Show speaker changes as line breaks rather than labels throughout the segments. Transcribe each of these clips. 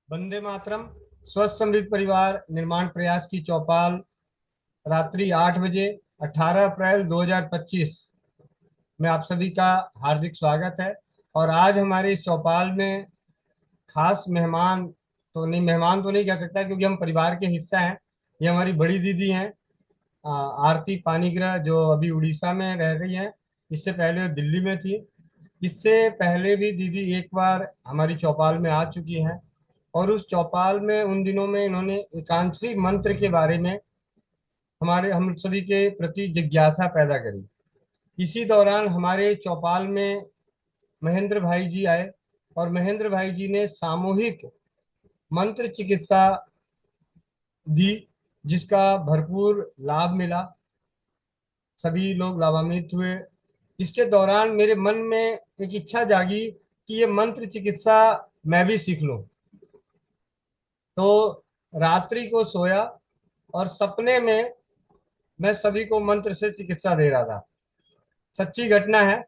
वंदे मातरम। स्वस्थ समृद्ध परिवार निर्माण प्रयास की चौपाल, रात्रि 8 बजे, 18 अप्रैल 2025 में आप सभी का हार्दिक स्वागत है। और आज हमारे इस चौपाल में खास मेहमान, तो नहीं, मेहमान तो नहीं कह सकता क्योंकि हम परिवार के हिस्सा हैं। ये हमारी बड़ी दीदी हैं, आरती पानीग्रह, जो अभी उड़ीसा में रह रही हैं। इससे पहले वो दिल्ली में थी। इससे पहले भी दीदी एक बार हमारी चौपाल में आ चुकी हैं। और उस चौपाल में उन दिनों में इन्होंने एकांशी मंत्र के बारे में हमारे हम सभी के प्रति जिज्ञासा पैदा करी। इसी दौरान हमारे चौपाल में महेंद्र भाई जी आए और महेंद्र भाई जी ने सामूहिक मंत्र चिकित्सा दी, जिसका भरपूर लाभ मिला। सभी लोग लाभान्वित हुए। इसके दौरान मेरे मन में एक इच्छा जागी कि ये मंत्र चिकित्सा मैं भी सीख लूं। तो रात्रि को सोया और सपने में मैं सभी को मंत्र से चिकित्सा दे रहा था। सच्ची घटना है।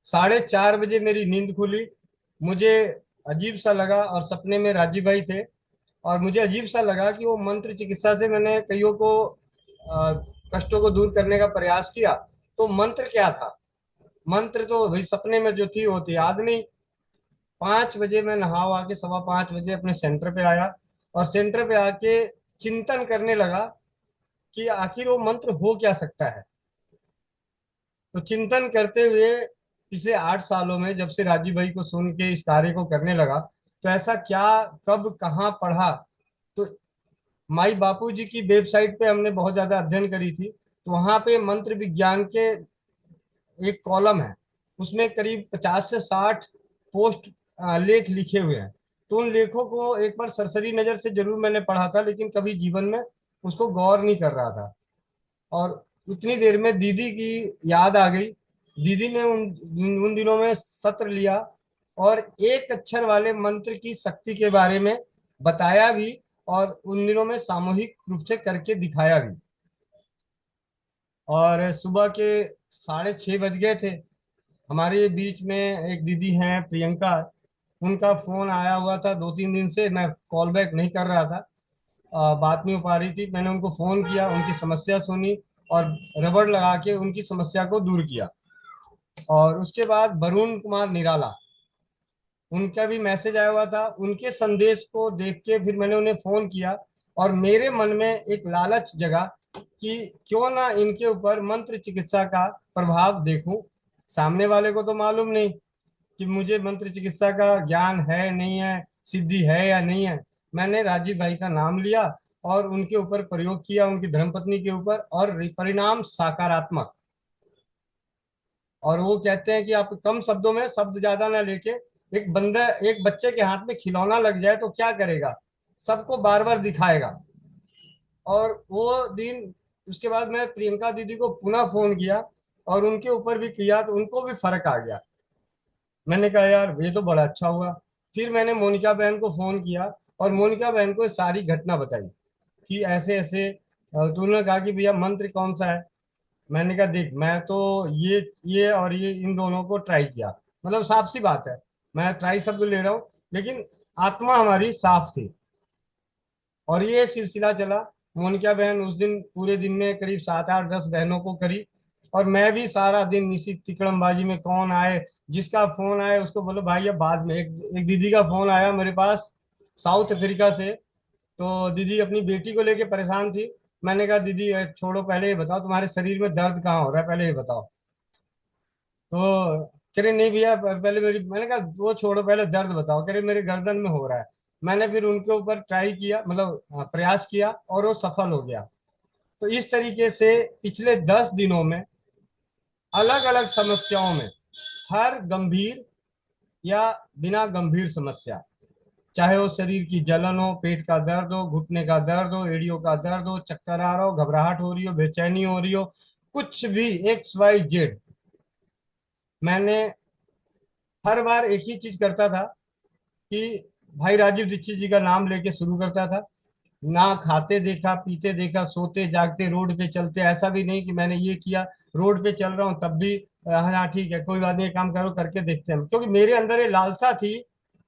4:30 बजे मेरी नींद खुली। मुझे अजीब सा लगा, और सपने में राजीव भाई थे। और मुझे अजीब सा लगा कि वो मंत्र चिकित्सा से मैंने कईयों को अ, कष्टों को दूर करने का प्रयास किया। तो मंत्र क्या था? मंत्र तो भाई सपने में जो थी वो थी, याद नहीं। 5 बजे मैं नहा वहा के 5:15 बजे अपने सेंटर पे आया। और सेंटर पे आके चिंतन करने लगा कि आखिर वो मंत्र हो क्या सकता है। तो चिंतन करते हुए पिछले 8 सालों में, जब से राजीव भाई को सुन के इस कार्य को करने लगा, तो ऐसा क्या, कब, कहाँ पढ़ा। तो माई बापू जी की वेबसाइट पे हमने बहुत ज्यादा अध्ययन करी थी। तो वहां पे मंत्र विज्ञान के एक कॉलम है। उसमें करीब 50 से 60 पोस्ट लेख लिखे हुए हैं। तो उन लेखों को एक बार सरसरी नजर से जरूर मैंने पढ़ा था, लेकिन कभी जीवन में उसको गौर नहीं कर रहा था। और उतनी देर में दीदी की याद आ गई। दीदी ने उन उन दिनों में सत्र लिया और एक अक्षर वाले मंत्र की शक्ति के बारे में बताया भी, और उन दिनों में सामूहिक रूप से करके दिखाया भी। और सुबह के 6:30 बज गए थे। हमारे बीच में एक दीदी हैं, प्रियंका। उनका फोन आया हुआ था 2-3 दिन से, मैं कॉल बैक नहीं कर रहा था। बात नहीं हो पा रही थी। मैंने उनको फोन किया, उनकी समस्या सुनी और रबड़ लगा के उनकी समस्या को दूर किया। और उसके बाद वरुण कुमार निराला, उनका भी मैसेज आया हुआ था। उनके संदेश को देख के फिर मैंने उन्हें फोन किया। और मेरे मन में एक लालच जगा कि क्यों ना इनके ऊपर मंत्र चिकित्सा का प्रभाव देखूं। सामने वाले को तो मालूम नहीं कि मुझे मंत्र चिकित्सा का ज्ञान है नहीं है, सिद्धि है या नहीं है। मैंने राजीव भाई का नाम लिया और उनके ऊपर प्रयोग किया, उनकी धर्मपत्नी के ऊपर, और परिणाम सकारात्मक। और वो कहते हैं कि आप कम शब्दों में, शब्द ज्यादा ना लेके, एक बच्चे के हाथ में खिलौना लग जाए तो क्या करेगा? सबको बार बार दिखाएगा। और वो दिन, उसके बाद मैं प्रियंका दीदी को पुनः फोन किया और उनके ऊपर भी किया, तो उनको भी फर्क आ गया। मैंने कहा यार ये तो बड़ा अच्छा हुआ। फिर मैंने मोनिका बहन को फोन किया और मोनिका बहन को सारी घटना बताई कि ऐसे ऐसे। तो उन्होंने कहा कि भैया मंत्र कौन सा है? मैंने कहा देख, मैं तो ये और ये इन दोनों को ट्राई किया। मतलब साफ सी बात है, मैं ट्राई शब्द ले रहा हूँ, लेकिन आत्मा हमारी साफ थी। और ये सिलसिला चला। मोनिका बहन उस दिन पूरे दिन में करीब 7, 8, 10 बहनों को करी। और मैं भी सारा दिन इसी तिकड़मबाजी में, कौन आए, जिसका फोन आए उसको बोलो भाई अब बाद में। एक दीदी का फोन आया मेरे पास, साउथ अफ्रीका से। तो दीदी अपनी बेटी को लेके परेशान थी। मैंने कहा दीदी छोड़ो, पहले ये बताओ तुम्हारे शरीर में दर्द कहाँ हो रहा है, पहले ये बताओ। तो कह रहे नहीं भैया पहले मेरी, मैंने कहा वो छोड़ो, पहले दर्द बताओ। कह रहे मेरे गर्दन में हो रहा है। मैंने फिर उनके ऊपर ट्राई किया, मतलब प्रयास किया, और वो सफल हो गया। तो इस तरीके से पिछले 10 दिनों में अलग अलग समस्याओं में, हर गंभीर या बिना गंभीर समस्या, चाहे वो शरीर की जलन हो, पेट का दर्द हो, घुटने का दर्द हो, एड़ियों का दर्द हो, चक्कर आ रहा हो, घबराहट हो रही हो, बेचैनी हो रही हो, कुछ भी XYZ, मैंने हर बार एक ही चीज करता था कि भाई राजीव दीक्षित जी का नाम लेके शुरू करता था। ना खाते देखा, पीते देखा, सोते जागते, रोड पे चलते, ऐसा भी नहीं कि मैंने ये किया, रोड पे चल रहा हूँ तब भी हाँ ठीक है कोई बात नहीं, ये काम करो, करके देखते हैं। क्योंकि मेरे अंदर ये लालसा थी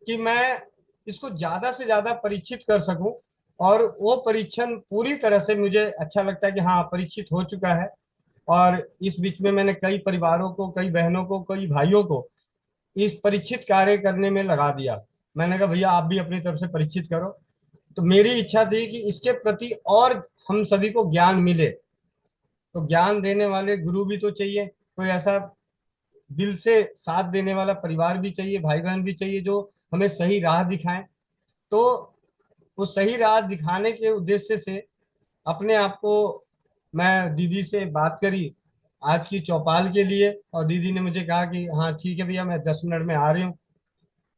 कि मैं इसको ज्यादा से ज्यादा परीक्षित कर सकूं। और वो परीक्षण पूरी तरह से मुझे अच्छा लगता है कि हाँ, परीक्षित हो चुका है। और इस बीच में मैंने कई परिवारों को, कई बहनों को, कई भाइयों को इस परीक्षित कार्य करने में लगा दिया। मैंने कहा भैया आप भी अपनी तरफ से परीक्षित करो। तो मेरी इच्छा थी कि इसके प्रति और हम सभी को ज्ञान मिले। तो ज्ञान देने वाले गुरु भी तो चाहिए, कोई ऐसा दिल से साथ देने वाला परिवार भी चाहिए, भाई बहन भी चाहिए जो हमें सही राह दिखाएं। तो उस सही राह दिखाने के उद्देश्य से अपने आप को, मैं दीदी से बात करी आज की चौपाल के लिए, और दीदी ने मुझे कहा कि हाँ ठीक है भैया, मैं 10 मिनट में आ रही हूँ।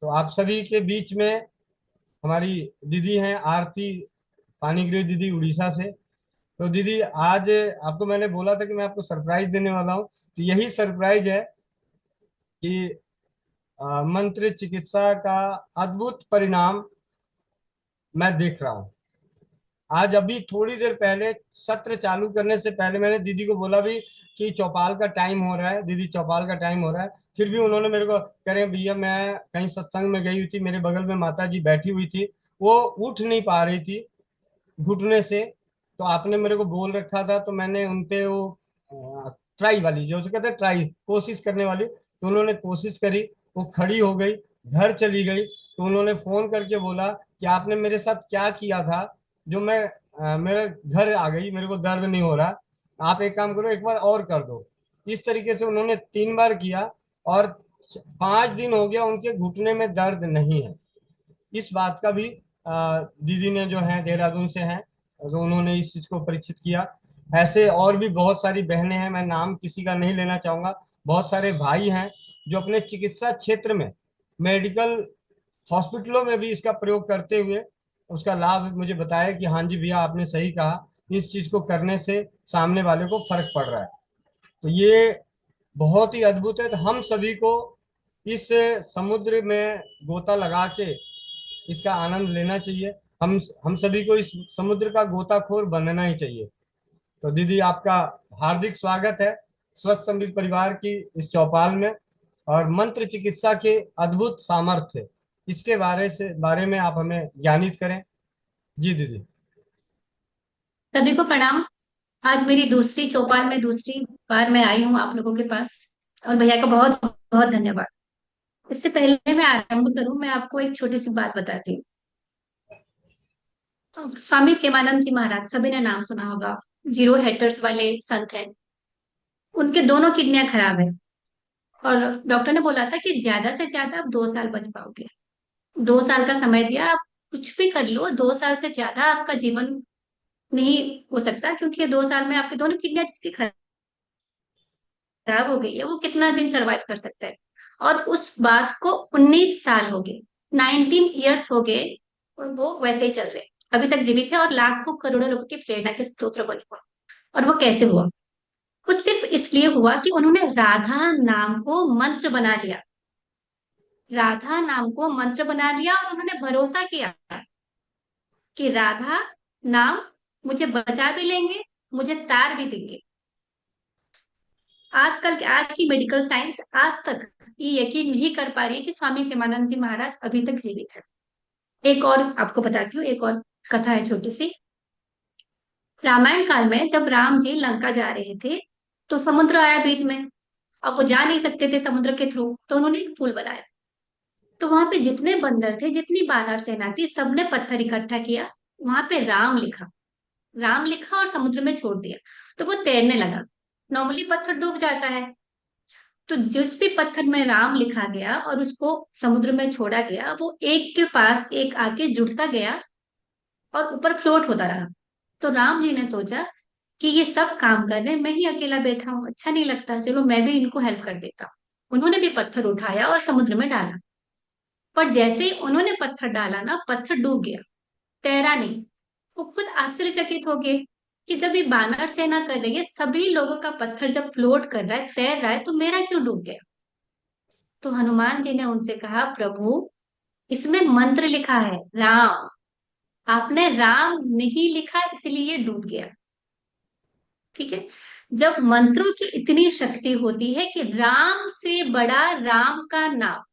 तो आप सभी के बीच में हमारी दीदी हैं आरती पानीग्री दीदी, उड़ीसा से। तो दीदी, आज आपको मैंने बोला था कि मैं आपको सरप्राइज देने वाला हूँ, तो यही सरप्राइज है कि मंत्र चिकित्सा का अद्भुत परिणाम मैं देख रहा हूँ। आज अभी थोड़ी देर पहले, सत्र चालू करने से पहले, मैंने दीदी को बोला भी कि चौपाल का टाइम हो रहा है, दीदी चौपाल का टाइम हो रहा है। फिर भी उन्होंने मेरे को कह रहे भैया, मैं कहीं सत्संग में गई हुई थी, मेरे बगल में माता जी बैठी हुई थी, वो उठ नहीं पा रही थी घुटने से। तो आपने मेरे को बोल रखा था, तो मैंने उनपे वो ट्राई वाली, जो कहते हैं ट्राई, कोशिश करने वाली, तो उन्होंने कोशिश करी, वो खड़ी हो गई, घर चली गई। तो उन्होंने फोन करके बोला कि आपने मेरे साथ क्या किया था, जो मैं मेरे घर आ गई, मेरे को दर्द नहीं हो रहा, आप एक काम करो, एक बार और कर दो। इस तरीके से उन्होंने 3 बार किया, और 5 दिन हो गया उनके घुटने में दर्द नहीं है। इस बात का भी दीदी ने, जो है देहरादून से हैं, तो उन्होंने इस चीज को परीक्षित किया। ऐसे और भी बहुत सारी बहनें हैं, मैं नाम किसी का नहीं लेना चाहूंगा। बहुत सारे भाई हैं जो अपने चिकित्सा क्षेत्र में, मेडिकल हॉस्पिटलों में भी इसका प्रयोग करते हुए उसका लाभ मुझे बताया कि हाँ जी भैया, आपने सही कहा, इस चीज को करने से सामने वाले को फर्क पड़ रहा है। तो ये बहुत ही अद्भुत है। तो हम सभी को इस समुद्र में गोता लगा के इसका आनंद लेना चाहिए। हम सभी को इस समुद्र का गोताखोर बनना ही चाहिए। तो दीदी, आपका हार्दिक स्वागत है स्वस्थ समृद्ध परिवार की इस चौपाल में। और मंत्र चिकित्सा के अद्भुत सामर्थ्य, इसके बारे में आप हमें ज्ञानित करें। जी दीदी।
सभी को प्रणाम। आज मेरी दूसरी चौपाल में दूसरी बार मैं आई हूँ आप लोगों के पास। और भैया का बहुत बहुत धन्यवाद। इससे पहले मैं आरंभ करूं, मैं आपको एक छोटी सी बात बताती हूँ। स्वामी प्रेमानंद जी महाराज, सभी ने नाम सुना होगा। जीरो हेटर्स वाले संत हैं। उनके दोनों किडनियां खराब है। और डॉक्टर ने बोला था कि ज्यादा से ज्यादा आप 2 साल बच पाओगे। 2 साल का समय दिया, आप कुछ भी कर लो, 2 साल से ज्यादा आपका जीवन नहीं हो सकता, क्योंकि ये 2 साल में आपकी दोनों किडनियां जिसकी खराब हो गई है वो कितना दिन सरवाइव कर सकता है। और उस बात को 19 साल हो गए, 19 ईयर्स हो गए, और वो वैसे ही चल रहे हैं, अभी तक जीवित है और लाखों करोड़ों लोगों की प्रेरणा के स्रोत बने हुए। और वो कैसे हुआ? वो सिर्फ इसलिए हुआ कि उन्होंने राधा नाम को मंत्र बना लिया। राधा नाम को मंत्र बना लिया और उन्होंने भरोसा किया कि राधा नाम मुझे बचा भी लेंगे, मुझे तार भी देंगे। आजकल आज की मेडिकल साइंस आज तक ये यकीन नहीं कर पा रही है कि स्वामी प्रेमानंद जी महाराज अभी तक जीवित है। एक और आपको बताती हूँ, एक और कथा है छोटी सी। रामायण काल में जब राम जी लंका जा रहे थे, तो समुद्र आया बीच में। अब वो जा नहीं सकते थे समुद्र के थ्रू, तो उन्होंने एक पुल बनाया। तो वहां पे जितने बंदर थे, जितनी वानर सेना थी, सबने पत्थर इकट्ठा किया। वहां पे राम लिखा, राम लिखा और समुद्र में छोड़ दिया। तो वो तैरने लगा। नॉर्मली पत्थर डूब जाता है। तो जिस भी पत्थर में राम लिखा गया और उसको समुद्र में छोड़ा गया, वो एक के पास एक आके जुड़ता गया और ऊपर फ्लोट होता रहा। तो राम जी ने सोचा कि ये सब काम कर रहे हैं, मैं ही अकेला बैठा हूं, अच्छा नहीं लगता, चलो मैं भी इनको हेल्प कर देता हूँ। उन्होंने भी पत्थर उठाया और समुद्र में डाला। पर जैसे ही उन्होंने पत्थर डाला ना, पत्थर डूब गया, तैरा नहीं। वो खुद आश्चर्यचकित हो गए कि जब ये बानर सेना कर रही है, सभी लोगों का पत्थर जब फ्लोट कर रहा है, तैर रहा है, तो मेरा क्यों डूब गया? तो हनुमान जी ने उनसे कहा, प्रभु, इसमें मंत्र लिखा है राम, आपने राम नहीं लिखा इसलिए ये डूब गया। ठीक है। जब मंत्रों की इतनी शक्ति होती है कि राम से बड़ा राम का नाम,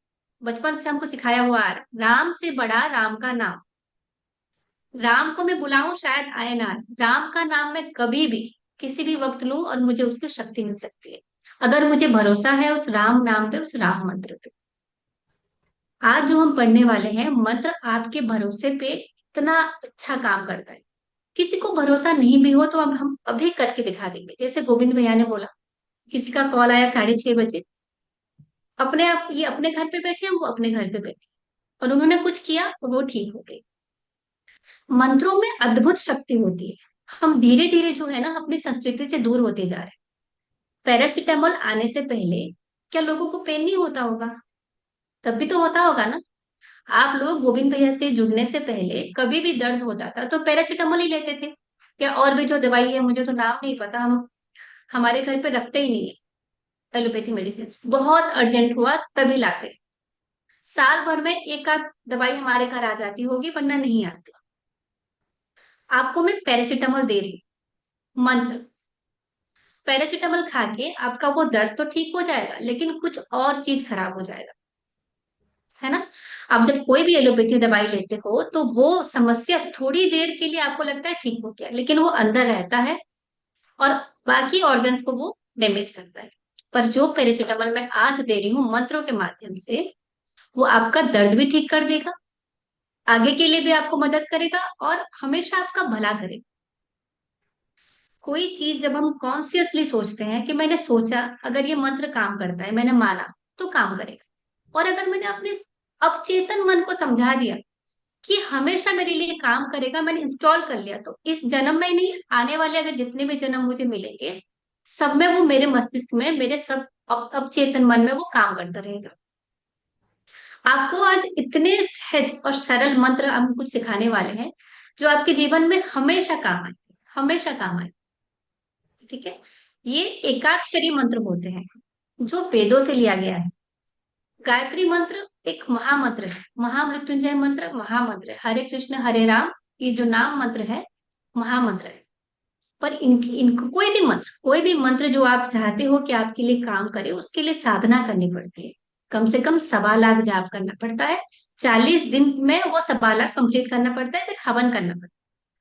बचपन से हमको सिखाया हुआ आ रहा है, राम से बड़ा राम का नाम। राम को मैं बुलाऊं शायद आए ना आए, राम का नाम मैं कभी भी किसी भी वक्त लूं और मुझे उसकी शक्ति मिल सकती है, अगर मुझे भरोसा है उस राम नाम पे, उस राम मंत्र पे। आज जो हम पढ़ने वाले हैं मंत्र, आपके भरोसे पे इतना अच्छा काम करता है। किसी को भरोसा नहीं भी हो तो अब हम अभी करके दिखा देंगे। जैसे गोविंद भैया ने बोला, किसी का कॉल आया 6:30 बजे, अपने आप ये अपने घर पे बैठे हैं, वो अपने घर पे बैठे, और उन्होंने कुछ किया और वो ठीक हो गई। मंत्रों में अद्भुत शक्ति होती है। हम धीरे धीरे जो है ना अपनी संस्कृति से दूर होते जा रहे हैं। पैरासिटामोल आने से पहले क्या लोगों को पेन नहीं होता होगा? तब भी तो होता होगा ना। आप लोग गोविंद भैया से जुड़ने से पहले कभी भी दर्द होता था तो पैरासिटामोल ही लेते थे, या और भी जो दवाई है मुझे तो नाम नहीं पता, हम हमारे घर पे रखते ही नहीं है एलोपैथी मेडिसिन। बहुत अर्जेंट हुआ तभी लाते। साल भर में एक आध दवाई हमारे घर आ जाती होगी, वरना नहीं आती। आपको मैं पैरासिटामोल दे रही हूँ, मंत्र। पैरासिटामोल खा के आपका वो दर्द तो ठीक हो जाएगा, लेकिन कुछ और चीज खराब हो जाएगा, है ना। आप जब कोई भी एलोपैथी दवाई लेते हो तो वो समस्या थोड़ी देर के लिए आपको लगता है ठीक हो गया, लेकिन वो अंदर रहता है और बाकी ऑर्गन्स को वो डैमेज करता है। पर जो पैरासिटामोल मैं आज दे रही हूँ मंत्रों के माध्यम से, वो आपका दर्द भी ठीक कर देगा, आगे के लिए भी आपको मदद करेगा और हमेशा आपका भला करेगा। कोई चीज जब हम कॉन्शियसली सोचते हैं कि मैंने सोचा, अगर ये मंत्र काम करता है, मैंने माना, तो काम करेगा। और अगर मैंने अपने अवचेतन मन को समझा दिया कि हमेशा मेरे लिए काम करेगा, मैंने इंस्टॉल कर लिया, तो इस जन्म में ही नहीं, आने वाले अगर जितने भी जन्म मुझे मिलेंगे, सब में वो मेरे मस्तिष्क में, मेरे सब अवचेतन मन में वो काम करता रहेगा। आपको आज इतने सहज और सरल मंत्र हम कुछ सिखाने वाले हैं जो आपके जीवन में हमेशा काम आए, हमेशा काम आए। ठीक है। ये एकाक्षरी मंत्र होते हैं जो वेदों से लिया गया है। गायत्री मंत्र एक महामंत्र है, महामृत्युंजय मंत्र महामंत्र है, हरे कृष्ण हरे राम, ये जो नाम मंत्र है महामंत्र है। पर इनको कोई भी मंत्र जो आप चाहते हो कि आपके लिए काम करे, उसके लिए साधना करनी पड़ती है। कम से कम 1.25 लाख जाप करना पड़ता है। 40 दिन में वो 1.25 लाख कंप्लीट करना पड़ता है, फिर हवन करना पड़ता है।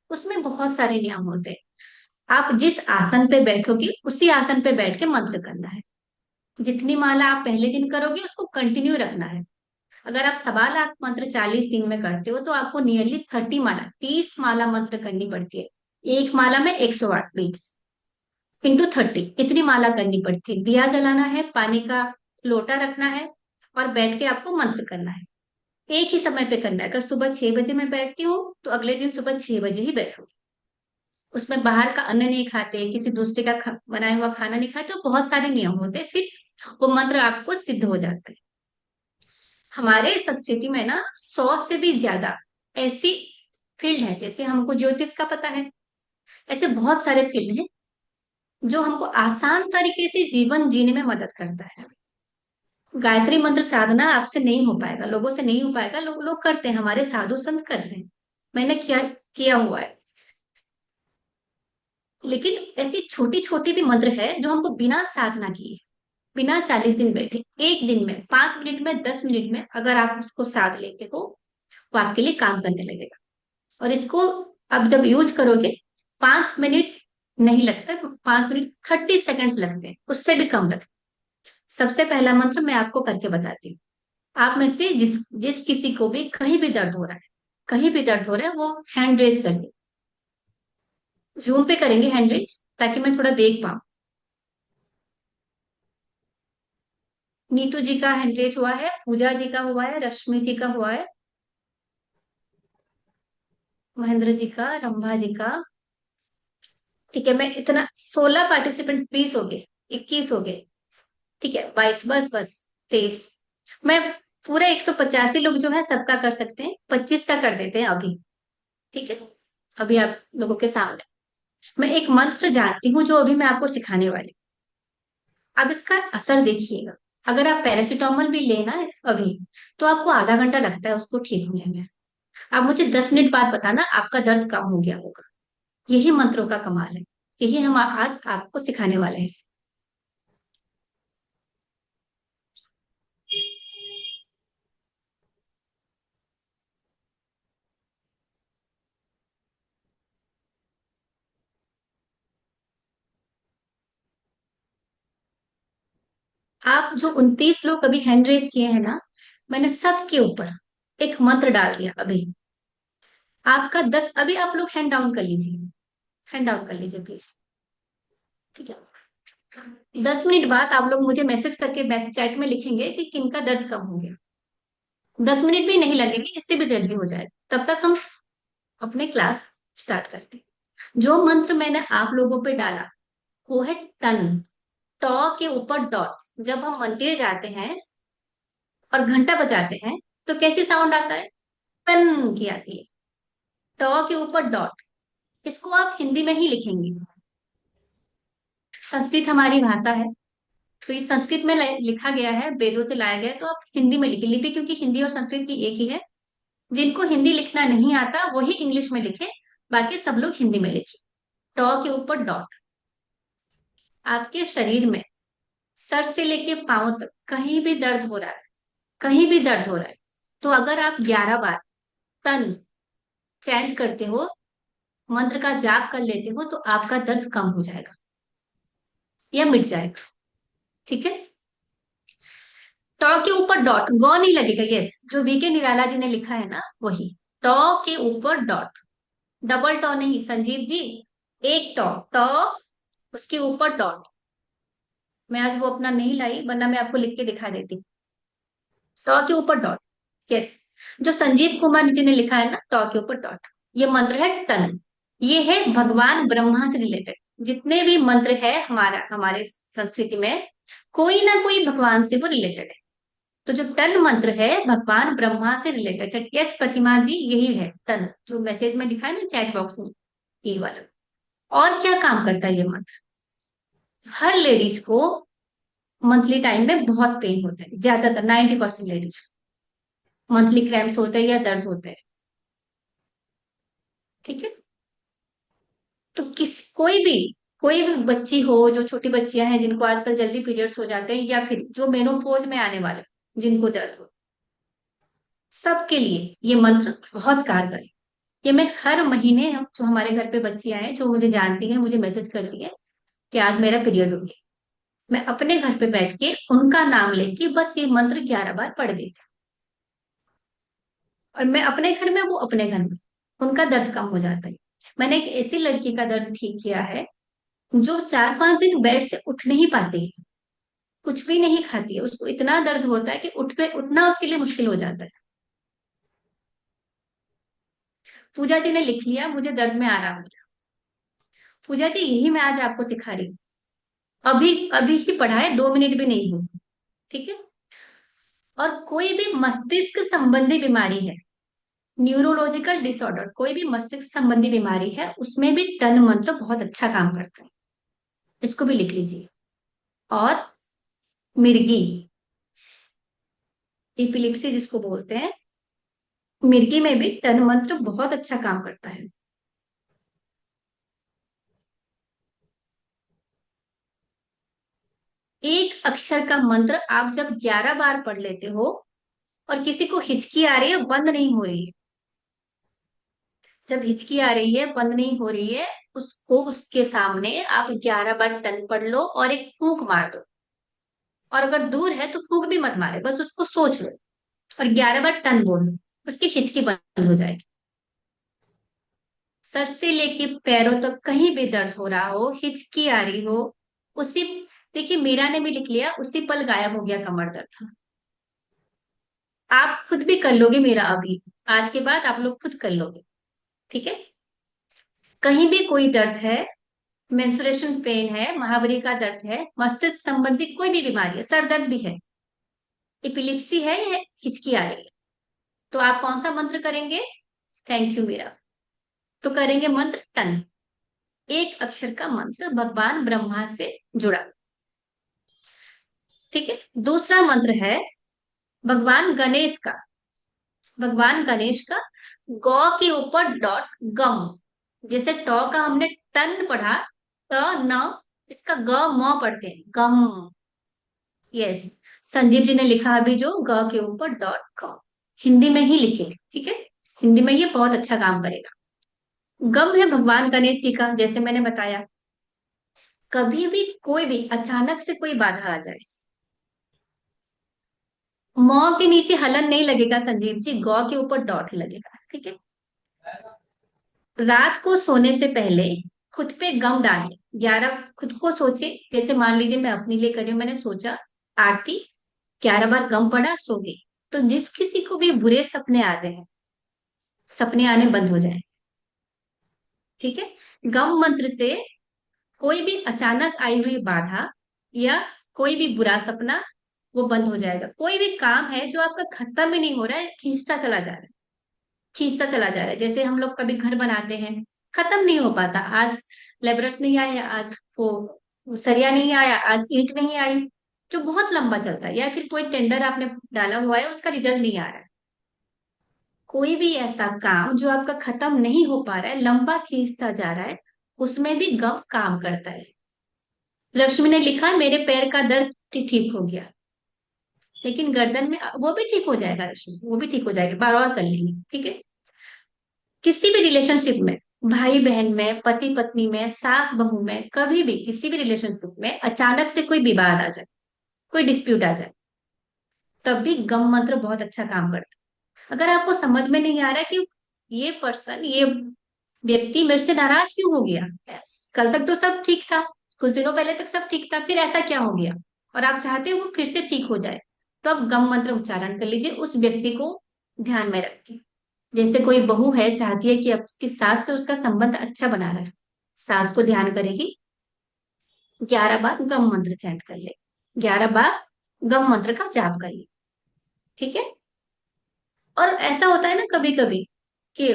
उसमें बहुत सारे नियम होते हैं। आप जिस आसन पे बैठोगे उसी आसन पे बैठ के मंत्र करना है। जितनी माला आप पहले दिन करोगे उसको कंटिन्यू रखना है। अगर आप 1.25 लाख मंत्र 40 दिन में करते हो तो आपको नियरली 30 माला, 30 माला मंत्र करनी पड़ती है। एक माला में 108 बीट्स इंटू 30, इतनी माला करनी पड़ती है। दिया जलाना है, पानी का लोटा रखना है, और बैठ के आपको मंत्र करना है। एक ही समय पे करना है। अगर सुबह 6 बजे मैं बैठती हूँ तो अगले दिन सुबह 6 बजे ही बैठूंगी। उसमें बाहर का अन्न नहीं खाते, किसी दूसरे का बनाया हुआ खाना नहीं खाते, तो बहुत सारे नियम होते हैं, फिर वो मंत्र आपको सिद्ध हो जाता है। हमारे संस्कृति में ना 100 से भी ज्यादा ऐसी फील्ड है। जैसे हमको ज्योतिष का पता है, ऐसे बहुत सारे फील्ड हैं जो हमको आसान तरीके से जीवन जीने में मदद करता है। गायत्री मंत्र साधना आपसे नहीं हो पाएगा, लोगों से नहीं हो पाएगा। लोग करते हैं, हमारे साधु संत करते हैं, मैंने किया किया हुआ है। लेकिन ऐसी छोटी छोटी भी मंत्र है जो हमको बिना साधना किए, बिना 40 दिन बैठे, एक दिन में 5 मिनट में 10 मिनट में अगर आप उसको साध लेते हो, वो आपके लिए काम करने लगेगा। और इसको अब जब यूज करोगे, 5 मिनट नहीं लगता, 5 मिनट 30 सेकेंड्स लगते हैं, उससे भी कम लगते हैं। सबसे पहला मंत्र मैं आपको करके बताती हूँ। आप में से जिस जिस किसी को भी कहीं भी दर्द हो रहा है, कहीं भी दर्द हो रहा है, वो हैंड रेज कर ले। जूम पे करेंगे हैंड रेज, ताकि मैं थोड़ा देख पाऊँ। नीतू जी का हैंड रेज हुआ है, पूजा जी का हुआ है, रश्मि जी का हुआ है, महेंद्र जी का, रंभा जी का। ठीक है, मैं इतना 16 पार्टिसिपेंट्स, 20 हो गए, 21 हो गए, ठीक है, 22, बस बस, 23। मैं पूरे 185 लोग जो है सबका कर सकते हैं, 25 का कर देते हैं अभी। ठीक है, अभी आप लोगों के सामने मैं एक मंत्र जानती हूँ जो अभी मैं आपको सिखाने वाली हूँ। अब इसका असर देखिएगा। अगर आप पैरासिटामोल भी लेना है अभी, तो आपको आधा घंटा लगता है उसको ठीक होने में। आप मुझे 10 मिनट बाद बताना आपका दर्द कम हो गया होगा। यही मंत्रों का कमाल है, यही हम आज आपको सिखाने वाले हैं। आप जो 29 लोग अभी हैंड रेज किए हैं ना, मैंने सबके ऊपर एक मंत्र डाल दिया अभी। आपका 10, अभी आप लोग हैंड डाउन कर लीजिए, हैंड डाउन कर लीजिए प्लीज। ठीक है, 10 मिनट बाद आप लोग मुझे मैसेज करके चैट में लिखेंगे कि किनका दर्द कम हो गया। 10 मिनट भी नहीं लगेंगे, इससे भी जल्दी हो जाएगा। तब तक हम अपने क्लास स्टार्ट करते हैं। जो मंत्र मैंने आप लोगों पे डाला वो है टन। टॉ के ऊपर डॉट। जब हम मंदिर जाते हैं और घंटा बजाते हैं तो कैसी साउंड आता है? टन की आती है। टॉ के ऊपर डॉट। इसको आप हिंदी में ही लिखेंगे। संस्कृत हमारी भाषा है, तो ये संस्कृत में लिखा गया है, वेदों से लाया गया है, तो आप हिंदी में लिखिए। लिपि क्योंकि हिंदी और संस्कृत की एक ही है। जिनको हिंदी लिखना नहीं आता वही इंग्लिश में लिखे, बाकी सब लोग हिंदी में लिखिए। टॉ के ऊपर डॉट। आपके शरीर में सर से लेके पांव तक कहीं भी दर्द हो रहा है, कहीं भी दर्द हो रहा है, तो अगर आप 11 बार टन चैंट करते हो, मंत्र का जाप कर लेते हो, तो आपका दर्द कम हो जाएगा या मिट जाएगा। ठीक है। टॉ के ऊपर डॉट, गौ नहीं लगेगा। यस, जो वीके निराला जी ने लिखा है ना वही। टॉ के ऊपर डॉट, डबल टॉ नहीं संजीव जी, एक टॉ। टॉ, उसके ऊपर डॉट। मैं आज वो अपना नहीं लाई, वरना मैं आपको लिख के दिखा देती। टॉ के ऊपर डॉट। यस, जो संजीव कुमार जी ने लिखा है ना, टॉ के ऊपर डॉट। ये मंत्र है टन। ये है भगवान ब्रह्मा से रिलेटेड। जितने भी मंत्र है हमारे संस्कृति में, कोई ना कोई भगवान से वो रिलेटेड है। तो जो टन मंत्र है भगवान ब्रह्मा से रिलेटेड है। यस प्रतिमा जी, यही है टन, जो मैसेज में लिखा है ना चैट बॉक्स में, ये वाला। और क्या काम करता है ये मंत्र? हर लेडीज को मंथली टाइम में बहुत पेन होता है, ज्यादातर 90% लेडीज को मंथली क्रैम्प्स होते हैं या दर्द होते हैं। ठीक है। तो कोई भी बच्ची हो, जो छोटी बच्चियां हैं जिनको आजकल जल्दी पीरियड्स हो जाते हैं, या फिर जो मेनोपॉज में आने वाले जिनको दर्द हो, सबके लिए ये मंत्र बहुत कारगर है। ये मैं हर महीने, हम जो हमारे घर पे बच्चियां हैं जो मुझे जानती हैं, मुझे मैसेज करती है कि आज मेरा पीरियड हो गया, मैं अपने घर पे बैठ के उनका नाम लेके बस ये मंत्र 11 बार पढ़ देती हूँ। और मैं अपने घर में, वो अपने घर में, उनका दर्द कम हो जाता है। मैंने एक ऐसी लड़की का दर्द ठीक किया है जो 4-5 दिन बेड से उठ नहीं पाती है, कुछ भी नहीं खाती है, उसको इतना दर्द होता है कि उठना उसके लिए मुश्किल हो जाता है। पूजा जी ने लिख लिया, मुझे दर्द में आराम मिला। पूजा जी, यही मैं आज आपको सिखा रही हूँ। अभी अभी ही पढ़ा है, 2 मिनट भी नहीं हुई। ठीक है। और कोई भी मस्तिष्क संबंधी बीमारी है, न्यूरोलॉजिकल डिसऑर्डर, कोई भी मस्तिष्क संबंधी बीमारी है, उसमें भी टन मंत्र बहुत अच्छा काम करता है। इसको भी लिख लीजिए। और मिर्गी, एपिलिप्सी जिसको बोलते हैं, मिर्गी में भी टन मंत्र बहुत अच्छा काम करता है। एक अक्षर का मंत्र आप जब 11 बार पढ़ लेते हो, और किसी को हिचकी आ रही है, बंद नहीं हो रही है, जब हिचकी आ रही है, बंद नहीं हो रही है, उसको उसके सामने आप 11 बार टन पढ़ लो और एक फूंक मार दो। और अगर दूर है तो फूंक भी मत मारे, बस उसको सोच लो और 11 बार टन बोल लो, उसकी हिचकी बंद हो जाएगी। सर से लेके पैरों तक कहीं भी दर्द हो रहा हो, हिचकी आ रही हो, उसी, देखिए मीरा ने भी लिख लिया, उसी पल गायब हो गया कमर दर्द। आप खुद भी कर लोगे मेरा अभी, आज के बाद आप लोग खुद कर लोगे। ठीक है। कहीं भी कोई दर्द है, मेंस्ट्रुएशन पेन है, महावरी का दर्द है, मस्तिष्क संबंधी कोई भी बीमारी है, सर दर्द भी है, एपिलिप्सी है या हिचकी आ रही है, तो आप कौन सा मंत्र करेंगे? Thank you Meera. तो करेंगे मंत्र टन, एक अक्षर का मंत्र भगवान ब्रह्मा से जुड़ा। ठीक है। दूसरा मंत्र है भगवान गणेश का। भगवान गणेश का, गौ के ऊपर डॉट, गम। जैसे टॉ का हमने टन पढ़ा, त न, इसका ग म पढ़ते हैं, गम। यस, संजीव जी ने लिखा अभी जो, ग के ऊपर डॉट गम। हिंदी में ही लिखे। ठीक है। हिंदी में ये बहुत अच्छा काम करेगा। गम है भगवान गणेश जी का, जैसे मैंने बताया। कभी भी कोई भी अचानक से कोई बाधा आ जाए, मौ के नीचे हलन नहीं लगेगा संजीव जी, गौ के ऊपर डॉट लगेगा, ठीक है। रात को सोने से पहले खुद पे गम डाले, 11, खुद को सोचे, जैसे मान लीजिए मैं अपने लिए कर रही हूँ, मैंने सोचा आरती, 11 बार गम पड़ा, सो गई। तो जिस किसी को भी बुरे सपने आते हैं, सपने आने बंद हो जाए, ठीक है। गम मंत्र से कोई भी अचानक आई हुई बाधा या कोई भी बुरा सपना वो बंद हो जाएगा। कोई भी काम है जो आपका खत्म ही नहीं हो रहा है, खींचता चला जा रहा है, खींचता चला जा रहा है। जैसे हम लोग कभी घर बनाते हैं, खत्म नहीं हो पाता, आज लेबरस नहीं आया, आज वो सरिया नहीं आया, आज ईंट नहीं आई, जो बहुत लंबा चलता है, या फिर कोई टेंडर आपने डाला हुआ है, उसका रिजल्ट नहीं आ रहा है। कोई भी ऐसा काम जो आपका खत्म नहीं हो पा रहा है, लंबा खींचता जा रहा है, उसमें भी गम काम करता है। रश्मि ने लिखा मेरे पैर का दर्द ठीक हो गया, लेकिन गर्दन में वो भी ठीक हो जाएगा रश्मि, वो भी ठीक हो जाएगा, बार बार कर लेंगे, ठीक है। किसी भी रिलेशनशिप में, भाई बहन में, पति पत्नी में, सास बहू में, कभी भी किसी भी रिलेशनशिप में अचानक से कोई विवाद आ जाए, कोई डिस्प्यूट आ जाए, तब भी गम मंत्र बहुत अच्छा काम करता है। अगर आपको समझ में नहीं आ रहा है कि ये पर्सन, ये व्यक्ति मेरे से नाराज क्यों हो गया, कल तक तो सब ठीक था, कुछ दिनों पहले तक सब ठीक था, फिर ऐसा क्या हो गया, और आप चाहते हो वो फिर से ठीक हो जाए, तो आप गम मंत्र उच्चारण कर लीजिए, उस व्यक्ति को ध्यान में रखिए। जैसे कोई बहू है, चाहती है कि अब उसकी सास से उसका संबंध अच्छा बना रहे, सास को ध्यान करेगी, 11 बार गम मंत्र चैंट कर ले, 11 बार गम मंत्र का जाप कर ले, ठीक है। और ऐसा होता है ना कभी कभी कि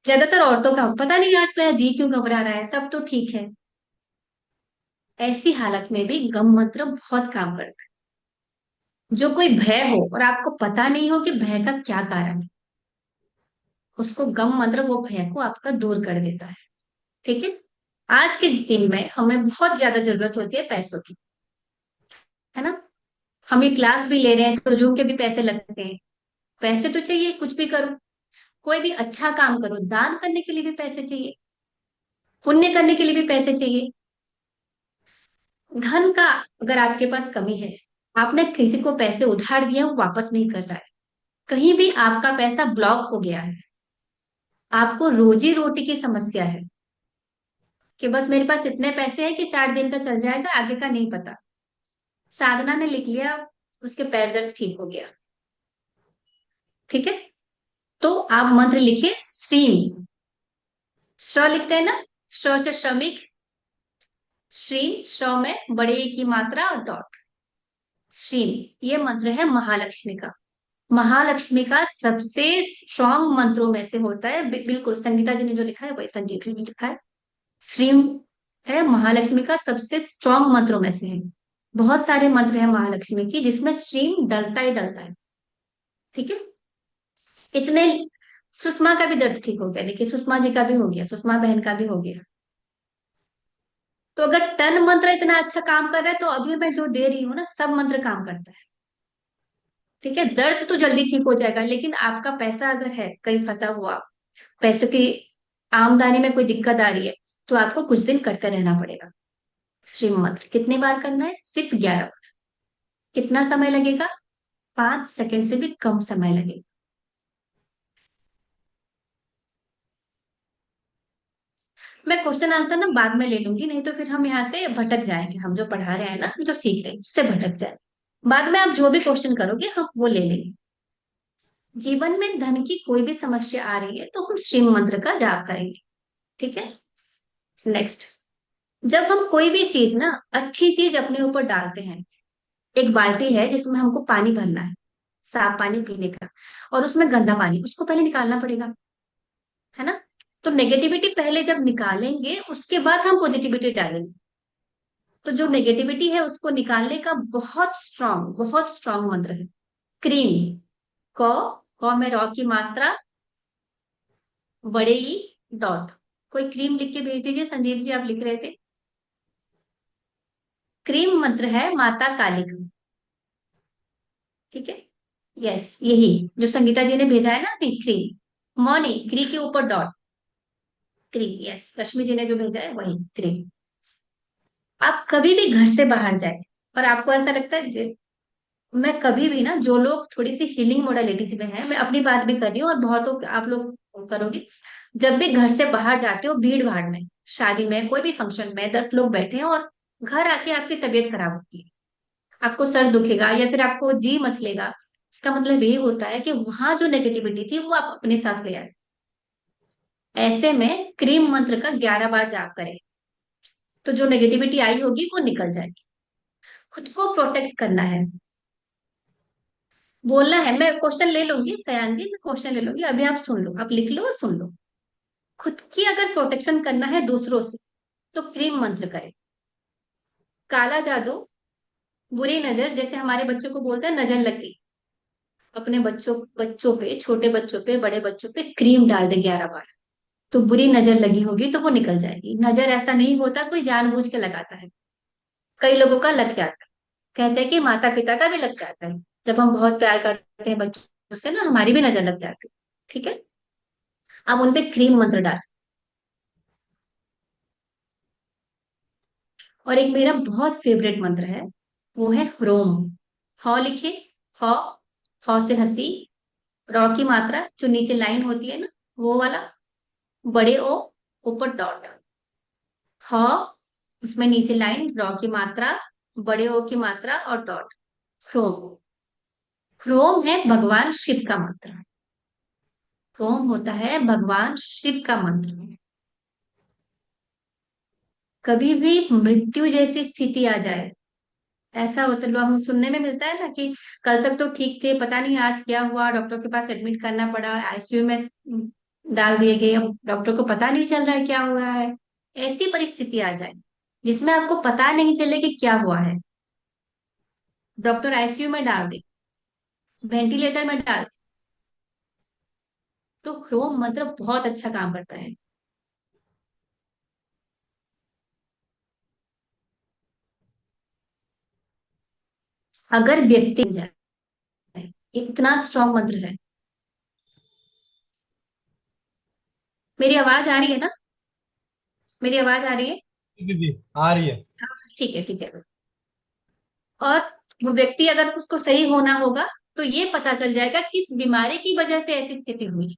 ज्यादातर औरतों का पता नहीं आज मेरा जी क्यों घबरा रहा है, सब तो ठीक है। ऐसी हालत में भी गम मंत्र बहुत काम करता है। जो कोई भय हो और आपको पता नहीं हो कि भय का क्या कारण है, उसको गम मंत्र वो भय को आपका दूर कर देता है, ठीक है। आज के दिन में हमें बहुत ज्यादा जरूरत होती है पैसों की, है ना। हम ये क्लास भी ले रहे हैं तो जूम के भी पैसे लगते हैं, पैसे तो चाहिए, कुछ भी करो, कोई भी अच्छा काम करो, दान करने के लिए भी पैसे चाहिए, पुण्य करने के लिए भी पैसे चाहिए। धन का अगर आपके पास कमी है, आपने किसी को पैसे उधार दिए, वो वापस नहीं कर रहा है, कहीं भी आपका पैसा ब्लॉक हो गया है, आपको रोजी रोटी की समस्या है कि बस मेरे पास इतने पैसे हैं कि 4 दिन का चल जाएगा, आगे का नहीं पता, साधना ने लिख लिया, उसके पैर दर्द ठीक हो गया, ठीक है। तो आप मंत्र लिखिए, श्रीम, श्र लिखते हैं ना, श्र से श्रमिक, श्रीम, श्र में बड़े ई की मात्रा और डॉट, श्रीम। ये मंत्र है महालक्ष्मी का, महालक्ष्मी का सबसे स्ट्रॉन्ग मंत्रों में से होता है, बिल्कुल संगीता जी ने जो लिखा है वही संजीव जी ने लिखा है। श्रीम है महालक्ष्मी का सबसे स्ट्रॉन्ग मंत्रों में से है। बहुत सारे मंत्र है महालक्ष्मी की जिसमें श्रीम डलता ही डलता है, ठीक है। इतने, सुषमा का भी दर्द ठीक हो गया, देखिए सुषमा जी का भी हो गया, सुषमा बहन का भी हो गया। तो अगर तन मंत्र इतना अच्छा काम कर रहा है, तो अभी मैं जो दे रही हूँ ना, सब मंत्र काम करता है, ठीक है। दर्द तो जल्दी ठीक हो जाएगा, लेकिन आपका पैसा अगर है कहीं फंसा हुआ, पैसे की आमदनी में कोई दिक्कत आ रही है, तो आपको कुछ दिन करते रहना पड़ेगा। श्रीम मंत्र कितनी बार करना है, सिर्फ 11 बार। कितना समय लगेगा, 5 सेकंड से भी कम समय लगेगा। मैं क्वेश्चन आंसर ना बाद में ले लूंगी, नहीं तो फिर हम यहाँ से भटक जाएंगे, हम जो पढ़ा रहे हैं ना, जो सीख रहे हैं उससे भटक जाए। बाद में आप जो भी क्वेश्चन करोगे हम वो ले लेंगे। जीवन में धन की कोई भी समस्या आ रही है तो हम श्रीम मंत्र का जाप करेंगे, ठीक है। नेक्स्ट, जब हम कोई भी चीज ना, अच्छी चीज अपने ऊपर डालते हैं, एक बाल्टी है जिसमें हमको पानी भरना है, साफ पानी पीने का, और उसमें गंदा पानी, उसको पहले निकालना पड़ेगा, है ना। तो नेगेटिविटी पहले जब निकालेंगे, उसके बाद हम पॉजिटिविटी डालेंगे। तो जो नेगेटिविटी है उसको निकालने का बहुत स्ट्रांग मंत्र है, क्रीम, क में रॉ की मात्रा, बड़े ई, डॉट। कोई क्रीम लिख के भेज दीजिए, संजीव जी आप लिख रहे थे। क्रीम मंत्र है माता काली का, ठीक है। यस, यही जो संगीता जी ने भेजा है ना अभी, क्रीम, मॉनी, क्री के ऊपर डॉट, क्रीम, यस, रश्मि जी ने जो भेजा है वही क्रीम। आप कभी भी घर से बाहर जाए और आपको ऐसा लगता है मैं कभी भी ना, जो लोग थोड़ी सी हीलिंग मोडालिटीज में है, मैं अपनी बात भी कर रही हूँ और बहुतों आप लोग करोगे, जब भी घर से बाहर जाते हो भीड़ भाड़ में, शादी में, कोई भी फंक्शन में 10 लोग बैठे हैं और घर आके आपकी तबीयत खराब होती है, आपको सर दुखेगा या फिर आपको जी मचलेगा, इसका मतलब यही होता है कि वहां जो नेगेटिविटी थी वो आप अपने साथ ले आए। ऐसे में क्रीम मंत्र का 11 बार जाप करें, तो जो नेगेटिविटी आई होगी वो निकल जाएगी। खुद को प्रोटेक्ट करना है, बोलना है। मैं क्वेश्चन ले लूंगी सयान जी, मैं क्वेश्चन ले लूंगी, अभी आप सुन लो, आप लिख लो और सुन लो। खुद की अगर प्रोटेक्शन करना है दूसरों से, तो क्रीम मंत्र करें। काला जादू, बुरी नजर, जैसे हमारे बच्चों को बोलते हैं नजर लग गई, अपने बच्चों बच्चों पे, छोटे बच्चों पे, बड़े बच्चों पे क्रीम डाल दे 11 बार, तो बुरी नजर लगी होगी तो वो निकल जाएगी। नजर ऐसा नहीं होता कोई जानबूझ के लगाता है, कई लोगों का लग जाता है। कहते हैं कि माता पिता का भी लग जाता है, जब हम बहुत प्यार करते हैं बच्चों से ना, हमारी भी नजर लग जाती है। ठीक है, अब उनपे क्रीम मंत्र डाल। और एक मेरा बहुत फेवरेट मंत्र है, वो है ह्रोम। हौ लिखे, हौ, हौ से हंसी, रॉ की मात्रा जो नीचे लाइन होती है ना, वो वाला, बड़े ओ, ऊपर डॉट, हौ, उसमें नीचे लाइन, रॉ की मात्रा, बड़े ओ की मात्रा और डॉट, ह्रोम। ह्रोम है भगवान शिव का मंत्र। ह्रोम होता है भगवान शिव का मंत्र। कभी भी मृत्यु जैसी स्थिति आ जाए, ऐसा होता है, हम सुनने में मिलता है ना कि कल तक तो ठीक थे, पता नहीं आज क्या हुआ, डॉक्टर के पास एडमिट करना पड़ा, आईसीयू में डाल दिए गए, अब डॉक्टर को पता नहीं चल रहा है क्या हुआ है। ऐसी परिस्थिति आ जाए जिसमें आपको पता नहीं चले कि क्या हुआ है, डॉक्टर आईसीयू में डाल दे, वेंटिलेटर में डाल दे, तो ह्रोम मंत्र बहुत अच्छा काम करता है। अगर व्यक्ति जाए, इतना स्ट्रांग मंत्र है। मेरी आवाज आ रही है ना? मेरी आवाज आ रही है?
दीदी आ रही है।
हाँ, ठीक है ठीक है। और वो व्यक्ति अगर उसको सही होना होगा, तो ये पता चल जाएगा किस बीमारी की वजह से ऐसी स्थिति हुई।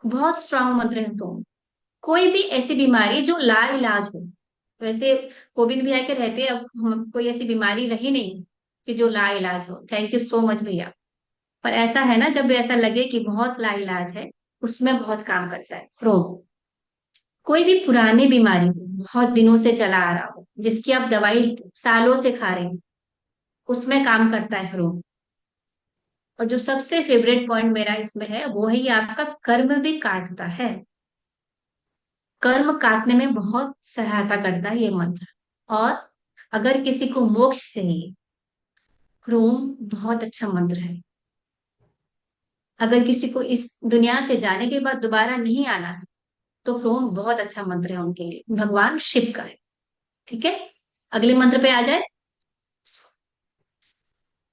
बहुत स्ट्रांग मंत्र है तो, कोई भी ऐसी बीमारी जो लाइलाज हो, वैसे गोविंद भैया के रहते अब हम कोई ऐसी बीमारी रही नहीं कि जो लाइलाज हो, थैंक यू सो मच भैया। पर ऐसा है ना, जब ऐसा लगे कि बहुत लाइलाज है, उसमें बहुत काम करता है रोग। कोई भी पुरानी बीमारी हो, बहुत दिनों से चला आ रहा हो, जिसकी आप दवाई सालों से खा रहे हैं, उसमें काम करता है रोग। और जो सबसे फेवरेट पॉइंट मेरा इसमें है, वो है ये आपका कर्म भी काटता है। कर्म काटने में बहुत सहायता करता है ये मंत्र। और अगर किसी को मोक्ष चाहिए, ह्रोम बहुत अच्छा मंत्र है। अगर किसी को इस दुनिया से जाने के बाद दोबारा नहीं आना है, तो ह्रोम बहुत अच्छा मंत्र है उनके लिए, भगवान शिव का है। ठीक है, अगले मंत्र पे आ जाए।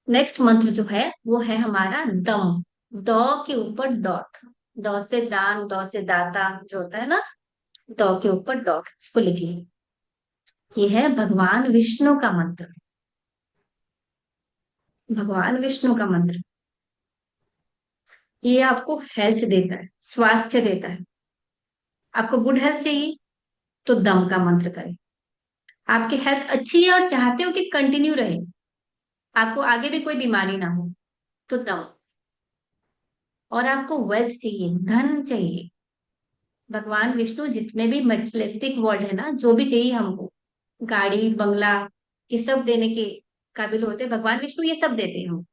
नेक्स्ट मंत्र जो है वो है हमारा दम। द के ऊपर डॉट, द से दान, द से दाता जो होता है ना, द के ऊपर डॉट, इसको लिख लीजिए। ये है भगवान विष्णु का मंत्र। भगवान विष्णु का मंत्र, ये आपको हेल्थ देता है, स्वास्थ्य देता है। आपको गुड हेल्थ चाहिए, तो दम का मंत्र करें। आपकी हेल्थ अच्छी है और चाहते हो कि कंटिन्यू रहे, आपको आगे भी कोई बीमारी ना हो, तो दम। और आपको वेल्थ चाहिए, धन चाहिए, भगवान विष्णु जितने भी मटेरियलिस्टिक वर्ल्ड है ना, जो भी चाहिए हमको, गाड़ी बंगला, ये सब देने के काबिल होते हैं भगवान विष्णु, ये सब देते हैं हम।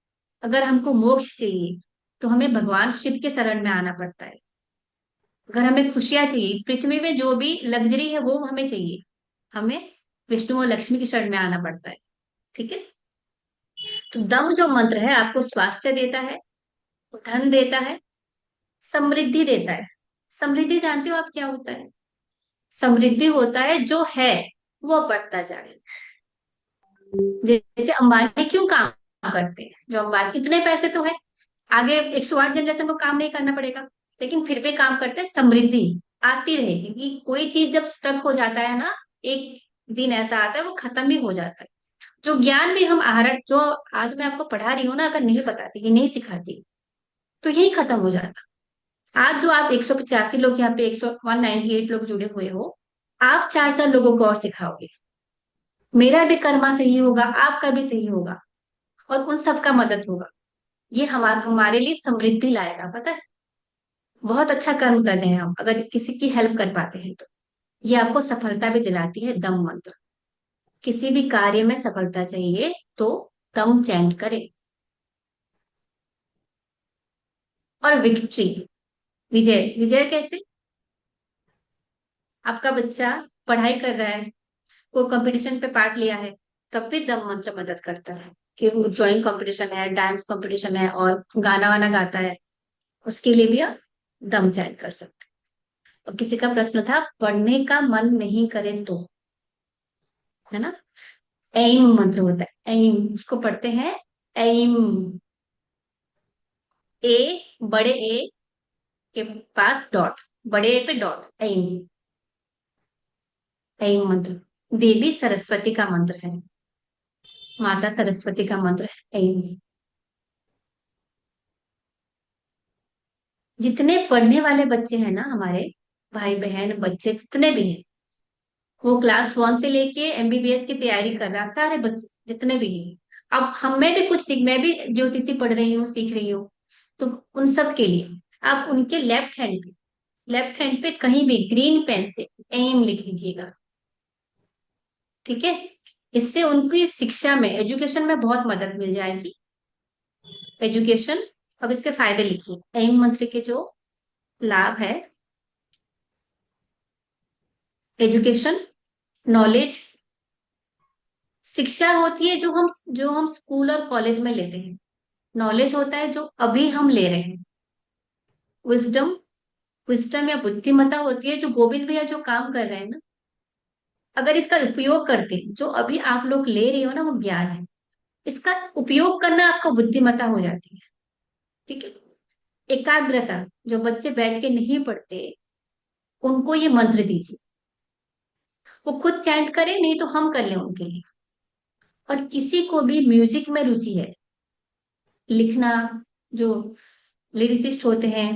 अगर हमको मोक्ष चाहिए, तो हमें भगवान शिव के शरण में आना पड़ता है। अगर हमें खुशियां चाहिए, इस पृथ्वी में जो भी लग्जरी है वो हमें चाहिए, हमें विष्णु और लक्ष्मी की शरण में आना पड़ता है। ठीक है, तो दम जो मंत्र है आपको स्वास्थ्य देता है, धन देता है, समृद्धि देता है। समृद्धि जानते हो आप क्या होता है? समृद्धि होता है जो है वो बढ़ता जाए। जैसे अंबानी क्यों काम करते हैं, जो अंबानी, इतने पैसे तो है, आगे 108 जनरेशन को काम नहीं करना पड़ेगा, लेकिन फिर भी काम करते हैं, समृद्धि आती रहे। क्योंकि कोई चीज जब स्टक हो जाता है ना, एक दिन ऐसा आता है वो खत्म भी हो जाता है। जो ज्ञान भी हम आहरण, जो आज मैं आपको पढ़ा रही हूँ ना, अगर नहीं बताती कि नहीं सिखाती तो यही खत्म हो जाता। आज जो आप 185 लोग यहाँ पे 198 लोग जुड़े हुए हो, आप चार चार लोगों को और सिखाओगे, मेरा भी कर्मा सही होगा, आपका भी सही होगा, और उन सबका मदद होगा। ये हमारे लिए समृद्धि लाएगा, पता है। बहुत अच्छा कर्म कर रहे हैं हम अगर किसी की हेल्प कर पाते हैं तो। ये आपको सफलता भी दिलाती है, दम मंत्र। किसी भी कार्य में सफलता चाहिए तो दम चैंट करें। और विक्ट्री, विजय, विजय कैसे? आपका बच्चा पढ़ाई कर रहा है, वो कंपटीशन पे पार्ट लिया है, तब भी दम मंत्र मदद करता है। कि वो ड्राइंग कंपटीशन है, डांस कंपटीशन है, और गाना वाना गाता है, उसके लिए भी आप दम चैंट कर सकते हैं। और किसी का प्रश्न था, पढ़ने का मन नहीं करे तो, है ना, एम मंत्र होता है, एम, उसको पढ़ते हैं एम। ए, बड़े ए के पास डॉट, बड़े ए पे डॉट, एम, एम मंत्र देवी सरस्वती का मंत्र है, माता सरस्वती का मंत्र है एम। जितने पढ़ने वाले बच्चे हैं ना हमारे, भाई बहन बच्चे जितने भी हैं, वो क्लास 1 से लेके एमबीबीएस की तैयारी कर रहा, सारे बच्चे जितने भी हैं। अब हम में भी कुछ सीख, मैं भी ज्योतिषी पढ़ रही हूँ, सीख रही हूँ, तो उन सब के लिए आप उनके लेफ्ट हैंड पे कहीं भी ग्रीन पेन से एम लिख लीजिएगा, ठीक है। इससे उनकी शिक्षा में, एजुकेशन में बहुत मदद मिल जाएगी। एजुकेशन, अब इसके फायदे लिखिए, एम मंत्र के जो लाभ है। एजुकेशन, नॉलेज, शिक्षा होती है जो हम स्कूल और कॉलेज में लेते हैं। नॉलेज होता है जो अभी हम ले रहे हैं। विजडम, विजडम या बुद्धिमत्ता होती है जो गोविंद भैया जो काम कर रहे हैं ना, अगर इसका उपयोग करते हैं, जो अभी आप लोग ले रहे हो ना, वो ज्ञान है। इसका उपयोग करना आपको बुद्धिमत्ता हो जाती है, ठीक है। एकाग्रता, जो बच्चे बैठ के नहीं पढ़ते, उनको ये मंत्र दीजिए। वो खुद चैंट करें, नहीं तो हम कर लें उनके लिए। और किसी को भी म्यूजिक में रुचि है, लिखना, जो लिरिसिस्ट होते हैं,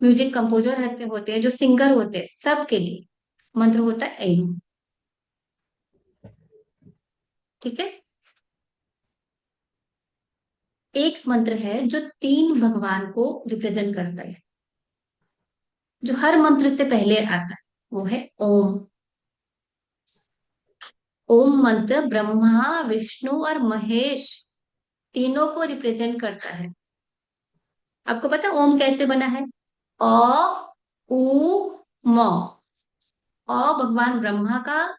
म्यूजिक कंपोजर होते हैं, जो सिंगर होते हैं, सबके लिए मंत्र होता है एम, ठीक है। एक मंत्र है जो 3 भगवान को रिप्रेजेंट करता है, जो हर मंत्र से पहले आता है, वो है ओम। ओम मंत्र ब्रह्मा, विष्णु और महेश तीनों को रिप्रेजेंट करता है। आपको पता है ओम कैसे बना है? अ, उ, म। अ भगवान ब्रह्मा का,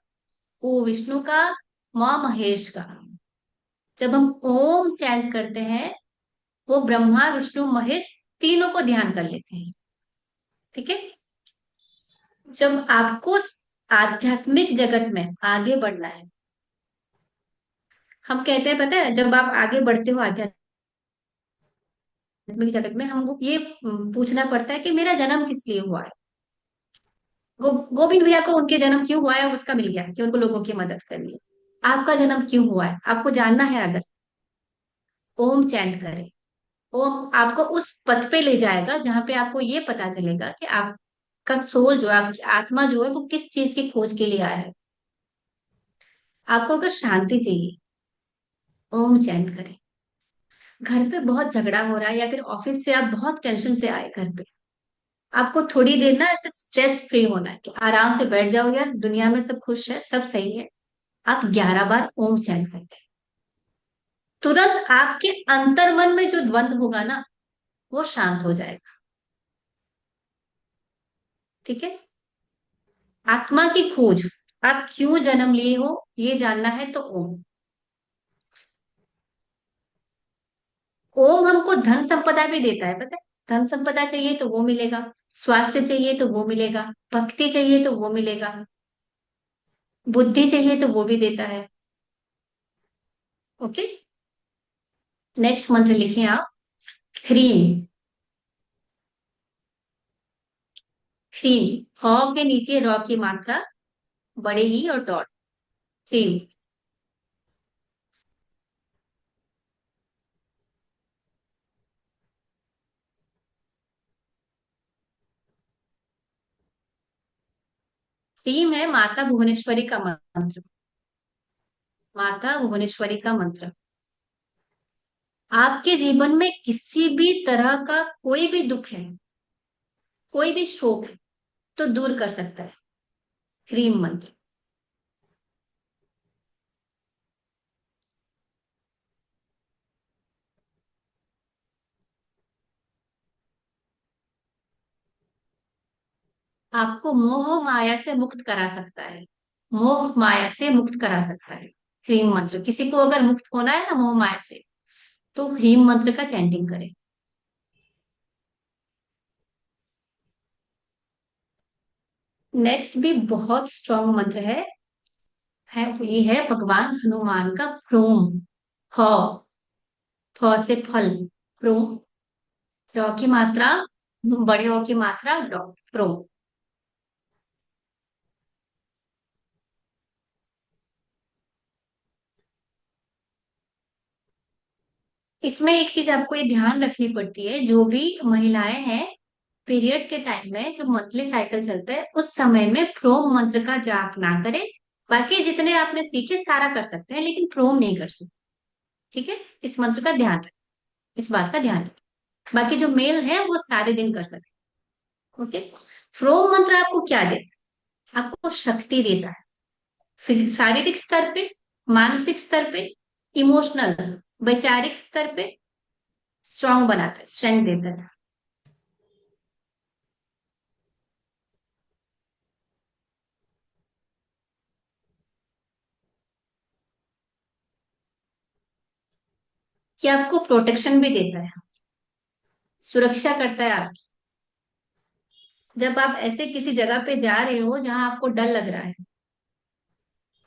उ विष्णु का, म महेश का। जब हम ओम चैंट करते हैं, वो ब्रह्मा विष्णु महेश तीनों को ध्यान कर लेते हैं, ठीक है। जब आपको आध्यात्मिक जगत में आगे बढ़ना है, हम कहते हैं, पता है, जब आप आगे बढ़ते हो आध्यात्मिक जगत में, हमको ये पूछना पड़ता है कि मेरा जन्म किस लिए हुआ है। गोविंद भैया को उनके जन्म क्यों हुआ है उसका मिल गया, कि उनको लोगों की मदद करनी है। आपका जन्म क्यों हुआ है आपको जानना है, अगर ओम चैंट करें, ओम आपको उस पथ पे ले जाएगा जहां पे आपको ये पता चलेगा कि आपका सोल जो है, आपकी आत्मा जो है, वो किस चीज की खोज के लिए आया है। आपको अगर शांति चाहिए, ओम चैंट करें। घर पे बहुत झगड़ा हो रहा है, या फिर ऑफिस से आप बहुत टेंशन से आए घर पे, आपको थोड़ी देर ना ऐसे स्ट्रेस फ्री होना है, कि आराम से बैठ जाओ, यार दुनिया में सब खुश है, सब सही है। आप 11 बार ओम चैंट करते हैं, तुरंत आपके अंतर मन में जो द्वंद होगा ना, वो शांत हो जाएगा, ठीक है। आत्मा की खोज, आप क्यों जन्म लिए हो, ये जानना है तो ओम। ओम हमको धन संपदा भी देता है, पता है। धन संपदा चाहिए तो वो मिलेगा, स्वास्थ्य चाहिए तो वो मिलेगा, भक्ति चाहिए तो वो मिलेगा, बुद्धि चाहिए तो वो भी देता है, ओके। नेक्स्ट मंत्र लिखिए आप, ह्रीम। ह्रीम, ह के नीचे र की मात्रा, बड़े ई और डॉट, ह्रीम। थीम है माता भुवनेश्वरी का मंत्र। माता भुवनेश्वरी का मंत्र आपके जीवन में किसी भी तरह का कोई भी दुख है, कोई भी शोक है, तो दूर कर सकता है क्रीम मंत्र। आपको मोह माया से मुक्त करा सकता है। मोह माया से मुक्त करा सकता है क्रीम मंत्र। किसी को अगर मुक्त होना है ना मोह माया से, तो क्रीम मंत्र का चैंटिंग करें। नेक्स्ट भी बहुत स्ट्रॉन्ग मंत्र है ये है भगवान हनुमान का फ्रोम। फ फ से फल, फ्रोम। र की मात्रा, बड़े ओ की मात्रा, डॉ, फ्रोम। इसमें एक चीज आपको ये ध्यान रखनी पड़ती है, जो भी महिलाएं हैं पीरियड्स के टाइम में, जब मंथली साइकिल चलता है उस समय में प्रोम मंत्र का जाप ना करें। बाकी जितने आपने सीखे सारा कर सकते हैं, लेकिन प्रोम नहीं कर सकते। ठीक है, इस मंत्र का ध्यान रखें, इस बात का ध्यान रखें। बाकी जो मेल है वो सारे दिन कर सकते हैं। ओके। प्रोम मंत्र आपको क्या देता है? आपको शक्ति देता है, फिजिक्स शारीरिक स्तर पे, मानसिक स्तर पे, इमोशनल वैचारिक स्तर पे स्ट्रांग बनाता है, स्ट्रेंथ देता है। ये आपको प्रोटेक्शन भी देता है, सुरक्षा करता है आपकी। जब आप ऐसे किसी जगह पे जा रहे हो जहां आपको डर लग रहा है,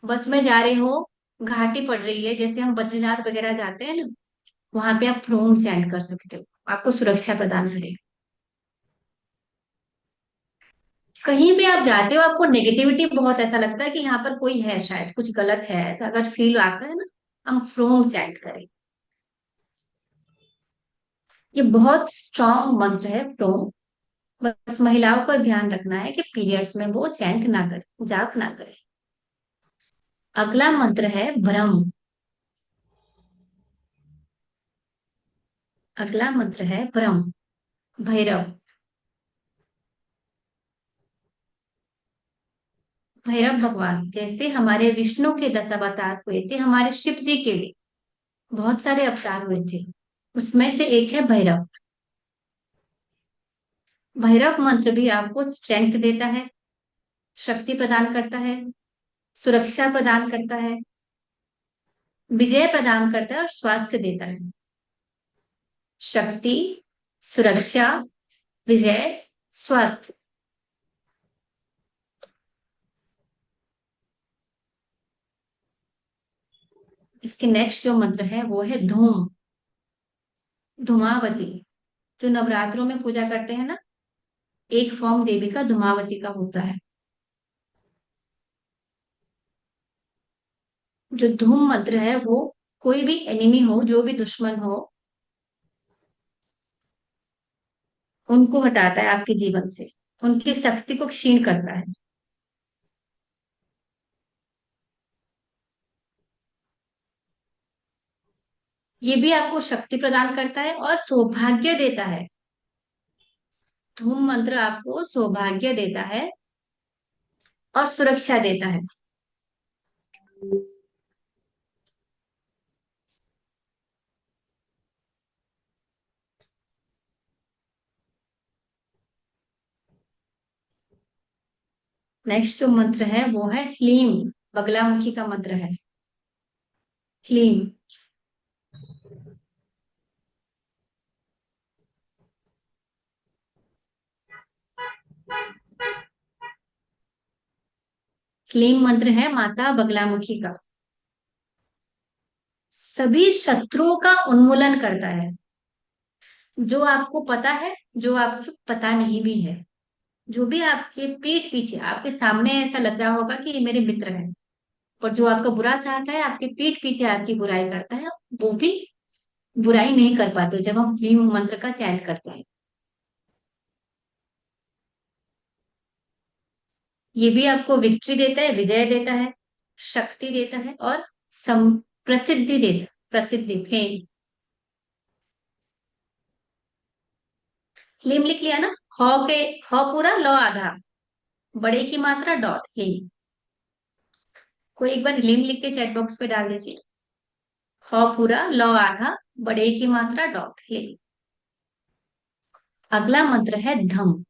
बस में जा रहे हो, घाटी पड़ रही है, जैसे हम बद्रीनाथ वगैरह जाते हैं ना, वहां पे आप फ्रोम चैंट कर सकते हो, आपको सुरक्षा प्रदान करेगा। कहीं भी आप जाते हो आपको नेगेटिविटी बहुत ऐसा लगता है कि यहाँ पर कोई है, शायद कुछ गलत है, ऐसा अगर फील आता है ना, हम फ्रोम चैंट करें। ये बहुत स्ट्रांग मंत्र है फ्रोम। बस महिलाओं को ध्यान रखना है कि पीरियड्स में वो चैंट ना करें, जाप ना करें। अगला मंत्र है ब्रह्म। अगला मंत्र है ब्रह्म, भैरव। भैरव भगवान जैसे हमारे विष्णु के 10 अवतार हुए थे, हमारे शिव जी के भी बहुत सारे अवतार हुए थे, उसमें से एक है भैरव। भैरव मंत्र भी आपको स्ट्रेंथ देता है, शक्ति प्रदान करता है, सुरक्षा प्रदान करता है, विजय प्रदान करता है और स्वास्थ्य देता है। शक्ति, सुरक्षा, विजय, स्वास्थ्य। इसके नेक्स्ट जो मंत्र है वो है धूम, धूमावती। जो नवरात्रों में पूजा करते हैं ना, एक फॉर्म देवी का धूमावती का होता है। जो धूम मंत्र है वो कोई भी एनिमी हो, जो भी दुश्मन हो, उनको हटाता है आपके जीवन से, उनकी शक्ति को क्षीण करता है। ये भी आपको शक्ति प्रदान करता है और सौभाग्य देता है। धूम मंत्र आपको सौभाग्य देता है और सुरक्षा देता है। नेक्स्ट जो मंत्र है वो है ह्लीम, बगलामुखी का मंत्र है ह्लीम। ह्लीम मंत्र है माता बगलामुखी का, सभी शत्रुओं का उन्मूलन करता है। जो आपको पता है, जो आपको पता नहीं भी है, जो भी आपके पीठ पीछे, आपके सामने ऐसा लग रहा होगा कि ये मेरे मित्र है, पर जो आपका बुरा चाहता है, आपके पीठ पीछे आपकी बुराई करता है, वो भी बुराई नहीं कर पाते जब हम ह्लीम मंत्र का चयन करते हैं। ये भी आपको विक्ट्री देता है, विजय देता है, शक्ति देता है, और प्रसिद्धि देता है, प्रसिद्धि, फेम। लीम लिख लिया ना। ह के, ह पूरा ल आधा, बड़े की मात्रा डॉट, लीम। कोई एक बार लीम लिख के चैट बॉक्स पे डाल दीजिए। ह पूरा ल आधा, बड़े की मात्रा डॉट, लीम। अगला मंत्र है धम।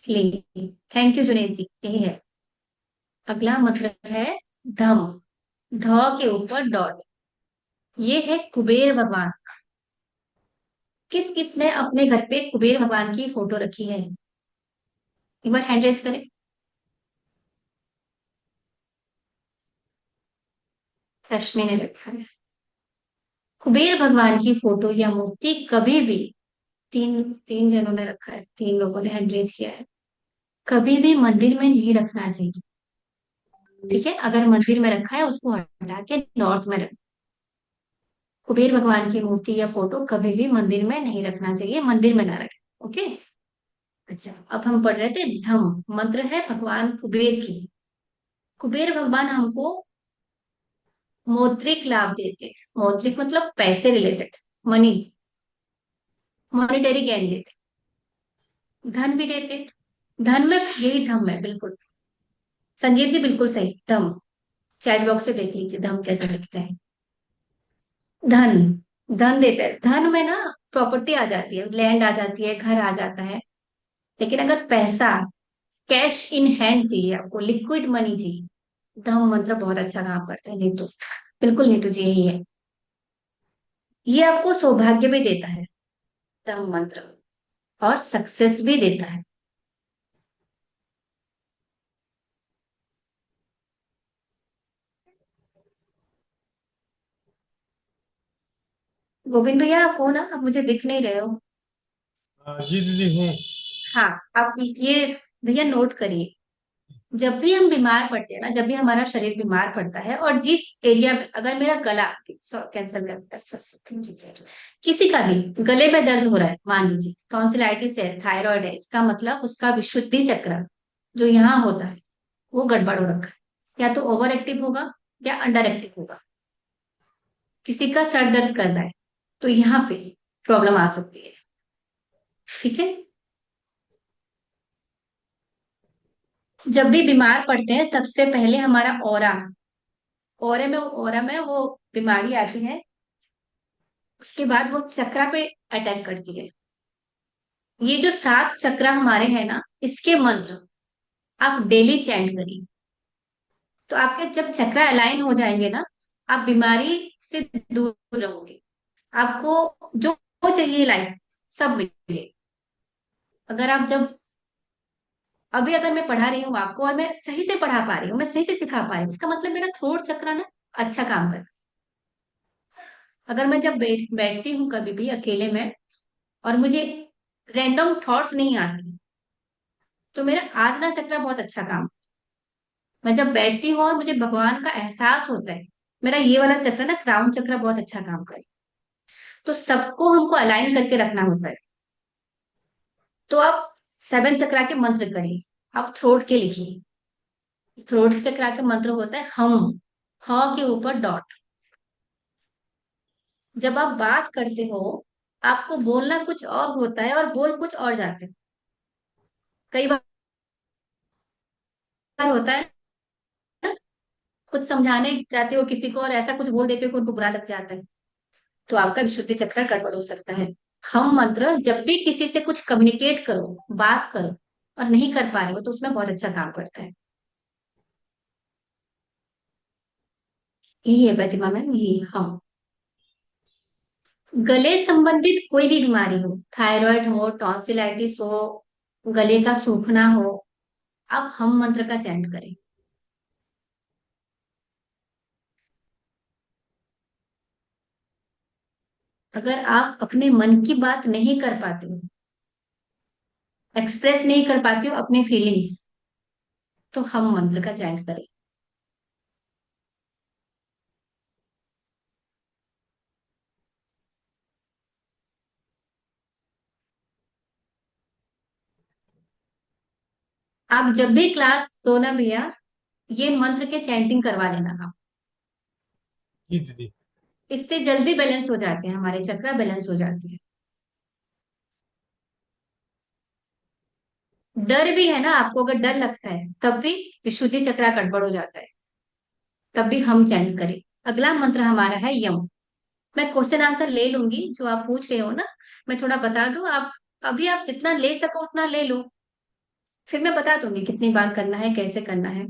लीम। थैंक यू जुनेद जी, यही है। अगला मंत्र है धम। ध के ऊपर डॉट। ये है कुबेर भगवान। किस किस ने अपने घर पे कुबेर भगवान की फोटो रखी है? एक बार हैंड रेज करें। रश्मि ने रखा है। कुबेर भगवान की फोटो या मूर्ति कभी भी, तीन तीन जनों ने रखा है, तीन लोगों ने हैंड रेज किया है, कभी भी मंदिर में नहीं रखना चाहिए। ठीक है, अगर मंदिर में रखा है उसको हटा के नॉर्थ में रख। कुबेर भगवान की मूर्ति या फोटो कभी भी मंदिर में नहीं रखना चाहिए, मंदिर में ना रखें। ओके। अच्छा, अब हम पढ़ रहे थे धम। मंत्र है भगवान कुबेर की। कुबेर भगवान हमको मौद्रिक लाभ देते हैं। मौद्रिक मतलब पैसे रिलेटेड, मनी, मॉनिटरी गेन देते हैं। धन भी देते हैं। धन में यही धम है, बिल्कुल। संजीव जी बिल्कुल सही, धम। चैट बॉक्स से देख लीजिए धम कैसे लिखते हैं। धन, धन देते हैं। धन में ना प्रॉपर्टी आ जाती है, लैंड आ जाती है, घर आ जाता है। लेकिन अगर पैसा, कैश इन हैंड चाहिए आपको, लिक्विड मनी चाहिए, धम मंत्र बहुत अच्छा काम करता है। नीतू, बिल्कुल नीतू जी, यही है। ये आपको सौभाग्य भी देता है, धम मंत्र, और सक्सेस भी देता है। गोविंद भैया आप हो ना? आप मुझे दिख नहीं रहे हो।
जी दीदी हूँ।
हाँ, आप ये भैया नोट करिए। जब भी हम बीमार पड़ते हैं ना, जब भी हमारा शरीर बीमार पड़ता है, और जिस एरिया में, अगर मेरा गला, कैंसर का, किसी का भी गले में दर्द हो रहा है, मान लीजिए टॉन्सिलाइटिस है, थायराइड है, इसका मतलब उसका विशुद्धि चक्र जो यहाँ होता है वो गड़बड़ हो रखा है। या तो ओवर एक्टिव होगा या अंडर एक्टिव होगा। किसी का सर दर्द कर रहा है तो यहाँ पे प्रॉब्लम आ सकती है। ठीक है। जब भी बीमार पड़ते हैं सबसे पहले हमारा ऑरा, ऑरा में वो बीमारी आती है, उसके बाद वो चक्रा पे अटैक करती है। ये जो 7 चक्रा हमारे हैं ना, इसके मंत्र आप डेली चैंट करिए, तो आपके जब चक्रा अलाइन हो जाएंगे ना, आप बीमारी से दूर रहोगे। आपको जो चाहिए लाइफ सब मिले। अगर आप जब, अभी अगर मैं पढ़ा रही हूँ आपको और मैं सही से पढ़ा पा रही हूँ, मैं सही से सिखा पा रही हूँ, इसका मतलब मेरा थ्रोट चक्रा ना अच्छा काम कर। अगर मैं जब बैठती हूँ कभी भी अकेले में, और मुझे रैंडम थॉट्स नहीं आती, तो मेरा आसना चक्र बहुत अच्छा काम। मैं जब बैठती हूँ और मुझे भगवान का एहसास होता है, मेरा ये वाला चक्र ना, क्राउन चक्र, बहुत अच्छा काम करे। तो सबको हमको अलाइन करके रखना होता है। तो आप 7 चक्रा के मंत्र करिए। आप थ्रोट के लिखिए। थ्रोट चक्रा के मंत्र होता है हम, ह के ऊपर डॉट। जब आप बात करते हो, आपको बोलना कुछ और होता है और बोल कुछ और जाते हैं। कई बार होता है ना, कुछ समझाने जाते हो किसी को और ऐसा कुछ बोल देते हो कि उनको बुरा लग जाता है, तो आपका विशुद्धि चक्र गड़बड़ हो सकता है। हम मंत्र जब भी किसी से कुछ कम्युनिकेट करो, बात करो, और नहीं कर पा रहे हो, तो उसमें बहुत अच्छा काम करता है। यही है प्रतिमा मैम, यही है हम। गले संबंधित कोई भी बीमारी हो, थायराइड हो, टॉन्सिलाइटिस हो, गले का सूखना हो, आप हम मंत्र का चैंट करें। अगर आप अपने मन की बात नहीं कर पाते हो, एक्सप्रेस नहीं कर पाते हो अपनी फीलिंग्स, तो हम मंत्र का चैंट करें। आप जब भी क्लास दो ना भैया, ये मंत्र के चैंटिंग करवा लेना आप।
जी दीदी।
इससे जल्दी बैलेंस हो जाते हैं, हमारे चक्र बैलेंस हो जाते हैं। डर भी है ना आपको, अगर डर लगता है तब भी विशुद्धि चक्र गड़बड़ हो जाता है, तब भी हम चैंट करें। अगला मंत्र हमारा है यम। मैं क्वेश्चन आंसर ले लूंगी जो आप पूछ रहे हो ना, मैं थोड़ा बता दूं आप। अभी आप जितना ले सको उतना ले लो, फिर मैं बता दूंगी कितनी बार करना है, कैसे करना है।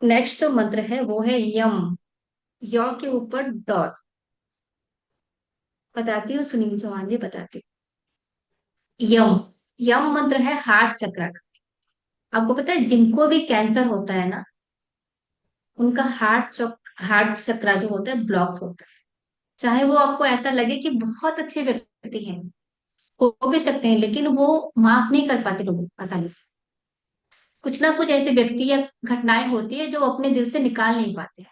नेक्स्ट जो मंत्र है वो है यम। यौ के ऊपर डॉट। बताती हूँ, सुनील चौहान जी बताती हूँ। यम। यम मंत्र है हार्ट चक्र का। आपको पता है जिनको भी कैंसर होता है ना, उनका हार्ट चक्र जो होता है ब्लॉक होता है। चाहे वो आपको ऐसा लगे कि बहुत अच्छे व्यक्ति हैं, हो भी सकते हैं, लेकिन वो माफ नहीं कर पाते लोगों को आसानी से। कुछ ना कुछ ऐसे व्यक्ति या घटनाएं होती है जो अपने दिल से निकाल नहीं पाते हैं,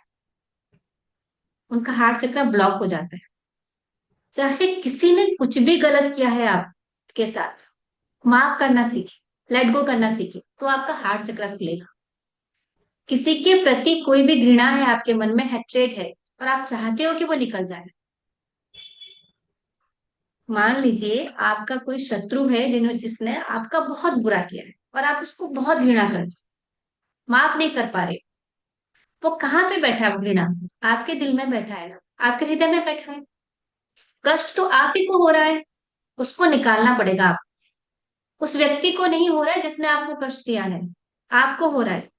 उनका हार्ट चक्र ब्लॉक हो जाता है। चाहे किसी ने कुछ भी गलत किया है आपके साथ, माफ करना सीखे, लेट गो करना सीखे, तो आपका हार्ट चक्र खुलेगा। किसी के प्रति कोई भी घृणा है आपके मन में, हेट्रेड है, और आप चाहते हो कि वो निकल जाए। मान लीजिए आपका कोई शत्रु है जिसने आपका बहुत बुरा किया है, और आप उसको बहुत घृणा करते हो, माफ नहीं कर पा रहे। वो कहाँ पे बैठा है वो घृणा? आपके दिल में बैठा है ना, आपके हृदय में बैठा है। कष्ट तो आप ही को हो रहा है, उसको निकालना पड़ेगा आप। उस व्यक्ति को नहीं हो रहा है जिसने आपको कष्ट दिया है, आपको हो रहा है।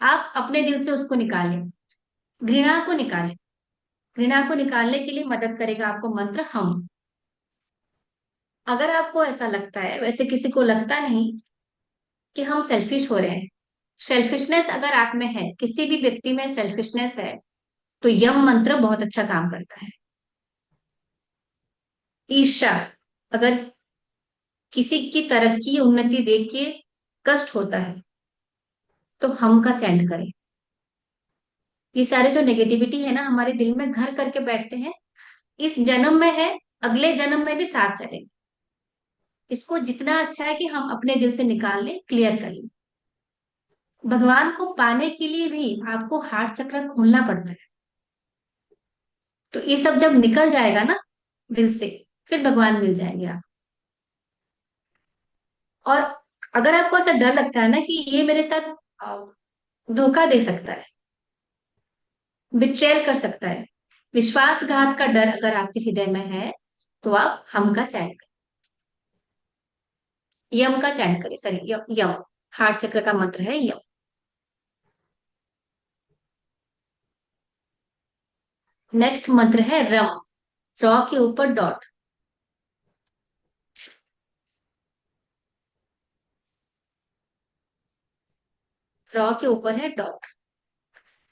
आप अपने दिल से उसको निकालें, घृणा को निकालें। घृणा को निकालने के लिए मदद करेगा आपको मंत्र हम। अगर आपको ऐसा लगता है, वैसे किसी को लगता नहीं कि हम सेल्फिश हो रहे हैं, सेल्फिशनेस अगर आप में है, किसी भी व्यक्ति में सेल्फिशनेस है, तो यम मंत्र बहुत अच्छा काम करता है। ईर्ष्या, अगर किसी की तरक्की उन्नति देख के कष्ट होता है, तो हम का चैंट करें। ये सारे जो नेगेटिविटी है ना हमारे दिल में घर करके बैठते हैं, इस जन्म में है, अगले जन्म में भी साथ चलेंगे। इसको जितना अच्छा है कि हम अपने दिल से निकाल लें, क्लियर कर लें। भगवान को पाने के लिए भी आपको हार्ट चक्र खोलना पड़ता है। तो ये सब जब निकल जाएगा ना दिल से, फिर भगवान मिल जाएंगे आप। और अगर आपको ऐसा डर लगता है ना कि ये मेरे साथ धोखा दे सकता है, बिट्रेयल कर सकता है, विश्वासघात का डर अगर आपके हृदय में है, तो आप हम का चैन करें, यम का चैन करें, सॉरी यम। हार्ट चक्र का मंत्र है यम। नेक्स्ट मंत्र है रम। रॉ के ऊपर डॉट। रॉ के ऊपर है डॉट।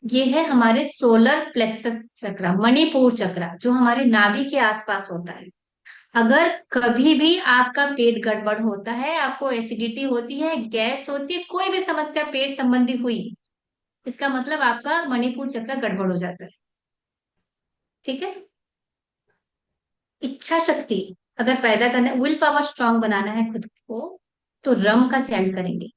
ये है हमारे सोलर प्लेक्सस चक्र, मणिपुर चक्र, जो हमारे नाभि के आसपास होता है। अगर कभी भी आपका पेट गड़बड़ होता है, आपको एसिडिटी होती है, गैस होती है, कोई भी समस्या पेट संबंधी हुई, इसका मतलब आपका मणिपुर चक्र गड़बड़ हो जाता है। ठीक है। इच्छा शक्ति अगर पैदा करना, विल पावर स्ट्रांग बनाना है खुद को, तो रम का चयन करेंगे।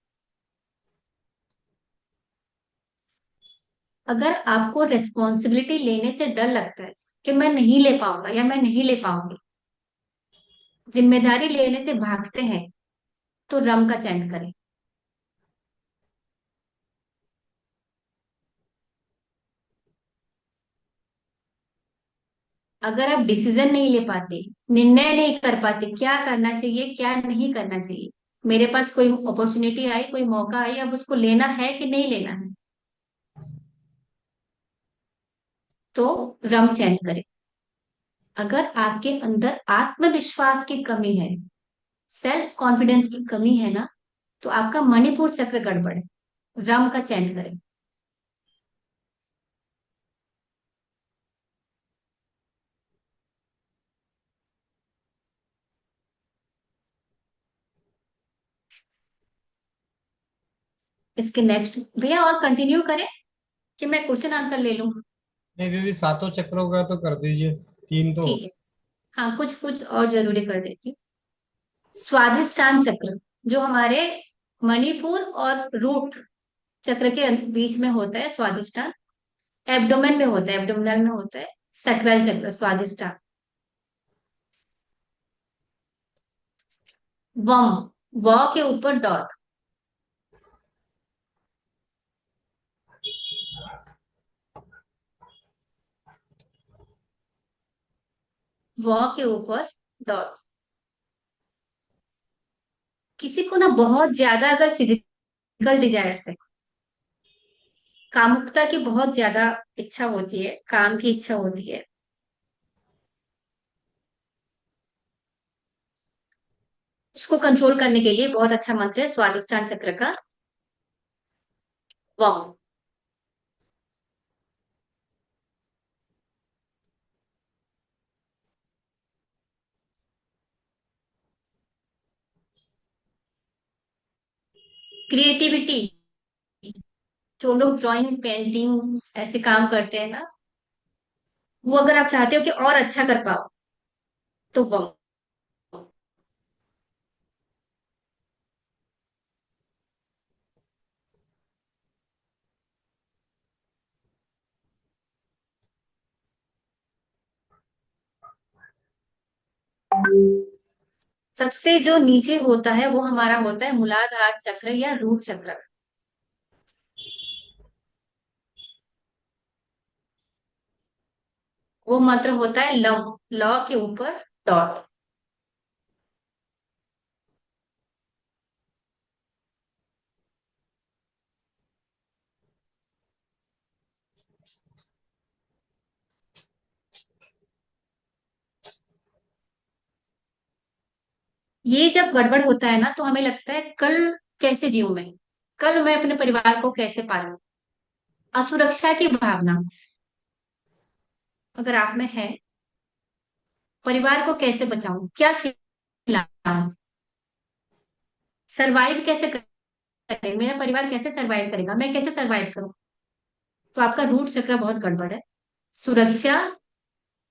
अगर आपको रेस्पॉन्सिबिलिटी लेने से डर लगता है कि मैं नहीं ले पाऊंगा या मैं नहीं ले पाऊंगी, जिम्मेदारी लेने से भागते हैं, तो रम का चयन करें। अगर आप डिसीजन नहीं ले पाते, निर्णय नहीं कर पाते, क्या करना चाहिए क्या नहीं करना चाहिए, मेरे पास कोई अपॉर्चुनिटी आई, कोई मौका आई, अब उसको लेना है कि नहीं लेना है, तो रम चयन करें। अगर आपके अंदर आत्मविश्वास की कमी है, सेल्फ कॉन्फिडेंस की कमी है ना, तो आपका मणिपुर चक्र गड़बड़ है। रम का चयन करें। इसके नेक्स्ट भैया और कंटिन्यू करें कि मैं क्वेश्चन आंसर ले लूं?
नहीं दीदी, सातों चक्रों का तो कर दीजिए, तीन तो।
ठीक है। हाँ, कुछ कुछ और जरूरी कर देती हूँ। स्वाधिष्ठान चक्र, जो हमारे मणिपुर और रूट चक्र के बीच में होता है स्वादिष्टान। एब्डोमेन में होता है, एब्डोमिनल में होता है सैक्रल चक्र स्वादिष्टान। वम, व के ऊपर डॉट। व के ऊपर डॉट। किसी को ना बहुत ज्यादा अगर फिजिकल डिजायर्स है, कामुकता की बहुत ज्यादा इच्छा होती है, काम की इच्छा होती है, उसको कंट्रोल करने के लिए बहुत अच्छा मंत्र है स्वादिष्टान चक्र का, वाम। क्रिएटिविटी, जो लोग ड्राइंग पेंटिंग ऐसे काम करते हैं ना, वो अगर आप चाहते हो कि और अच्छा कर पाओ तो वाम। सबसे जो नीचे होता है वो हमारा होता है मूलाधार चक्र या रूट चक्र। वो मंत्र होता है लम, ल के ऊपर डॉट। ये जब गड़बड़ होता है ना तो हमें लगता है कल कैसे जीऊं मैं, कल मैं अपने परिवार को कैसे पालूं। असुरक्षा की भावना अगर आप में है, परिवार को कैसे बचाऊं, क्या खिलाऊं, सरवाइव कैसे करें, मेरा परिवार कैसे सरवाइव करेगा, मैं कैसे सरवाइव करूं, तो आपका रूट चक्र बहुत गड़बड़ है। सुरक्षा,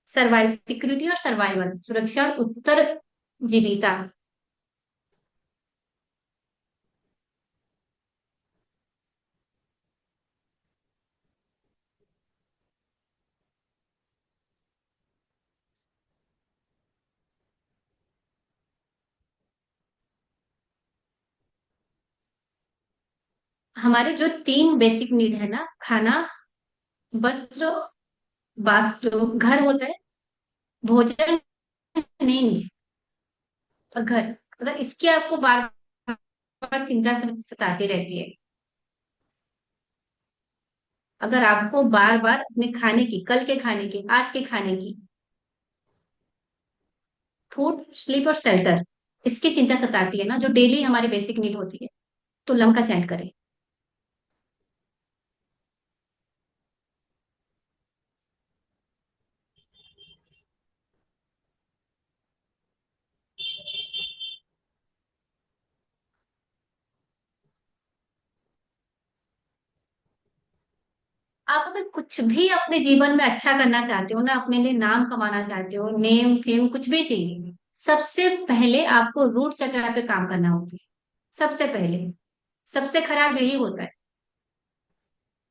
सर्वाइव, सिक्योरिटी और सर्वाइवल, सुरक्षा और उत्तर जीविता। हमारे जो तीन बेसिक नीड है ना, खाना, वस्त्र, वास्तु, घर होता है, भोजन, नींद और घर, अगर इसकी आपको बार बार चिंता सताती रहती है, अगर आपको बार बार अपने खाने की, कल के खाने की, आज के खाने की, फूड, स्लीप और शेल्टर, इसकी चिंता सताती है ना, जो डेली हमारी बेसिक नीड होती है, तो लम का चैंट करें। आप अगर कुछ भी अपने जीवन में अच्छा करना चाहते हो ना, अपने लिए नाम कमाना चाहते हो, नेम फेम कुछ भी चाहिए, सबसे पहले आपको रूट चक्र पे काम करना होगा। सबसे पहले, सबसे खराब यही होता है।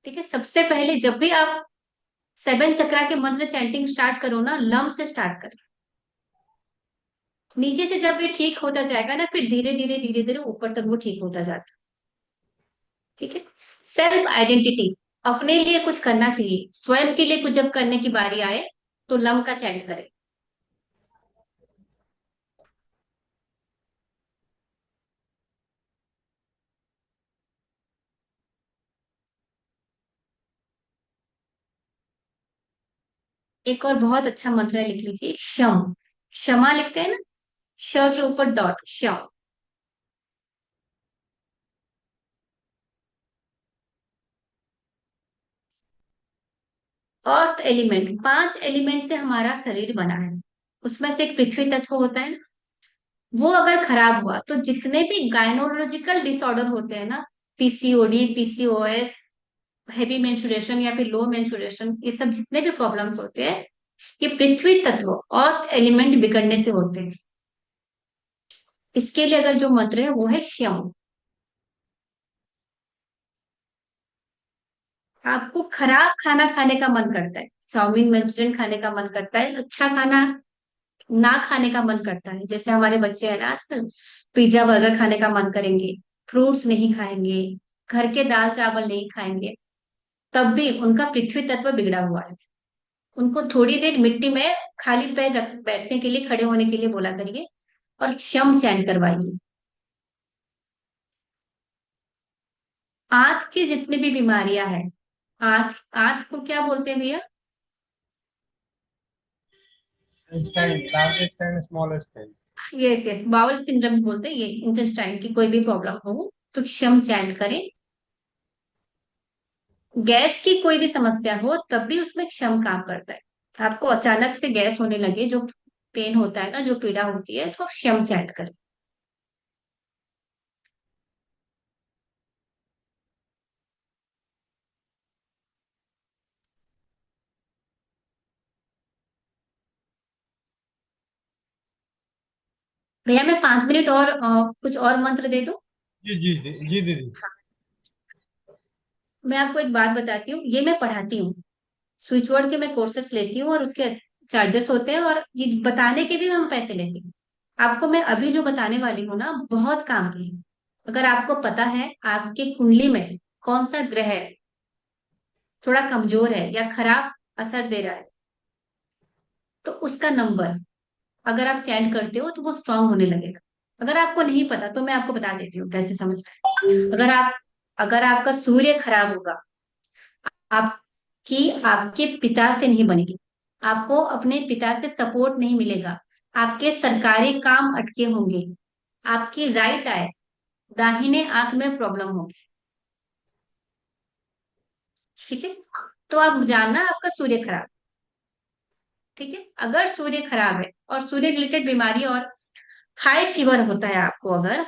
ठीक है, सबसे पहले जब भी आप सेवन चक्रा के मंत्र चैंटिंग स्टार्ट करो ना, लम से स्टार्ट करो। नीचे से जब ये ठीक होता जाएगा ना, फिर धीरे धीरे धीरे धीरे ऊपर तक वो ठीक होता जाता है। ठीक है। सेल्फ आइडेंटिटी, अपने लिए कुछ करना चाहिए, स्वयं के लिए कुछ जब करने की बारी आए तो लम का चैंट करें। एक और बहुत अच्छा मंत्र है, लिख लीजिए, क्षम। क्षमा लिखते हैं ना, श के ऊपर डॉट, क्षम। अर्थ एलिमेंट, पांच एलिमेंट से हमारा शरीर बना है, उसमें से एक पृथ्वी तत्व होता है ना, वो अगर खराब हुआ तो जितने भी गायनोलॉजिकल डिसऑर्डर होते हैं ना, पीसीओडी, पीसीओएस, हैवी मेंस्ट्रुएशन या फिर लो मेंस्ट्रुएशन, ये सब जितने भी प्रॉब्लम्स होते हैं, ये पृथ्वी तत्व और एलिमेंट बिगड़ने से होते हैं। इसके लिए अगर जो मंत्र है वो है श्यम। आपको खराब खाना खाने का मन करता है, चाउमीन मंचूरियन खाने का मन करता है, अच्छा खाना ना खाने का मन करता है, जैसे हमारे बच्चे हैं ना आजकल, पिज्जा बर्गर खाने का मन करेंगे, फ्रूट्स नहीं खाएंगे, घर के दाल चावल नहीं खाएंगे, तब भी उनका पृथ्वी तत्व बिगड़ा हुआ है। उनको थोड़ी देर मिट्टी में खाली पैर बैठने के लिए, खड़े होने के लिए बोला करिए, और क्षम चयन करवाइए। आंत की जितनी भी बीमारियां हैं, आंत आंत को क्या बोलते हैं भैया?
Stein, large stein, small stein.
Yes yes, bowel syndrome बोलते हैं, ये इंटेस्टाइन की कोई भी प्रॉब्लम हो तो क्षम चयन करें। गैस की कोई भी समस्या हो तब भी उसमें क्षम काम करता है। आपको अचानक से गैस होने लगे, जो पेन होता है ना, जो पीड़ा होती है, तो आप क्षम चयन करें। भैया मैं 5 मिनट और कुछ और मंत्र दे दूं?
जी जी जी जी दीदी।
मैं आपको एक बात बताती हूँ, ये मैं पढ़ाती हूँ, स्विच वर्ड के मैं कोर्सेस लेती हूँ, और उसके चार्जेस होते हैं, और ये बताने के भी हम पैसे लेती हूँ। आपको मैं अभी जो बताने वाली हूँ ना, बहुत काम की है। अगर आपको पता है आपकी कुंडली में कौन सा ग्रह थोड़ा कमजोर है या खराब असर दे रहा है, तो उसका नंबर अगर आप चैंट करते हो तो वो स्ट्रांग होने लगेगा। अगर आपको नहीं पता तो मैं आपको बता देती हूँ कैसे समझना है। अगर आपका सूर्य खराब होगा, आपकी आपके पिता से नहीं बनेगी, आपको अपने पिता से सपोर्ट नहीं मिलेगा, आपके सरकारी काम अटके होंगे, आपकी राइट आई, दाहिने आंख में प्रॉब्लम होगी। ठीक है, तो आप जानना आपका सूर्य खराब। ठीक है, अगर सूर्य खराब है और सूर्य रिलेटेड बीमारी और हाई फीवर होता है आपको, अगर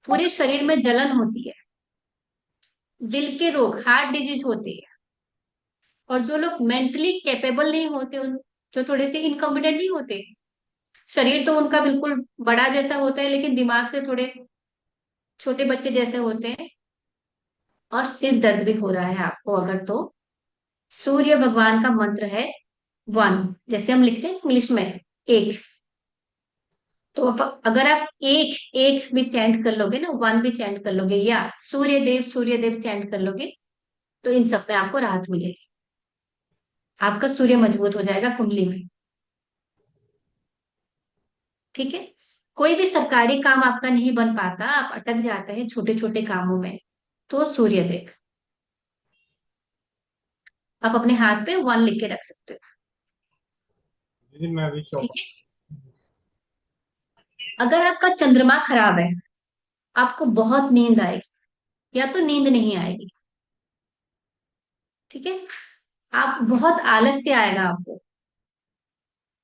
पूरे शरीर में जलन होती है, दिल के रोग, हार्ट डिजीज होती है, और जो लोग मेंटली कैपेबल नहीं होते, उन जो थोड़े से इनकॉम्पिटेंट नहीं होते, शरीर तो उनका बिल्कुल बड़ा जैसा होता है लेकिन दिमाग से थोड़े छोटे बच्चे जैसे होते हैं, और सिर दर्द भी हो रहा है आपको अगर, तो सूर्य भगवान का मंत्र है 1, जैसे हम लिखते हैं इंग्लिश में, एक। तो अगर आप एक एक भी चैंट कर लोगे ना, 1 भी चैंट कर लोगे, या सूर्य देव चैंट कर लोगे, तो इन सब में आपको राहत मिलेगी। आपका सूर्य मजबूत हो जाएगा कुंडली में। ठीक है, कोई भी सरकारी काम आपका नहीं बन पाता, आप अटक जाते हैं छोटे छोटे कामों में, तो सूर्य देव आप अपने हाथ पे 1 लिख के रख सकते हो।
दीदी मैं अभी
ठीक
चौपा।
है, अगर आपका चंद्रमा खराब है, आपको बहुत नींद आएगी या तो नींद नहीं आएगी। ठीक है, आप बहुत आलस्य आएगा आपको,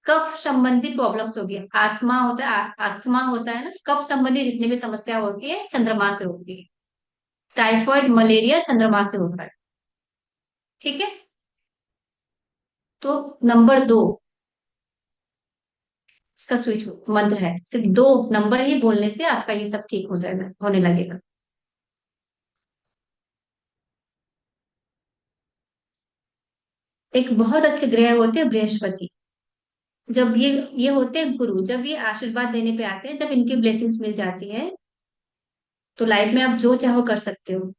कफ संबंधी प्रॉब्लम्स होगी, आसमा होता है, अस्थमा होता है ना, कफ संबंधी जितनी भी समस्या होती है चंद्रमा से होती है। टाइफाइड मलेरिया चंद्रमा से होता है। ठीक है, तो नंबर 2, इसका स्विच मंत्र है, सिर्फ 2 नंबर ही बोलने से आपका ये सब ठीक हो जाएगा, होने लगेगा। एक बहुत अच्छे ग्रह होते हैं बृहस्पति, जब ये होते हैं गुरु, जब ये आशीर्वाद देने पे आते हैं, जब इनकी ब्लेसिंग्स मिल जाती है, तो लाइफ में आप जो चाहो कर सकते हो।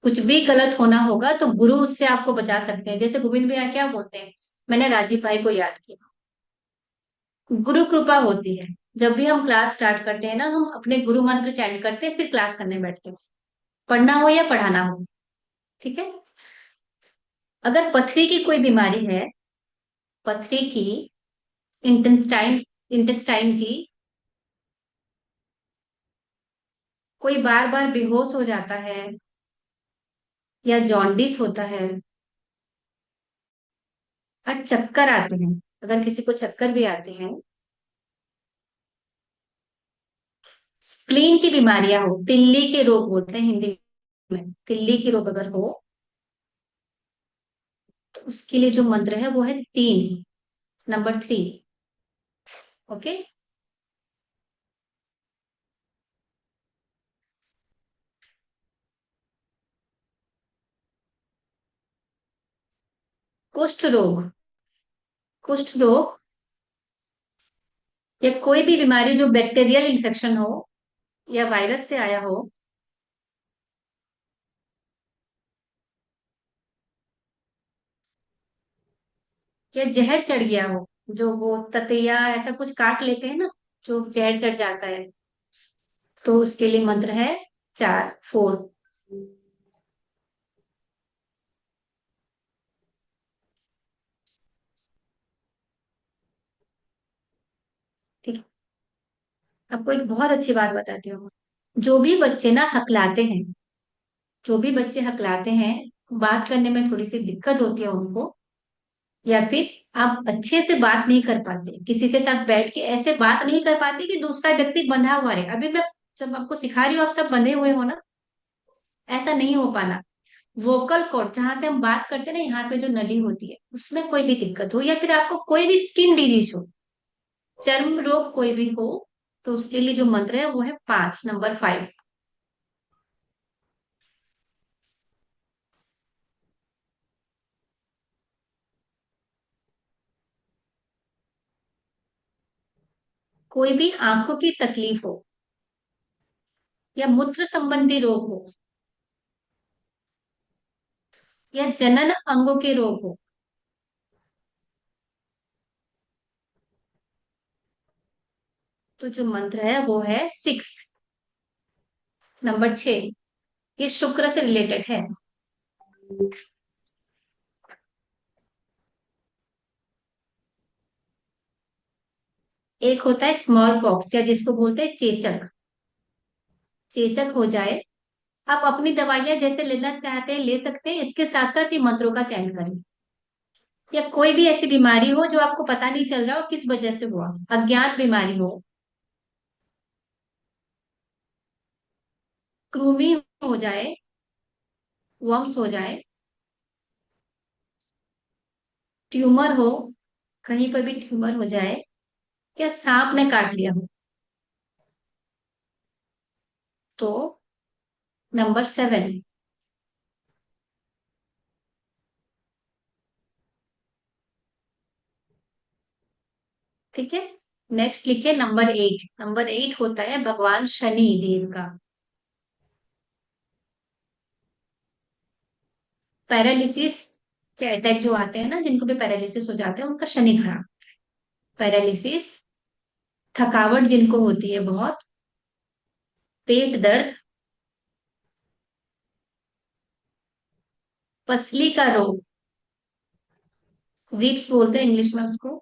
कुछ भी गलत होना होगा तो गुरु उससे आपको बचा सकते हैं। जैसे गोविंद भैया क्या बोलते हैं, मैंने राजीव भाई को याद किया, गुरु कृपा होती है। जब भी हम क्लास स्टार्ट करते हैं ना, हम अपने गुरु मंत्र चैंट करते हैं, फिर क्लास करने बैठते हैं, पढ़ना हो या पढ़ाना हो। ठीक है, अगर पथरी की कोई बीमारी है, पथरी की, इंटेस्टाइन इंटेस्टाइन की, कोई बार बार बेहोश हो जाता है, या जॉन्डिस होता है, और चक्कर आते हैं, अगर किसी को चक्कर भी आते हैं, स्प्लीन की बीमारियां हो, तिल्ली के रोग बोलते हैं हिंदी में, तिल्ली की रोग अगर हो, तो उसके लिए जो मंत्र है वो है 3, नंबर 3। ओके, कुष्ठ रोग, कुष्ठ रोग या कोई भी बीमारी जो बैक्टीरियल इन्फेक्शन हो या वायरस से आया हो, या जहर चढ़ गया हो, जो वो ततैया ऐसा कुछ काट लेते हैं ना, जो जहर चढ़ जाता है, तो उसके लिए मंत्र है चार, फोर। ठीक है। आपको एक बहुत अच्छी बात बताती हूँ। जो भी बच्चे ना हकलाते हैं, जो भी बच्चे हकलाते हैं, बात करने में थोड़ी सी दिक्कत होती है उनको, या फिर आप अच्छे से बात नहीं कर पाते, किसी के साथ बैठ के ऐसे बात नहीं कर पाते कि दूसरा व्यक्ति बंधा हुआ रहे। अभी मैं जब आपको सिखा रही हूँ आप सब बंधे हुए हो ना, ऐसा नहीं हो पाना। वोकल कॉर्ड जहां से हम बात करते हैं ना, यहाँ पे जो नली होती है उसमें कोई भी दिक्कत हो, या फिर आपको कोई भी स्किन डिजीज हो, चर्म रोग कोई भी हो, तो उसके लिए जो मंत्र है वो है पांच, नंबर 5। कोई भी आंखों की तकलीफ हो या मूत्र संबंधी रोग हो या जनन अंगों के रोग हो, तो जो मंत्र है वो है 6, नंबर 6। ये शुक्र से रिलेटेड है। एक होता है स्मॉल पॉक्स या जिसको बोलते हैं चेचक, चेचक हो जाए, आप अपनी दवाइयां जैसे लेना चाहते हैं ले सकते हैं, इसके साथ साथ ये मंत्रों का चयन करें। या कोई भी ऐसी बीमारी हो जो आपको पता नहीं चल रहा हो किस वजह से हुआ, अज्ञात बीमारी हो, कृमि हो जाए, वर्म्स हो जाए, ट्यूमर हो, कहीं पर भी ट्यूमर हो जाए, या सांप ने काट लिया हो, तो नंबर 7। ठीक है। नेक्स्ट लिखिए नंबर 8। नंबर 8 होता है भगवान शनि देव का। पैरालिसिस के अटैक जो आते हैं ना, जिनको भी पैरालिसिस हो जाते हैं, उनका शनि खराब। पैरालिसिस, थकावट जिनको होती है बहुत, पेट दर्द, पसली का रोग, वीप्स बोलते हैं इंग्लिश में उसको,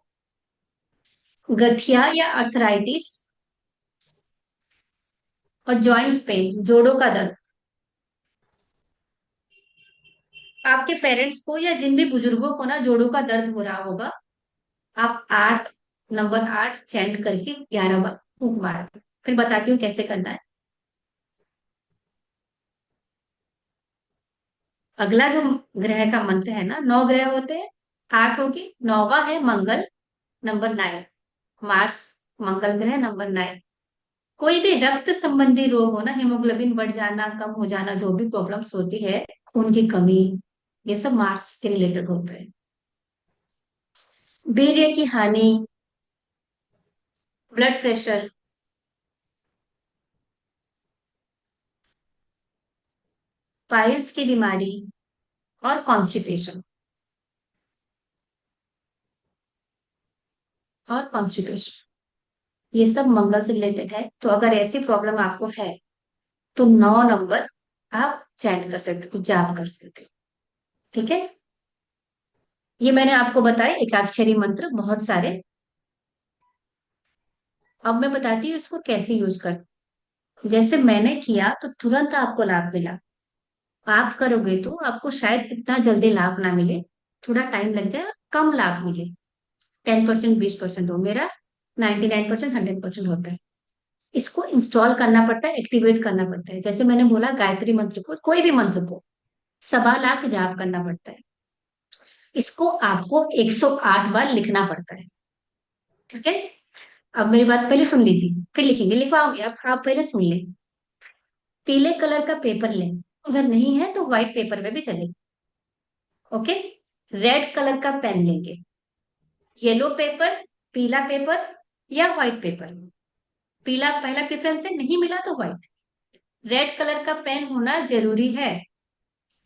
गठिया या अर्थराइटिस, और जॉइंट्स पेन, जोड़ों का दर्द। आपके पेरेंट्स को या जिन भी बुजुर्गों को ना जोड़ों का दर्द हो रहा होगा, आप 8, नंबर 8 चैंट करके 11 बार फूंक मार दो। फिर बताती हूँ कैसे करना है। अगला जो ग्रह का मंत्र है ना, 9 ग्रह होते हैं, 8 होगी, 9वां है मंगल, नंबर 9। मार्स, मंगल ग्रह, नंबर 9। कोई भी रक्त संबंधी रोग हो ना, हेमोग्लोबिन बढ़ जाना, कम हो जाना, जो भी प्रॉब्लम्स होती है, खून की कमी, ये सब मार्स से रिलेटेड होता है। वीर्य की हानि, ब्लड प्रेशर, पाइल्स की बीमारी, और कॉन्स्टिपेशन, और कॉन्स्टिपेशन, ये सब मंगल से रिलेटेड है। तो अगर ऐसी प्रॉब्लम आपको है, तो 9 नंबर आप चैंट कर सकते हो, जाप कर सकते हो। ठीक है। ये मैंने आपको बताया एकाक्षरी मंत्र बहुत सारे। अब मैं बताती हूँ इसको कैसे यूज कर। जैसे मैंने किया तो तुरंत आपको लाभ मिला। आप करोगे तो आपको शायद इतना जल्दी लाभ ना मिले, थोड़ा टाइम लग जाए और कम लाभ मिले। 10%, 20% हो, मेरा 99%, 100% होता है। इसको इंस्टॉल करना पड़ता है, एक्टिवेट करना पड़ता है। जैसे मैंने बोला गायत्री मंत्र को, कोई भी मंत्र को 1.25 लाख जाप करना पड़ता है। इसको आपको 108 बार लिखना पड़ता है। ठीक है। अब मेरी बात पहले सुन लीजिए, फिर लिखेंगे, लिखवाओगे अब, आप पहले सुन ले। पीले कलर का पेपर लें, अगर नहीं है तो व्हाइट पेपर में भी चलेगा। ओके। रेड कलर का पेन लेंगे, येलो पेपर, पीला पेपर या व्हाइट पेपर। पीला पहला प्रेफरेंस है, नहीं मिला तो व्हाइट। रेड कलर का पेन होना जरूरी है,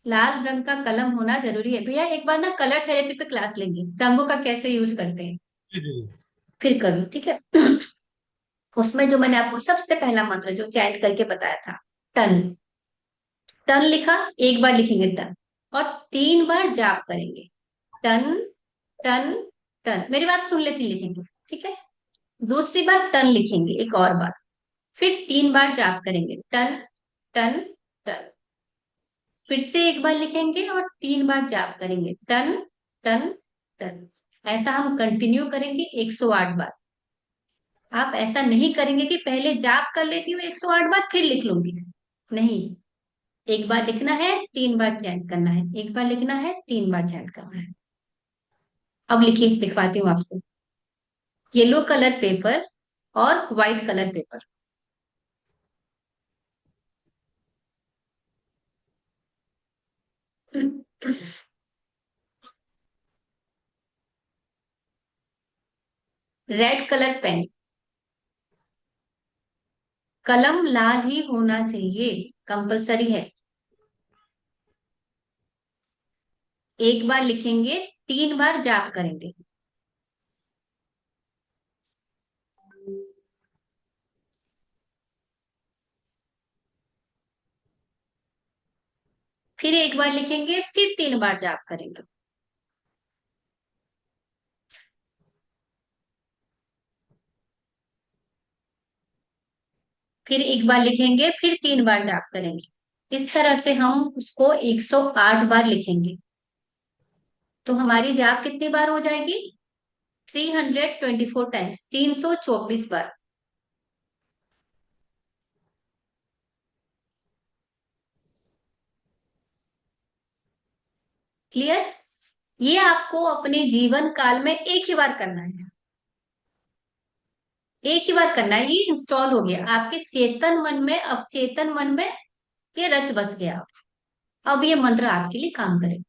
लाल रंग का कलम होना जरूरी है। भैया एक बार ना कलर थेरेपी पे क्लास लेंगे, रंगों का कैसे यूज करते हैं,
जी जी।
फिर कभी, ठीक है। उसमें जो मैंने आपको सबसे पहला मंत्र जो चैंट करके बताया था, टन। टन लिखा, एक बार लिखेंगे टन, और 3 बार जाप करेंगे। टन, टन, टन, मेरी बात सुन ले फिर लिखेंगे, ठीक है। दूसरी बार टन लिखेंगे एक और बार, फिर 3 बार जाप करेंगे, टन, टन, टन। फिर से एक बार लिखेंगे और 3 बार जाप करेंगे, टन, टन, टन। ऐसा हम कंटिन्यू करेंगे 108 बार। आप ऐसा नहीं करेंगे कि पहले जाप कर लेती हूँ 108 बार फिर लिख लूंगी, नहीं। एक बार लिखना है, 3 बार चैंट करना है, एक बार लिखना है, 3 बार चैंट करना है। अब लिखिए, लिखवाती हूँ आपको। येलो कलर पेपर और white colour paper. Red colour pen, कलम लाल ही होना चाहिए, कंपलसरी है। एक बार लिखेंगे, 3 बार जाप करेंगे। फिर एक बार लिखेंगे, फिर 3 बार जाप करेंगे। फिर एक बार लिखेंगे, फिर 3 बार जाप करेंगे। इस तरह से हम उसको 108 बार लिखेंगे। तो हमारी जाप कितनी बार हो जाएगी? 324 टाइम्स, 324 बार। क्लियर? ये आपको अपने जीवन काल में एक ही बार करना है, एक ही बार करना है। ये इंस्टॉल हो गया आपके चेतन मन में, अवचेतन मन में ये रच बस गया। अब ये मंत्र आपके लिए काम करे।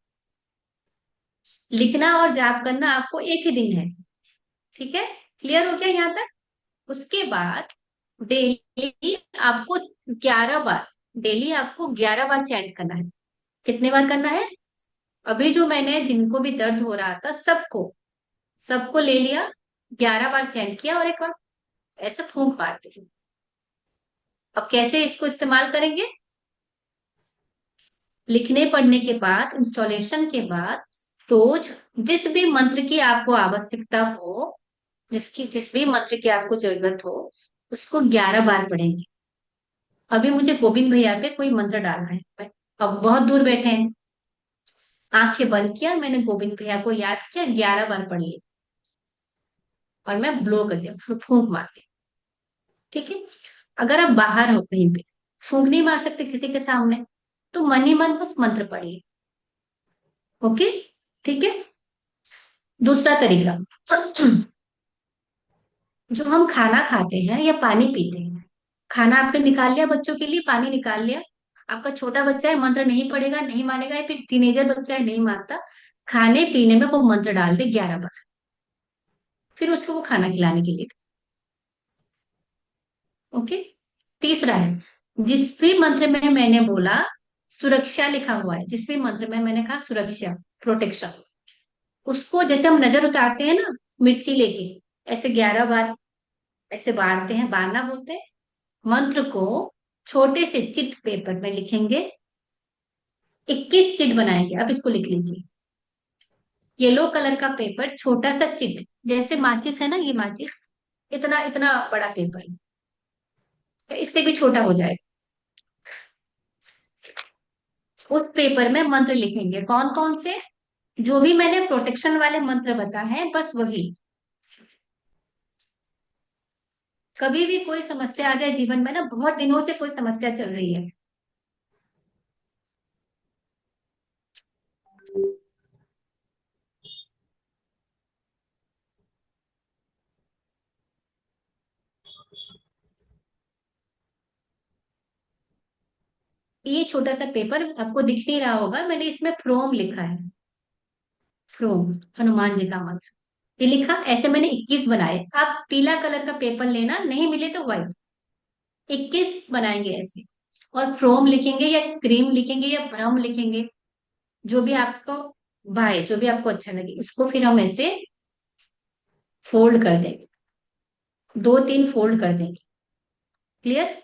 लिखना और जाप करना आपको एक ही दिन है, ठीक है। क्लियर हो गया यहाँ तक? उसके बाद डेली आपको 11 बार, डेली आपको 11 बार चैंट करना है। कितने बार करना है? अभी जो मैंने जिनको भी दर्द हो रहा था सबको, सबको ले लिया, 11 बार चैंट किया और एक बार ऐसे फूंक मारते थे। अब कैसे इसको इस्तेमाल करेंगे? लिखने पढ़ने के बाद, इंस्टॉलेशन के बाद, रोज जिस भी मंत्र की आपको आवश्यकता हो, जिसकी जिस भी मंत्र की आपको जरूरत हो, उसको 11 बार पढ़ेंगे। अभी मुझे गोविंद भैया पे कोई मंत्र डालना है, अब बहुत दूर बैठे हैं, आंखें बंद किया, मैंने गोविंद भैया को याद किया, 11 बार पढ़ लिया और मैं ब्लो कर दिया, फूंक मार दिया, ठीक है। अगर आप बाहर हो कहीं पे, फूंक नहीं मार सकते किसी के सामने, तो मन ही मन बस मंत्र पढ़िए। ओके, ठीक है। दूसरा तरीका, जो हम खाना खाते हैं या पानी पीते हैं, खाना आपने निकाल लिया बच्चों के लिए, पानी निकाल लिया, आपका छोटा बच्चा है मंत्र नहीं पढ़ेगा, नहीं मानेगा, या फिर टीनेजर बच्चा है नहीं मानता, खाने पीने में वो मंत्र डाल दे 11 बार, फिर उसको वो खाना खिलाने के लिए दे। ओके। तीसरा है, जिस भी मंत्र में मैंने बोला सुरक्षा लिखा हुआ है, जिस भी मंत्र में मैंने कहा सुरक्षा, प्रोटेक्शन, उसको जैसे हम नजर उतारते हैं ना मिर्ची लेके, ऐसे 11 बार ऐसे बाढ़ते हैं, बारना बोलते हैं। मंत्र को छोटे से चिट पेपर में लिखेंगे, 21 चिट बनाएंगे, अब इसको लिख लीजिए। येलो कलर का पेपर, छोटा सा चिट, जैसे माचिस है ना, ये माचिस इतना इतना बड़ा पेपर है, इससे भी छोटा हो जाएगा। उस पेपर में मंत्र लिखेंगे, कौन कौन से? जो भी मैंने प्रोटेक्शन वाले मंत्र बताए हैं बस वही। कभी भी कोई समस्या आ जाए जीवन में ना, बहुत दिनों से कोई समस्या चल रही है, ये छोटा सा पेपर आपको दिख नहीं रहा होगा, मैंने इसमें फ्रोम लिखा है। फ्रोम, हनुमान जी का मंत्र। ये लिखा, ऐसे मैंने 21 बनाए। आप पीला कलर का पेपर लेना, नहीं मिले तो व्हाइट। 21 बनाएंगे ऐसे। और फ्रोम लिखेंगे या क्रीम लिखेंगे या भ्रम लिखेंगे, जो भी आपको भाए, जो भी आपको अच्छा लगे। इसको फिर हम ऐसे फोल्ड कर देंगे, 2-3 फोल्ड कर देंगे। क्लियर?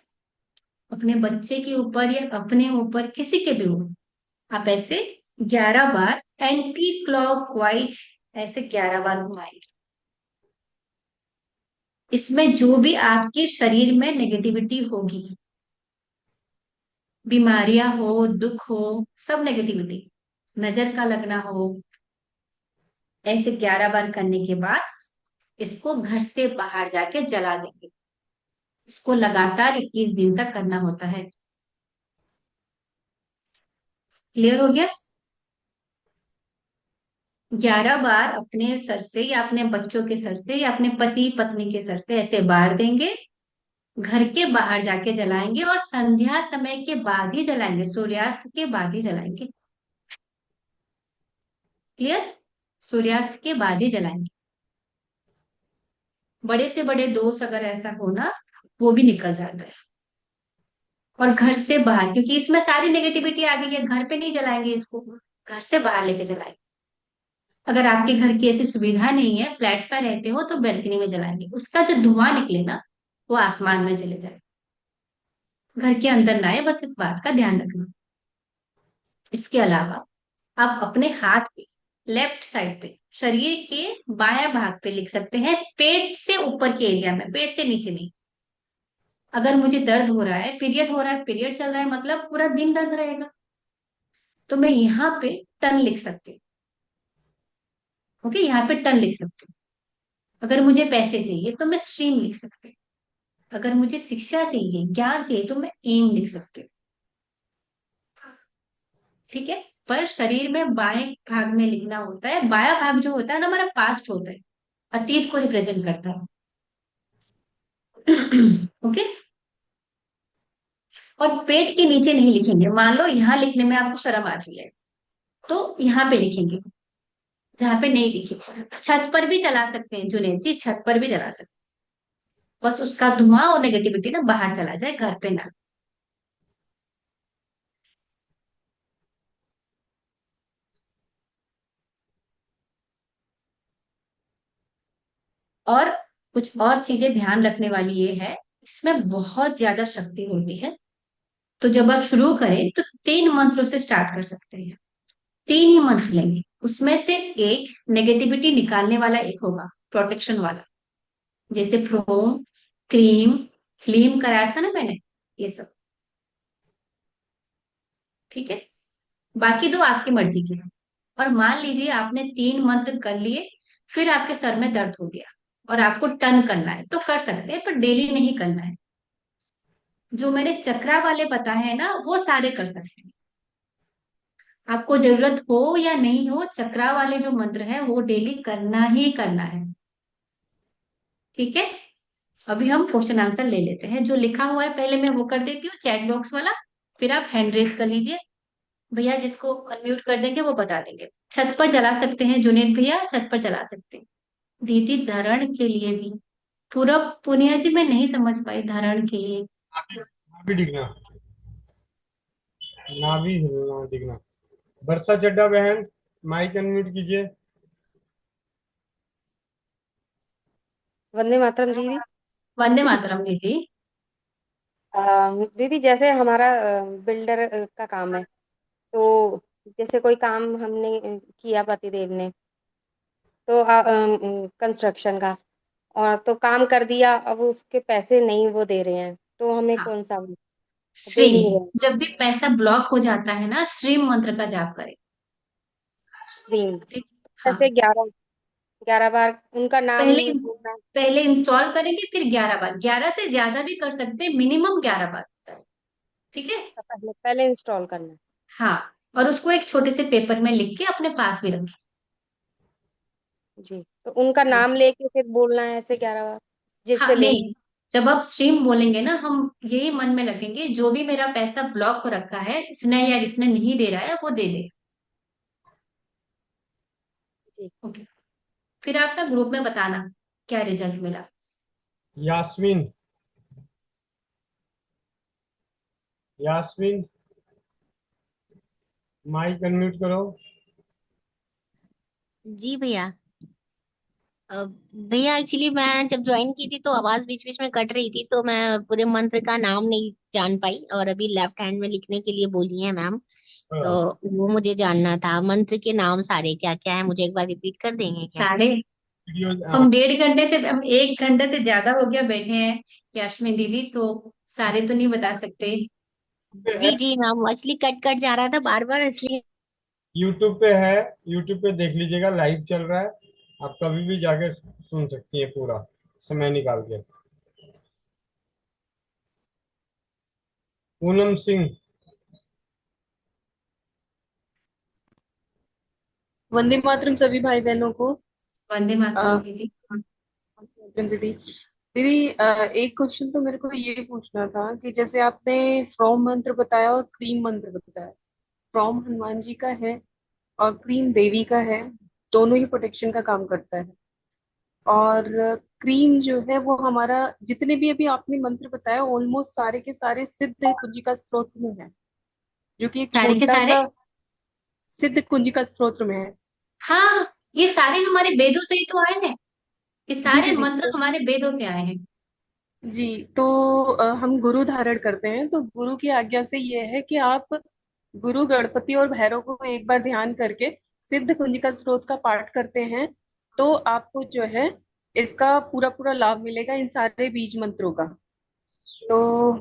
अपने बच्चे के ऊपर या अपने ऊपर, किसी के भी ऊपर आप ऐसे 11 बार एंटी क्लॉकवाइज ऐसे 11 बार घुमाएंगे। इसमें जो भी आपके शरीर में नेगेटिविटी होगी, बीमारियां हो, दुख हो, सब नेगेटिविटी, नजर का लगना हो, ऐसे 11 बार करने के बाद इसको घर से बाहर जाके जला देंगे। इसको लगातार 21 दिन तक करना होता है। क्लियर हो गया? 11 बार अपने सर से या अपने बच्चों के सर से या अपने पति पत्नी के सर से ऐसे बार देंगे। घर के बाहर जाके जलाएंगे और संध्या समय के बाद ही जलाएंगे, सूर्यास्त के बाद ही जलाएंगे। क्लियर? सूर्यास्त के बाद ही जलाएंगे। बड़े से बड़े दोष अगर ऐसा हो ना, वो भी निकल जाता है। और घर से बाहर, क्योंकि इसमें सारी नेगेटिविटी आ गई है, घर पे नहीं जलाएंगे इसको, घर से बाहर लेके जलाएंगे। अगर आपके घर की ऐसी सुविधा नहीं है, फ्लैट पर रहते हो, तो बैल्कनी में जलाएंगे। उसका जो धुआं निकले ना, वो आसमान में चले जाए, घर के अंदर ना आए, बस इस बात का ध्यान रखना। इसके अलावा आप अपने हाथ पे, लेफ्ट साइड पे, शरीर के बाएं भाग पे लिख सकते हैं, पेट से ऊपर के एरिया में, पेट से नीचे नहीं। अगर मुझे दर्द हो रहा है, पीरियड हो रहा है, पीरियड चल रहा है, मतलब पूरा दिन दर्द रहेगा, तो मैं यहाँ पे टन लिख सकती हूँ। ओके, यहाँ पे टन लिख सकती हूँ। अगर मुझे पैसे चाहिए तो मैं स्ट्रीम लिख सकती हूँ। अगर मुझे शिक्षा चाहिए, ज्ञान चाहिए, तो मैं एम लिख सकती हूँ। ठीक है? पर शरीर में बाएं भाग में लिखना होता है। बायां भाग जो होता है ना, हमारा पास्ट होता है, अतीत को रिप्रेजेंट करता है। ओके? और पेट के नीचे नहीं लिखेंगे। मान लो यहाँ लिखने में आपको शर्म आती है, तो यहाँ पे लिखेंगे, जहाँ पे नहीं लिखे। छत पर भी चला सकते हैं जुनेद जी, छत पर भी चला सकते हैं, बस उसका धुआं और नेगेटिविटी ना बाहर चला जाए, घर पे ना। और कुछ और चीजें ध्यान रखने वाली ये है, इसमें बहुत ज्यादा शक्ति होती है। तो जब आप शुरू करें तो 3 मंत्रों से स्टार्ट कर सकते हैं। 3 ही मंत्र लेंगे, उसमें से एक नेगेटिविटी निकालने वाला एक होगा, प्रोटेक्शन वाला, जैसे फ्रोम, क्रीम, क्लीम कराया था ना मैंने, ये सब। ठीक है? बाकी दो आपकी मर्जी के हैं। और मान लीजिए आपने 3 मंत्र कर लिए, फिर आपके सर में दर्द हो गया और आपको टर्न करना है, तो कर सकते हैं, पर डेली नहीं करना है। जो मैंने चक्रा वाले बताए हैं ना, वो सारे कर सकते हैं। आपको जरूरत हो या नहीं हो, चक्रा वाले जो मंत्र है वो डेली करना ही करना है। ठीक है? अभी हम क्वेश्चन आंसर ले लेते हैं। जो लिखा हुआ है पहले मैं वो कर देती हूँ, चैट बॉक्स वाला, फिर आप हैंड रेज कर लीजिए। भैया जिसको अनम्यूट कर देंगे वो बता देंगे। छत पर जला सकते हैं जुनेद भैया, छत पर जला सकते हैं। दीदी धरण के लिए भी, पूरा पुनिया जी मैं नहीं समझ पाई, धरण के लिए।
नाभि डिगना, नाभि हिलना डिगना। वर्षा चड्ढा बहन, माइक अनम्यूट कीजिए।
वंदे मातरम दीदी।
वंदे मातरम दीदी।
दीदी जैसे हमारा बिल्डर का काम है, तो जैसे कोई काम हमने किया पतिदेव ने, तो कंस्ट्रक्शन का, और तो काम कर दिया, अब उसके पैसे नहीं वो दे रहे हैं, तो हमें
हाँ,
कौन सा दे
श्रीम।
नहीं रहे हैं?
जब भी पैसा ब्लॉक हो जाता है ना, श्रीम मंत्र का जाप करें।
स्ट्रीम।
ठीक।
जैसे
हाँ,
11 11 बार उनका नाम
पहले
बोलना।
पहले इंस्टॉल करेंगे, फिर 11 बार, 11 से ज्यादा भी कर सकते हैं, मिनिमम 11 बार होता है। ठीक है?
अच्छा, पहले पहले इंस्टॉल करना।
हाँ। और उसको एक छोटे से पेपर में लिख के अपने पास भी रखें।
जी, तो उनका नाम लेके फिर बोलना है ऐसे 11 बार,
हाँ,
जिससे लेना।
नहीं, जब आप स्ट्रीम बोलेंगे ना, हम यही मन में रखेंगे, जो भी मेरा पैसा ब्लॉक हो रखा है, इसने या इसने नहीं दे रहा है, वो दे दे।
जी।
ओके, फिर आप ना ग्रुप में बताना क्या रिजल्ट मिला।
यास्मीन, यास्मीन, माइक अनम्यूट करो।
जी भैया। भैया एक्चुअली मैं जब ज्वाइन की थी तो आवाज बीच बीच में कट रही थी, तो मैं पूरे मंत्र का नाम नहीं जान पाई, और अभी लेफ्ट हैंड में लिखने के लिए बोली है मैम, तो
हाँ,
वो मुझे जानना था। मंत्र के नाम सारे क्या क्या है, मुझे एक बार रिपीट कर देंगे क्या?
सारे,
वीडियो
हम 1.5 घंटे से, हम 1 घंटे से ज्यादा हो गया बैठे हैं यास्मीन दीदी, तो सारे तो नहीं बता सकते।
पे
जी
है,
जी मैम, एक्चुअली कट कट जा रहा था बार बार इसलिए।
यूट्यूब पे है, यूट्यूब पे देख लीजिएगा, लाइव चल रहा है। आप कभी भी जाके सुन सकती हैं पूरा, समय निकाल के। पूनम सिंह।
वंदे मातरम सभी भाई बहनों को।
वंदे मातरम
अ,
दीदी।
दीदी दीदी, एक क्वेश्चन तो मेरे को ये पूछना था कि जैसे आपने फ्रॉम मंत्र बताया और क्रीम मंत्र बताया। फ्रॉम हनुमान जी का है और क्रीम देवी का है, दोनों ही प्रोटेक्शन का काम करता है। और क्रीम जो है वो हमारा, जितने भी अभी आपने मंत्र बताया ऑलमोस्ट सारे के सारे सिद्ध कुंजिका स्त्रोत में है, जो कि एक
सारे के
छोटा
सारे,
सा सिद्ध कुंजिका स्त्रोत्र में है।
हाँ, ये सारे हमारे वेदों से ही तो आए हैं। ये
जी
सारे
दीदी।
मंत्र हमारे वेदों से आए हैं।
जी, तो हम गुरु धारण करते हैं, तो गुरु की आज्ञा से ये है कि आप गुरु गणपति और भैरव को एक बार ध्यान करके सिद्ध कुंजिका स्त्रोत का पाठ करते हैं, तो आपको जो है इसका पूरा पूरा लाभ मिलेगा इन सारे बीज मंत्रों का। तो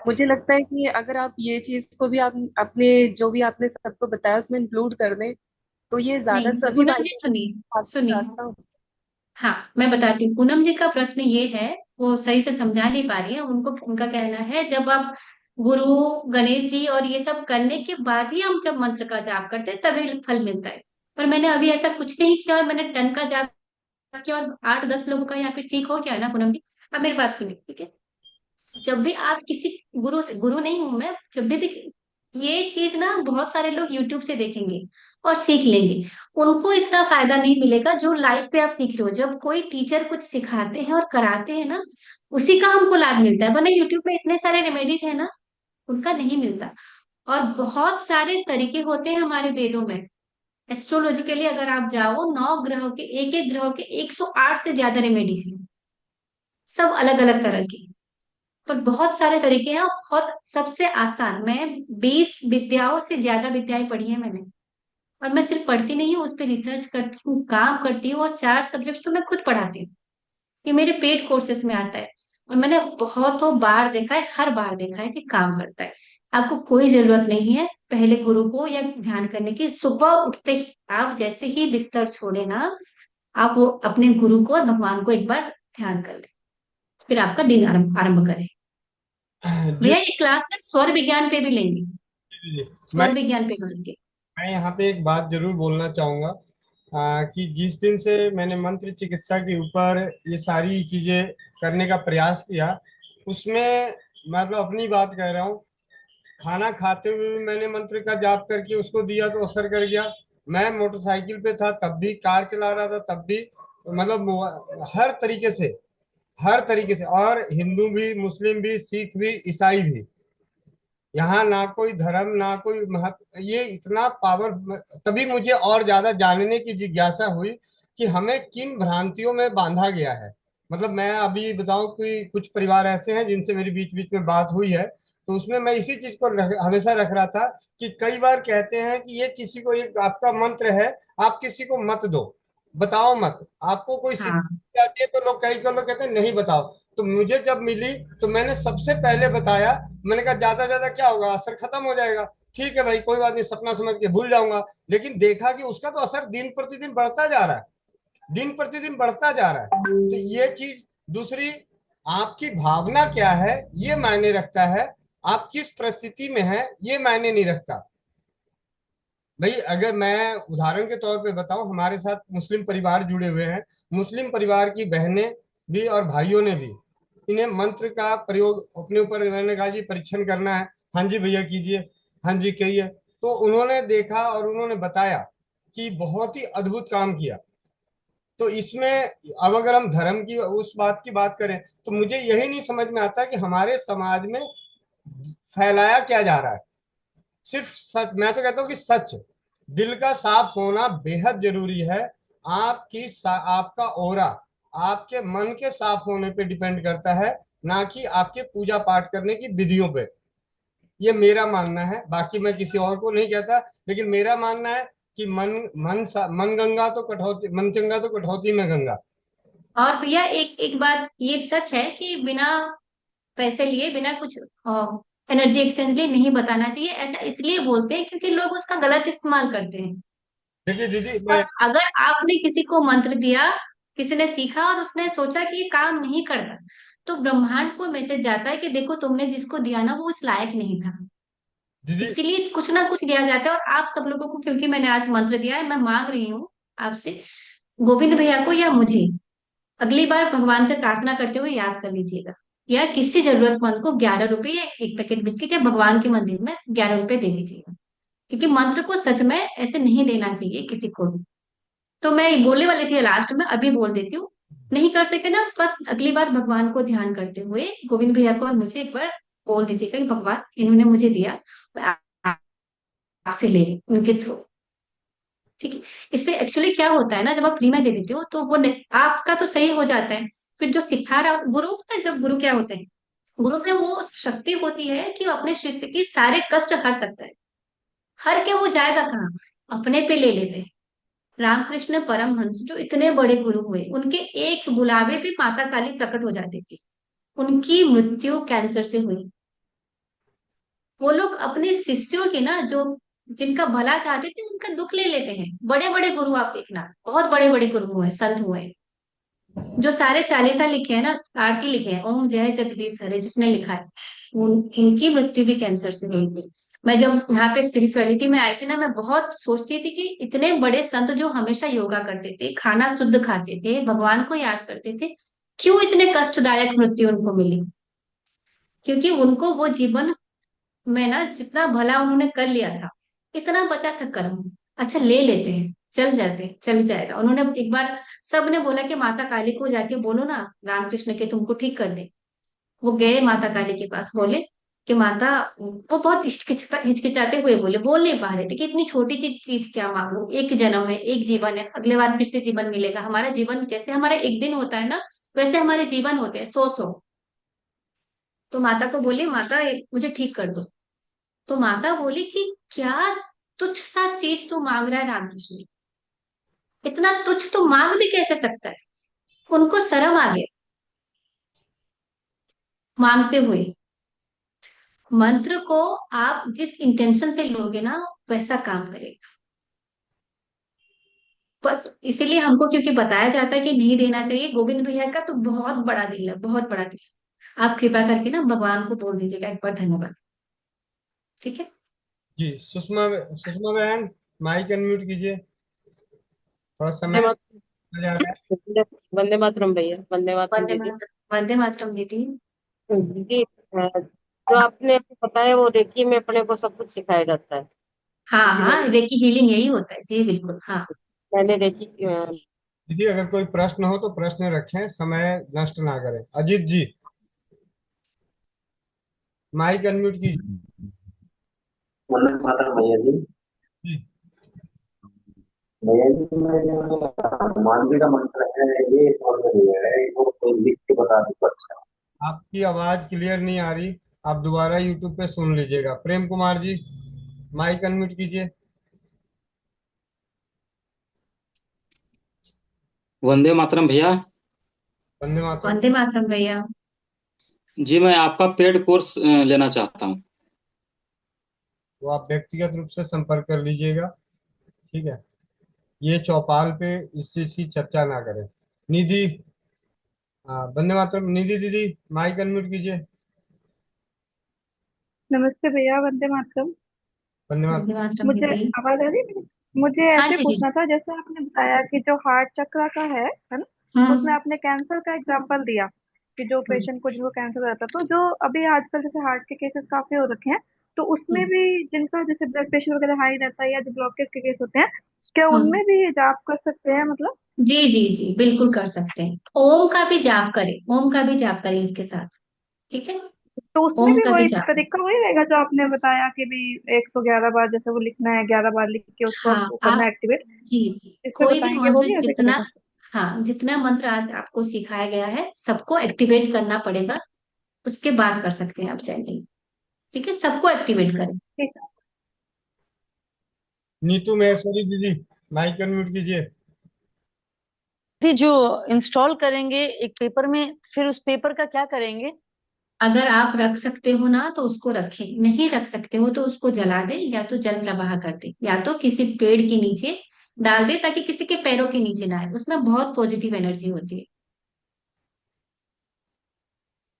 मुझे लगता है कि अगर आप ये चीज को भी आप अपने, जो भी आपने सबको बताया उसमें इंक्लूड कर दें, तो ये ज्यादा
नहीं
सभी
पूनम
भाई
जी सुनिए, सुनिए,
रास्ता हो।
हाँ मैं बताती हूँ। पूनम जी का प्रश्न ये है, वो सही से समझा नहीं पा रही है। उनको, उनका कहना है जब आप गुरु गणेश जी और ये सब करने के बाद ही हम जब मंत्र का जाप करते हैं तभी फल मिलता है। पर मैंने अभी ऐसा कुछ नहीं किया, और मैंने टन का जाप किया और 8-10 लोगों का यहाँ पे ठीक हो गया है ना पूनम जी। अब मेरी बात सुनिए, ठीक है। जब भी आप किसी गुरु से, गुरु नहीं हूं मैं, जब भी ये चीज ना बहुत सारे लोग यूट्यूब से देखेंगे और सीख लेंगे। उनको इतना फायदा नहीं मिलेगा जो लाइव पे आप सीख रहे हो। जब कोई टीचर कुछ सिखाते हैं और कराते हैं ना, उसी का हमको लाभ मिलता है, वरना यूट्यूब पे इतने सारे रेमेडीज है ना, उनका नहीं मिलता। और बहुत सारे तरीके होते हैं हमारे वेदों में। एस्ट्रोलॉजिकली अगर आप जाओ, 9 ग्रहों के, एक एक ग्रह के 108 से ज्यादा रेमेडीज हैं, सब अलग अलग तरह की। पर बहुत सारे तरीके हैं, और बहुत सबसे आसान, मैं 20 विद्याओं से ज्यादा विद्याएं पढ़ी है मैंने। और मैं सिर्फ पढ़ती नहीं हूँ, उस पर रिसर्च करती हूँ, काम करती हूँ, और 4 सब्जेक्ट्स तो मैं खुद पढ़ाती हूँ। ये मेरे पेड कोर्सेज में आता है। और मैंने बहुतों बार देखा है, हर बार देखा है कि काम करता है। आपको कोई जरूरत नहीं है पहले गुरु को या ध्यान करने की। सुबह उठते ही, आप जैसे ही बिस्तर छोड़े ना, आप वो अपने गुरु को और भगवान को एक बार ध्यान कर ले, फिर आपका दिन आरंभ आरंभ करें।
जी
भैया ये क्लास ना स्वर विज्ञान पे भी लेंगे,
जी जी। मैं
स्वर विज्ञान पे भी लेंगे।
मैं यहाँ पे एक बात जरूर बोलना चाहूंगा, कि जिस दिन से मैंने मंत्र चिकित्सा के ऊपर ये सारी चीजें करने का प्रयास किया, उसमें मतलब अपनी बात कह रहा हूँ, खाना खाते हुए भी मैंने मंत्र का जाप करके उसको दिया तो असर कर गया। मैं मोटरसाइकिल पे था तब भी, कार चला रहा था तब भी, मतलब हर तरीके से, हर तरीके से। और हिंदू भी, मुस्लिम भी, सिख भी, ईसाई भी, यहाँ ना कोई धर्म ना कोई महत्व, ये इतना पावर। तभी मुझे और ज्यादा जानने की जिज्ञासा हुई कि हमें किन भ्रांतियों में बांधा गया है। मतलब मैं अभी बताऊं कि कुछ परिवार ऐसे हैं जिनसे मेरी बीच बीच में बात हुई है, तो उसमें मैं इसी चीज को हमेशा रख रहा था कि कई बार कहते हैं कि ये किसी को, एक आपका मंत्र है, आप किसी को मत दो, बताओ मत। आपको कोई
हाँ
सिद्धि आती है तो लोग, कई लोग कहते हैं नहीं बताओ। तो मुझे जब मिली तो मैंने सबसे पहले बताया। मैंने कहा ज्यादा ज्यादा क्या होगा, असर खत्म हो जाएगा, ठीक है भाई कोई बात नहीं, सपना समझ के भूल जाऊंगा। लेकिन देखा कि उसका तो असर दिन प्रतिदिन बढ़ता जा रहा है, दिन प्रतिदिन बढ़ता जा रहा है। तो ये चीज। दूसरी, आपकी भावना क्या है ये मायने रखता है, आप किस परिस्थिति में है ये मायने नहीं रखता। भाई अगर मैं उदाहरण के तौर पे बताऊं, हमारे साथ मुस्लिम परिवार जुड़े हुए हैं, मुस्लिम परिवार की बहनें भी और भाइयों ने भी, इन्हें मंत्र का प्रयोग अपने ऊपर, मैंने कहा जी परीक्षण करना है, हाँ जी भैया कीजिए, हाँ जी कहिए। तो उन्होंने देखा और उन्होंने बताया कि बहुत ही अद्भुत काम किया। तो इसमें अब अगर हम धर्म की उस बात की बात करें तो मुझे यही नहीं समझ में आता कि हमारे समाज में फैलाया क्या जा रहा है। सिर्फ सच, मैं तो कहता हूँ कि सच, दिल का साफ होना बेहद जरूरी है। आपका ओरा आपके मन के साफ होने पे डिपेंड करता है, ना कि आपके पूजा पाठ करने की विधियों पे। ये मेरा मानना है, बाकी मैं किसी और को नहीं कहता, लेकिन मेरा मानना है कि मन गंगा तो कठौती, मन चंगा तो कठौती में गंगा।
और भैया एक एक बात ये सच है कि बिना पैसे लिए, बिना कुछ एनर्जी एक्सचेंज लिए नहीं बताना चाहिए। ऐसा इसलिए बोलते हैं क्योंकि लोग उसका गलत इस्तेमाल करते हैं।
देखिए दीदी,
और
मैं
अगर आपने किसी को मंत्र दिया, किसी ने सीखा और उसने सोचा कि ये काम नहीं करता, तो ब्रह्मांड को मैसेज जाता है कि देखो तुमने जिसको दिया ना वो उस लायक नहीं था।
दीदी
इसीलिए कुछ ना कुछ दिया जाता है। और आप सब लोगों को, क्योंकि मैंने आज मंत्र दिया है, मैं मांग रही हूँ आपसे, गोविंद भैया को या मुझे अगली बार भगवान से प्रार्थना करते हुए याद कर लीजिएगा, या किसी जरूरतमंद को 11 रुपए या एक पैकेट बिस्किट या भगवान के मंदिर में 11 रुपए दे दीजिएगा। क्योंकि मंत्र को सच में ऐसे नहीं देना चाहिए किसी को भी। तो मैं बोलने वाली थी लास्ट में, अभी बोल देती हूँ। नहीं कर सके ना, बस अगली बार भगवान को ध्यान करते हुए गोविंद भैया को और मुझे एक बार बोल दीजिएगा कि भगवान इन्होंने मुझे दिया, मैं आपसे ले रही हूं, उनके थ्रू। ठीक है। इससे एक्चुअली क्या होता है ना, जब आप फ्री में दे देते हो तो आपका तो सही हो जाता है। फिर जो सिखा रहा गुरु होता है, जब गुरु क्या होते हैं, गुरु में वो शक्ति होती है कि वो अपने शिष्य की सारे कष्ट हर सकता है। हर के वो जाएगा कहाँ, अपने पे ले लेते हैं। रामकृष्ण परमहंस जो इतने बड़े गुरु हुए, उनके एक बुलावे पे माता काली प्रकट हो जाती थी। उनकी मृत्यु कैंसर से हुई। वो लोग अपने शिष्यों की ना, जो जिनका भला चाहते थे, उनका दुख ले लेते हैं। बड़े बड़े गुरु आप देखना, बहुत बड़े बड़े गुरु हुए, संत हुए, जो सारे चालीसा लिखे हैं ना, आरती लिखे हैं, ओम जय जगदीश हरे जिसने लिखा है, उनकी मृत्यु भी कैंसर से हुई थी। मैं जब यहाँ पे स्पिरिचुअलिटी में आई थी ना, मैं बहुत सोचती थी कि इतने बड़े संत जो हमेशा योगा करते थे, खाना शुद्ध खाते थे, भगवान को याद करते थे, क्यों इतने कष्टदायक मृत्यु उनको मिली। क्योंकि उनको वो जीवन में ना जितना भला उन्होंने कर लिया था, इतना बचा था कर्म, अच्छा ले लेते हैं, चल जाते हैं, चल जाएगा। उन्होंने एक बार, सबने बोला कि माता काली को जाके बोलो ना रामकृष्ण के तुमको ठीक कर दे। वो गए माता काली के पास, बोले कि माता, वो बहुत हिचकिचाते हुए बोले, बोल नहीं पा रहे थे कि इतनी छोटी चीज चीज क्या मांगू, एक जन्म है, एक जीवन है, अगले बार फिर से जीवन मिलेगा। हमारा जीवन जैसे हमारा एक दिन होता है ना, वैसे हमारे जीवन होते हैं 100 100। तो माता को बोली, माता मुझे ठीक कर दो। तो माता बोली कि क्या तुच्छ सा चीज तू मांग रहा है रामकृष्ण, इतना तुच्छ तो मांग भी कैसे सकता है। उनको शर्म आ गया मांगते हुए। मंत्र को आप जिस इंटेंशन से लोगे ना, वैसा काम करेगा। बस इसीलिए हमको क्योंकि बताया जाता है कि नहीं देना चाहिए। गोविंद भैया का तो बहुत बड़ा दिल है, बहुत बड़ा दिल है। आप कृपा करके ना भगवान को बोल दीजिएगा एक बार धन्यवाद। ठीक है।
जी, सुषमा बहन, माइक अनम्यूट कीजिए, थोड़ा समय
वंदे मातरम।
आ जा रहा है।
वंदे मातरम भैया, वंदे मातरम
वंदे
दीदी।
मातरम, वंदे मातरम दीदी।
दीदी, जो आपने अभी बताया वो रेकी में अपने को सब कुछ सिखाया जाता है।
हाँ
जी
हाँ, रेकी हीलिंग यही होता है जी, बिल्कुल हाँ।
मैंने रेकी
दीदी अगर कोई प्रश्न हो तो प्रश्न रखें, समय नष्ट ना करें। अजीत जी, माइक अनम्यूट कीजिए।
वंदे मातरम भैया जी।
जी,
भैया जी, मैं हनुमान जी का मंत्र है ये समझ में नहीं है, वो कोई लिख के बता दो तो अच्छा।
आपकी आवाज क्लियर नहीं आ रही, आप दोबारा यूट्यूब पे सुन लीजिएगा। प्रेम कुमार जी, माइक अनम्यूट कीजिए।
वंदे मातरम भैया।
वंदे मातरम।
वंदे मातरम भैया।
जी मैं आपका पेड कोर्स लेना चाहता हूँ।
वो आप व्यक्तिगत रूप से संपर्क कर लीजिएगा, ठीक है। ये चौपाल पे इस चीज की चर्चा ना करें। निधि, हाँ, वंदे मातरम, निधि दीदी, माइक अनम्यूट कीजिए।
नमस्ते भैया, वंदे मातरम।
वंदे मातरम।
वंदे मातरम
मुझे
दीदी।
आवाज आ रही है मेरी? मुझे
हाँ
ऐसे
जी दीदी।
पूछना था, जैसे आपने बताया कि जो हार्ट चक्र का है ना, उसमें
हम्म
आपने कैंसर का एग्जांपल दिया कि जो
हम्म
पेशेंट को जिसको कैंसर हो जाता है, तो जो अभी आजकल जैसे हार्ट के केसेस काफी हो रखे हैं, तो उसमें
हम्म
भी जिनका जैसे ब्लड प्रेशर वगैरह हाई रहता है या जो ब्लॉकेज के केस होते हैं, क्या
हम्म
उनमें भी ये जाप कर सकते हैं मतलब?
जी जी जी, बिल्कुल कर सकते हैं। ओम का भी जाप करें, ओम का भी जाप करें इसके साथ। ठीक है।
तो उसमें
ओम
भी
का भी
वही
जाप।
तरीका वही रहेगा जो आपने बताया कि भी 111 बार जैसे वो लिखना है, 11 बार लिख के उसको
हाँ
वो करना
आप,
है एक्टिवेट।
जी जी,
इसमें
कोई भी
बताएंगे वो
मंत्र
भी ऐसे
जितना,
करेगा?
हाँ जितना मंत्र आज आपको सिखाया गया है सबको एक्टिवेट करना पड़ेगा, उसके बाद कर सकते हैं आप चैनलिंग। ठीक है, सबको एक्टिवेट करें।
ठीक है।
नीतू महेश्वरी दीदी, माइक अनम्यूट कीजिए।
फिर जो इंस्टॉल करेंगे एक पेपर में, फिर उस पेपर का क्या करेंगे?
अगर आप रख सकते हो ना तो उसको रखें, नहीं रख सकते हो तो उसको जला दें, या तो जल प्रवाह कर दें, या तो किसी पेड़ के नीचे डाल दें, ताकि किसी के पैरों के नीचे ना आए, उसमें बहुत पॉजिटिव एनर्जी होती है।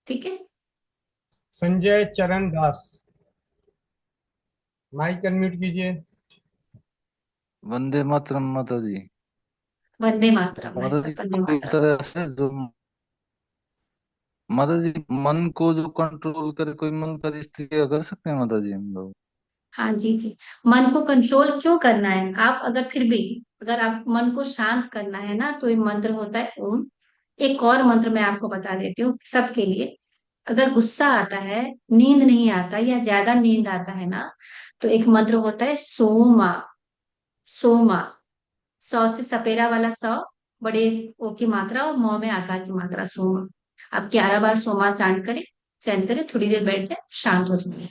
ठीक है।
संजय चरण दास, माइक अनम्यूट कीजिए।
वंदे मातरम माता जी।
वंदे मातरम है
माता
सब,
जी
वंदे
कोई
मातरम।
तरह से जो माता जी मन को जो कंट्रोल करे, कोई मन का क्रिया कर सकते हैं माता जी हम लोग?
हाँ जी जी। मन को कंट्रोल क्यों करना है आप, अगर फिर भी अगर आप मन को शांत करना है ना, तो ये मंत्र होता है ओम। एक और मंत्र मैं आपको बता देती हूँ सबके लिए। अगर गुस्सा आता है, नींद नहीं आता या ज्यादा नींद आता है ना, तो एक मंत्र होता है सोमा। सोमा, सौ से सपेरा वाला सौ, बड़े ओ की मात्रा और मौ में आकार की मात्रा, सोमा। आप 11 बार सोमा चांट करें, चैन करें, थोड़ी देर बैठ जाए, शांत हो जाए।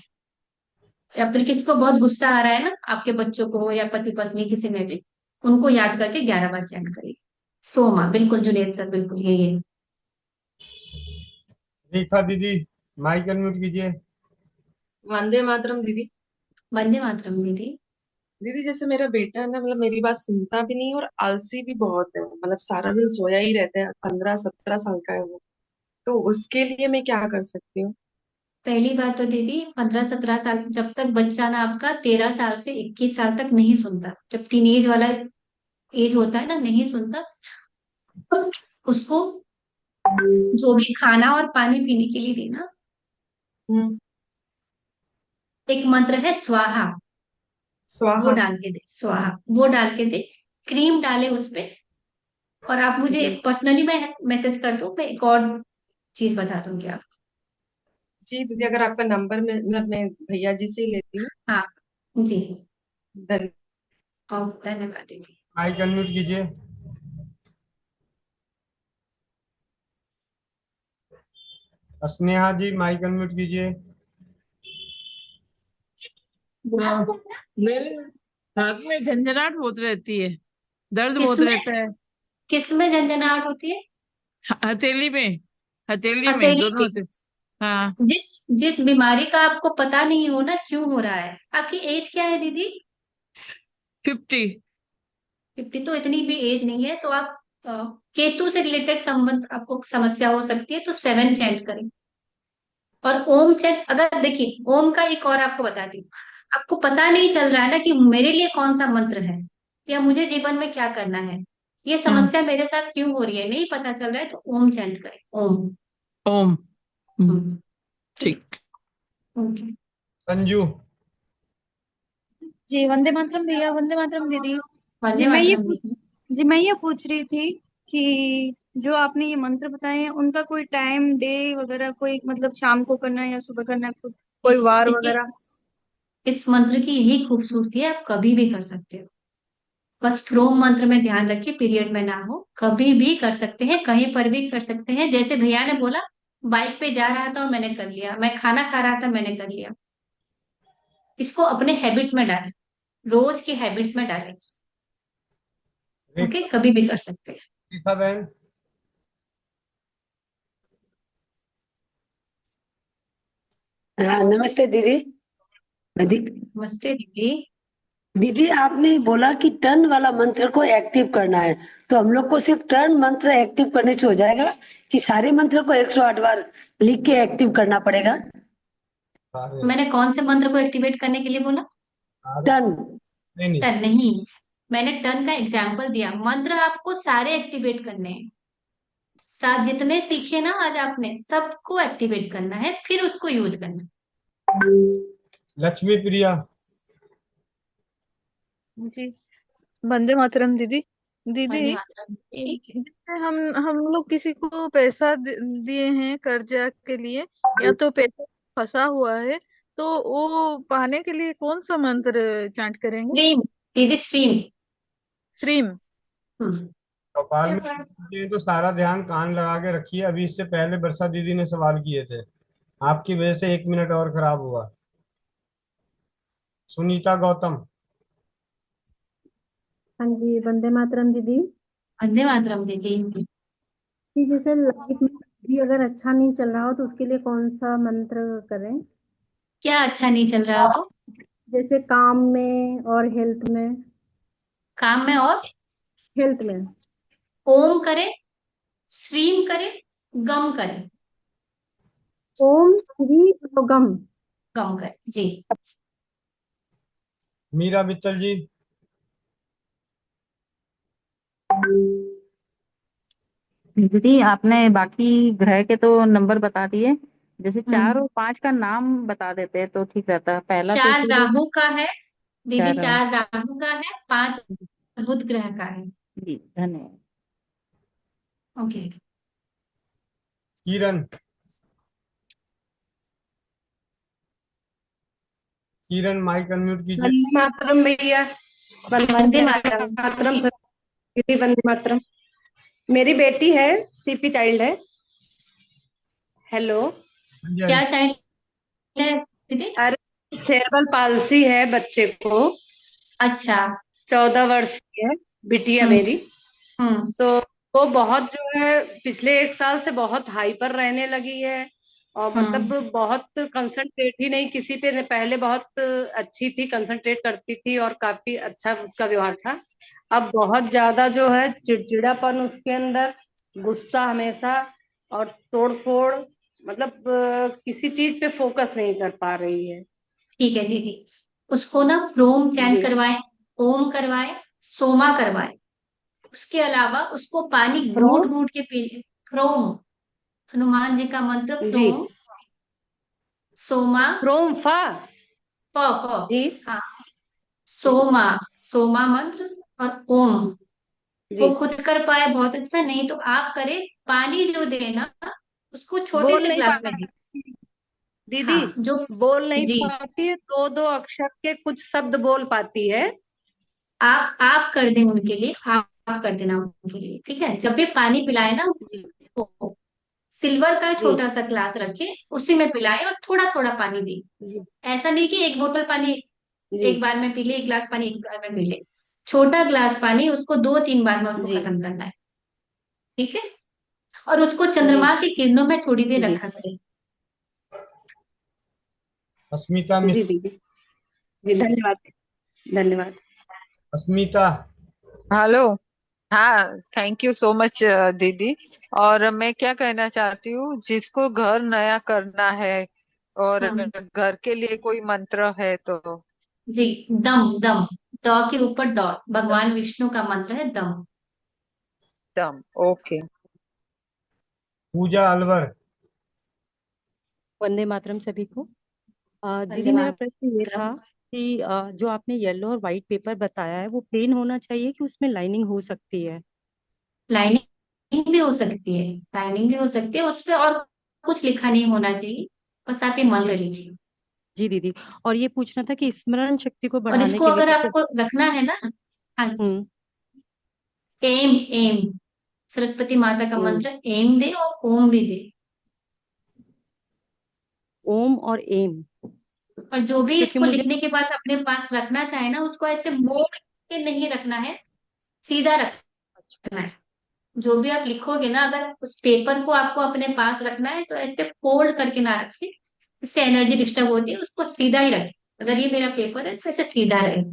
या फिर किसी को बहुत गुस्सा आ रहा है ना, आपके बच्चों को या पति पत्नी किसी में भी, उनको याद करके 11 बार चैन करिए। सोमा, बिल्कुल जुनेद सर, बिल्कुल यही है।
रेखा दीदी, माइक अनम्यूट कीजिए।
वंदे मातरम दीदी।
वंदे मातरम दीदी।
दीदी जैसे मेरा बेटा है ना, मतलब मेरी बात सुनता भी नहीं और आलसी भी बहुत है, मतलब सारा दिन सोया ही रहता है, 15-17 साल का है वो। तो उसके लिए मैं क्या कर सकती हूँ?
पहली बात तो दीदी, 15-17 साल, जब तक बच्चा ना आपका 13 साल से 21 साल तक नहीं सुनता, जब टीनेज वाला एज होता है ना, नहीं सुनता, उसको जो भी खाना और पानी पीने के लिए देना।
हम्म।
एक मंत्र है स्वाहा, वो
स्वाहा।
डाल के दे, स्वाहा वो डाल के दे, क्रीम डाले उस पे। और आप मुझे
जी।
पर्सनली मैं मैसेज कर दूं, मैं एक और चीज बता दूंगी आपको।
जी दीदी, अगर आपका नंबर में मतलब मैं भैया जी से ही लेती हूँ।
हाँ जी।
धन्यवाद।
और धन्यवाद दीदी।
माइक अनम्यूट कीजिए। स्नेहा जी, माइक अनम्यूट कीजिए।
मेरे हाथ में झंझनाहट बहुत रहती है, दर्द बहुत
किसमें,
रहता है।
किसमें झंझनाहट होती है?
हथेली में, हथेली में
हथेली
दोनों
में?
से। हाँ।
जिस जिस बीमारी का आपको पता नहीं हो ना क्यों हो रहा है, आपकी एज क्या है दीदी?
50।
50? तो इतनी भी एज नहीं है, तो आप केतु से रिलेटेड संबंध आपको समस्या हो सकती है, तो 7 चैंट करें। और ओम चैंट, अगर देखिए ओम का एक और आपको बताती हूँ, आपको पता नहीं चल रहा है ना कि मेरे लिए कौन सा मंत्र है, या मुझे जीवन में क्या करना है, ये
हाँ।
समस्या मेरे साथ क्यों हो रही है, नहीं पता चल रहा है, तो ओम चैंट करें, ओम।
ओम।
हम्म, ठीक
ठीक।
है, ओके।
संजू,
जी वंदे मातरम भैया, वंदे मातरम दीदी। जी
वंदे
मैं ये
मातरम
पूछ
दीदी।
जी मैं ये पूछ रही थी कि जो आपने ये मंत्र बताए हैं उनका कोई टाइम डे वगैरह, कोई मतलब शाम को करना है या सुबह करना है, कोई
इस
वार
इसी
वगैरह?
इस मंत्र की यही खूबसूरती है, आप कभी भी कर सकते हो। बस फ्रोम मंत्र में ध्यान रखिए, पीरियड में ना हो, कभी भी कर सकते हैं, कहीं पर भी कर सकते हैं। जैसे भैया ने बोला, बाइक पे जा रहा था और मैंने कर लिया, मैं खाना खा रहा था मैंने कर लिया। इसको अपने हैबिट्स में डालें, रोज की हैबिट्स में डालें। ओके,
रेखा,
कभी भी कर सकते हैं।
रेखा बहन।
हाँ नमस्ते दीदी। दीदी,
नमस्ते दीदी।
दीदी आपने बोला कि टर्न वाला मंत्र को एक्टिव करना है, तो हम लोग को सिर्फ टर्न मंत्र एक्टिव करने से हो जाएगा कि सारे मंत्र को 108 बार लिख के एक्टिव करना पड़ेगा?
मैंने कौन से मंत्र को एक्टिवेट करने के लिए बोला?
टर्न।
नहीं।
टन नहीं, मैंने टन का एग्जाम्पल दिया, मंत्र आपको सारे एक्टिवेट करने हैं। साथ जितने सीखे ना आज आपने, सबको एक्टिवेट करना है, फिर उसको यूज करना है।
लक्ष्मी प्रिया।
जी। वंदे मातरम दीदी। दीदी,
वंदे मातरम जी।
जैसे हम लोग किसी को पैसा दिए हैं कर्जा के लिए, या तो पैसा फंसा हुआ है, तो वो पाने के लिए कौन सा मंत्र चांट करेंगे?
स्ट्रीम दीदी, स्ट्रीम।
श्रीम।
हम्म।
कपाल में ये तो सारा ध्यान कान लगा के रखिए। अभी इससे पहले वर्षा दीदी ने सवाल किए थे, आपकी वजह से 1 मिनट और खराब हुआ। सुनीता गौतम।
हाँ जी, वंदे मातरम दीदी।
वंदे मातरम दीदी।
कि जैसे लाइफ में भी अगर अच्छा नहीं चल रहा हो तो उसके लिए कौन सा मंत्र करें?
क्या अच्छा नहीं चल रहा हो तो?
जैसे काम में और हेल्थ में।
काम में और
हेल्थ में।
ओम करे, श्रीम करे, गम करे।
ओम श्री गम।
गम करे जी।
मीरा मित्तल जी।
दीदी आपने बाकी ग्रह के तो नंबर बता दिए, जैसे 4
हम्म।
और 5 का नाम बता देते तो ठीक रहता। पहला तो
4
सूर्य।
राहु का है दीदी,
4।
4 राहु का है, 5 बुध ग्रह का है।
जी धन्यवाद।
ओके।
किरण। किरण माइक अनम्यूट कीजिए।
वंदे मातरम भैया।
वंदे
वंदे
मातरम
मातरम
जी।
सर। दीदी वंदे मातरम। मेरी बेटी है, सीपी चाइल्ड है। हेलो।
हाँ जी, हाँ
क्या
जी।
चाहिए दीदी?
अरे सेरेब्रल पाल्सी है बच्चे को।
अच्छा।
14 वर्ष की है बिटिया
हम्म।
मेरी।
हम्म।
तो वो बहुत जो है पिछले 1 साल से बहुत हाइपर रहने लगी है। और
हम्म।
मतलब बहुत कंसंट्रेट ही नहीं किसी पे। पहले बहुत अच्छी थी, कंसंट्रेट करती थी और काफी अच्छा उसका व्यवहार था। अब बहुत ज्यादा जो है चिड़चिड़ापन उसके अंदर, गुस्सा हमेशा, और तोड़ फोड़। मतलब किसी चीज पे फोकस नहीं कर पा रही है।
ठीक है दीदी, उसको ना प्रोम चैंट
जी
करवाए, ओम करवाए, सोमा करवाए। उसके अलावा उसको पानी घूट
फ्रॉम।
घूट के पीने। प्रोम, हनुमान जी का मंत्र
जी
प्रोम। सोमा।
फ्रॉम फा।
प प।
जी
हाँ। सोमा, सोमा मंत्र। और ओम।
जी।
वो खुद कर पाए बहुत अच्छा, नहीं तो आप करें। पानी जो देना, उसको छोटे
बोल
से
नहीं
ग्लास में दे।
पाती दीदी।
हाँ जो।
बोल नहीं
जी।
पाती है, दो दो अक्षर के कुछ शब्द बोल पाती है।
आप कर दें उनके लिए, आप कर देना उनके लिए, ठीक है? जब भी पानी पिलाए ना,
जी
तो सिल्वर का
जी
छोटा सा ग्लास रखे, उसी में पिलाए और थोड़ा थोड़ा पानी दे।
जी
ऐसा नहीं कि एक बोतल पानी
जी
एक बार में पी ले, एक गिलास पानी एक बार में पी ले। छोटा ग्लास पानी उसको 2-3 बार में उसको
जी
खत्म करना है। ठीक है? और उसको
जी
चंद्रमा की किरणों में थोड़ी देर
जी
रखा करें।
अस्मिता
जी
मिश्र।
दीदी। जी धन्यवाद। धन्यवाद।
अस्मिता।
हेलो। हाँ, थैंक यू सो मच दीदी। और मैं क्या कहना चाहती हूँ, जिसको घर नया करना है और
हम्म।
घर के लिए कोई मंत्र है तो।
जी। दम दम। द के ऊपर डॉट, भगवान विष्णु का मंत्र है दम।
दम। ओके।
पूजा अलवर।
वंदे मातरम सभी को। दीदी
वंदे
मेरा प्रश्न ये
मातरम।
था कि जो आपने येलो और व्हाइट पेपर बताया है वो प्लेन होना चाहिए कि उसमें लाइनिंग हो सकती है?
लाइनिंग भी हो सकती है, लाइनिंग भी हो सकती है उस पे, और कुछ लिखा नहीं होना चाहिए, बस आप ये
जी।
मंत्र लिखिए।
जी दीदी। और ये पूछना था कि स्मरण शक्ति को
और
बढ़ाने
इसको
के लिए
अगर
जैसे।
आपको रखना है ना, हाँ,
हम्म।
एम एम, सरस्वती माता का
ओम।
मंत्र एम दे और ओम भी दे।
ओम और एम।
और जो भी
क्योंकि
इसको
मुझे।
लिखने के बाद अपने पास रखना चाहे ना, उसको ऐसे मोड़ के नहीं रखना है, सीधा रखना है। जो भी आप लिखोगे ना, अगर उस पेपर को आपको अपने पास रखना है तो ऐसे फोल्ड करके ना रखें, इससे एनर्जी डिस्टर्ब होती है। उसको सीधा ही रखें। अगर ये मेरा पेपर है तो ऐसे सीधा रहे।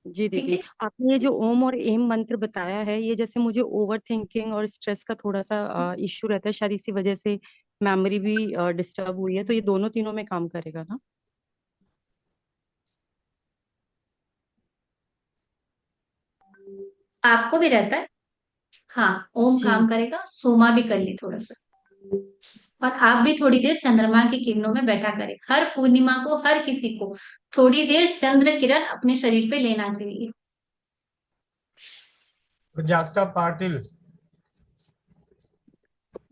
जी
ठीक
दीदी,
है?
आपने ये जो ओम और एम मंत्र बताया है, ये जैसे मुझे ओवर थिंकिंग और स्ट्रेस का थोड़ा सा इश्यू रहता है, शायद इसी वजह से मेमोरी भी डिस्टर्ब हुई है, तो ये दोनों तीनों में काम करेगा ना?
आपको भी रहता है। हाँ, ओम
जी।
काम करेगा, सोमा भी करिए थोड़ा सा। और आप भी थोड़ी देर चंद्रमा की किरणों में बैठा करें। हर पूर्णिमा को हर किसी को थोड़ी देर चंद्र किरण अपने शरीर पे लेना चाहिए।
जागता पाटिल।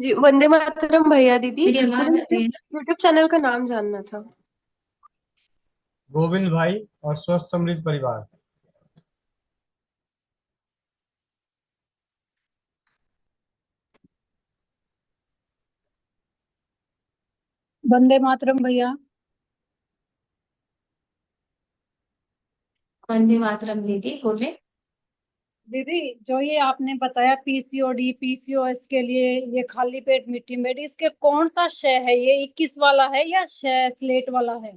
जी वंदे मातरम भैया दीदी,
मेरी आवाज
मुझे
आ रही है ना?
यूट्यूब चैनल का नाम जानना था।
गोविंद भाई और स्वस्थ समृद्ध परिवार।
वंदे मातरम भैया।
वंदे मातरम दीदी बोले।
दीदी जो ये आपने बताया पीसीओडी पीसीओएस के लिए ये खाली पेट मीठी मेड, इसके कौन सा क्षय है? ये 21 वाला है या क्षय फ्लेट वाला है?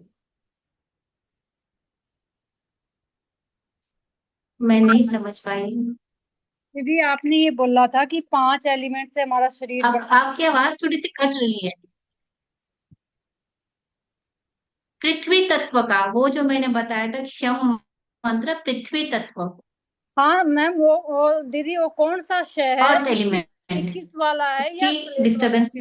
मैं नहीं समझ पाई।
दीदी आपने ये बोला था कि 5 एलिमेंट से हमारा शरीर
अब
बना।
आपकी आवाज थोड़ी सी कट रही है। पृथ्वी तत्व का वो जो मैंने बताया था क्षम मंत्र, पृथ्वी तत्व।
हाँ मैम, वो दीदी वो कौन सा क्षय है?
अर्थ
21
एलिमेंट।
21 वाला है या
इसकी
फ्लेट वाला है?
डिस्टरबेंस।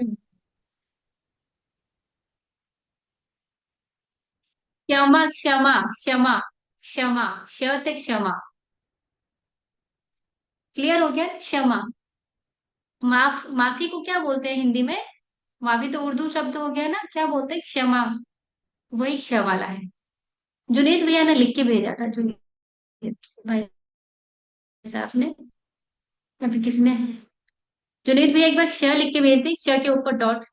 क्षमा क्षमा क्षमा क्षमा, क्ष से क्षमा। क्लियर हो गया? क्षमा। माफी को क्या बोलते हैं हिंदी में? माफी तो उर्दू शब्द हो गया ना, क्या बोलते हैं? क्षमा। वही क्ष वाला है। जुनेद भैया ने लिख के भेजा था, जुनेद भाई साहब ने। अभी किसने? जुनेद भैया एक बार क्ष लिख के भेज दी, क्ष के ऊपर डॉट।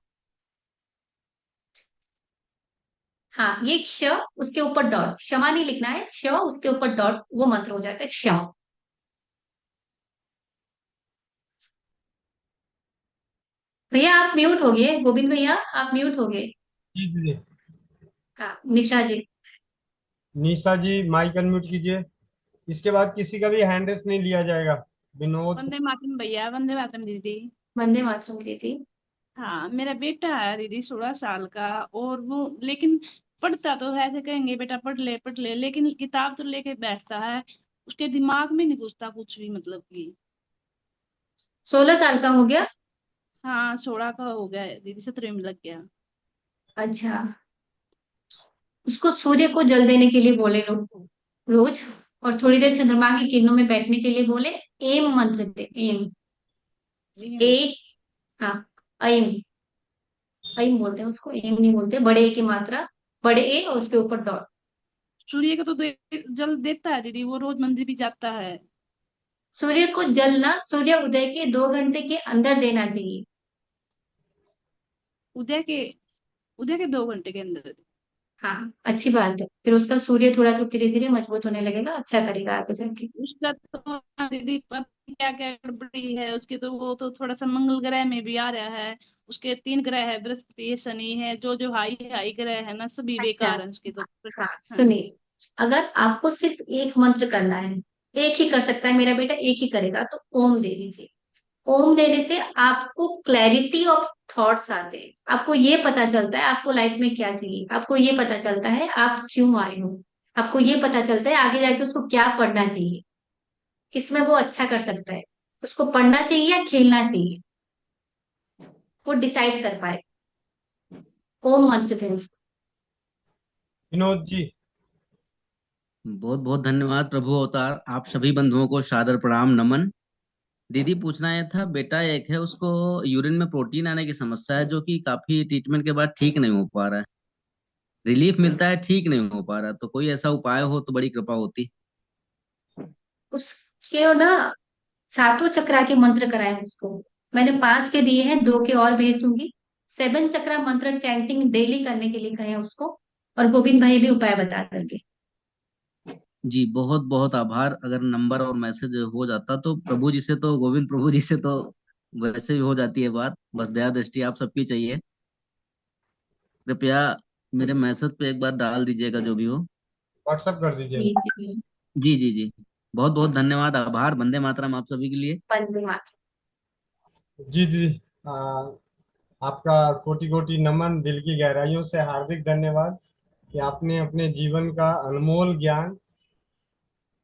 हाँ, ये क्ष उसके ऊपर डॉट, क्षमा नहीं लिखना है, क्ष उसके ऊपर डॉट, वो मंत्र हो जाता है क्षमा। भैया आप म्यूट हो गए, गोविंद भैया आप म्यूट हो गए।
जी दीदी।
हाँ निशा जी।
निशा जी माइक अनम्यूट कीजिए। इसके बाद किसी का भी हैंड रेस नहीं लिया जाएगा। विनोद।
वंदे मातरम भैया, वंदे मातरम दीदी।
वंदे मातरम दीदी।
हाँ, मेरा बेटा है दीदी 16 साल का, और वो लेकिन पढ़ता तो है, ऐसे कहेंगे बेटा पढ़ ले, लेकिन किताब तो लेके बैठता है, उसके दिमाग में नहीं घुसता कुछ भी, मतलब कि।
16 साल का हो गया?
हाँ 16 का हो गया है दीदी, 17वें में लग गया।
अच्छा, उसको सूर्य को जल देने के लिए बोले रोज, और थोड़ी देर चंद्रमा की किरणों में बैठने के लिए बोले। एम मंत्र दे, एम। ए। हाँ, एम। एम बोलते हैं उसको, एम नहीं बोलते। बड़े ए की मात्रा, बड़े ए और उसके ऊपर डॉट।
सूर्य को तो जल देता है दीदी, वो रोज मंदिर भी जाता है।
सूर्य को जल ना सूर्य उदय के 2 घंटे के अंदर देना चाहिए।
उदय के उदय के 2 घंटे के अंदर।
हाँ अच्छी बात है, फिर उसका सूर्य थोड़ा तो धीरे धीरे मजबूत होने लगेगा, अच्छा करेगा आगे चल के।
उसका तो दीदी पता नहीं क्या क्या गड़बड़ी है उसकी, तो वो तो थोड़ा सा मंगल ग्रह में भी आ रहा है। उसके 3 ग्रह है, बृहस्पति है, शनि है, जो हाई हाई ग्रह है ना, सभी
अच्छा।
बेकार है उसके तो।
हाँ
हाँ जी।
सुनिए, अगर आपको सिर्फ एक मंत्र करना है, एक ही कर सकता है मेरा बेटा, एक ही करेगा, तो ओम दे दीजिए। ओम देने से आपको क्लैरिटी ऑफ थॉट्स आते हैं, आपको ये पता चलता है आपको लाइफ में क्या चाहिए, आपको ये पता चलता है आप क्यों आए हो, आपको ये पता चलता है आगे जाके उसको क्या पढ़ना चाहिए, किसमें वो अच्छा कर सकता है, उसको पढ़ना चाहिए या खेलना चाहिए, वो डिसाइड कर पाए। ओम मंत्र दें उसको।
विनोद जी।
बहुत बहुत धन्यवाद प्रभु अवतार, आप सभी बंधुओं को सादर प्रणाम नमन। दीदी पूछना यह था, बेटा एक है उसको यूरिन में प्रोटीन आने की समस्या है, जो कि काफी ट्रीटमेंट के बाद ठीक नहीं हो पा रहा है। रिलीफ मिलता है, ठीक नहीं हो पा रहा, तो कोई ऐसा उपाय हो तो बड़ी कृपा होती।
उसके ना सातों चक्रा के मंत्र कराए उसको। मैंने 5 के दिए हैं, 2 के और भेज दूंगी। 7 चक्रा मंत्र चैंटिंग डेली करने के लिए कहे उसको, और गोविंद भाई भी उपाय बता देंगे।
जी बहुत बहुत आभार। अगर नंबर और मैसेज हो जाता तो प्रभु जी से, तो गोविंद प्रभु जी से तो वैसे भी हो जाती है बात, बस दया दृष्टि आप सबकी चाहिए। कृपया मेरे मैसेज पे एक बार डाल दीजिएगा जो भी हो।
व्हाट्सएप कर दीजिए।
जी जी।
जी जी जी। बहुत बहुत धन्यवाद, आभार, वंदे मातरम आप सभी के लिए।
वंदे मातरम।
जी दीदी। आपका कोटि कोटि नमन, दिल की गहराइयों से हार्दिक धन्यवाद कि आपने अपने जीवन का अनमोल ज्ञान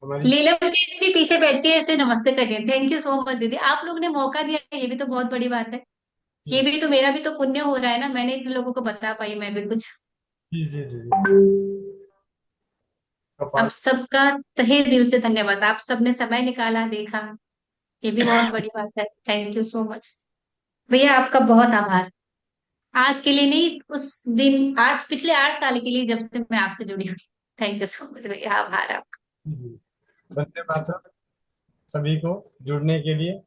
हमारी।
लीला दीदी भी पीछे बैठ के ऐसे नमस्ते करिए। थैंक यू सो मच दीदी, आप लोग ने मौका दिया, ये भी तो बहुत बड़ी बात है। ये भी तो मेरा भी तो पुण्य हो रहा है ना, मैंने इतने लोगों को बता पाई मैं भी कुछ।
जी जी जी जी।
आप
कपाल।
सबका तहे दिल से धन्यवाद, आप सबने समय निकाला, देखा, ये भी बहुत बड़ी बात है। थैंक यू सो मच भैया, आपका बहुत आभार। आज के लिए नहीं, उस दिन पिछले 8 साल के लिए जब से मैं आपसे जुड़ी हुई। थैंक यू सो मच भैया, आभार आपका।
वंदे मातरम सभी को जुड़ने के लिए।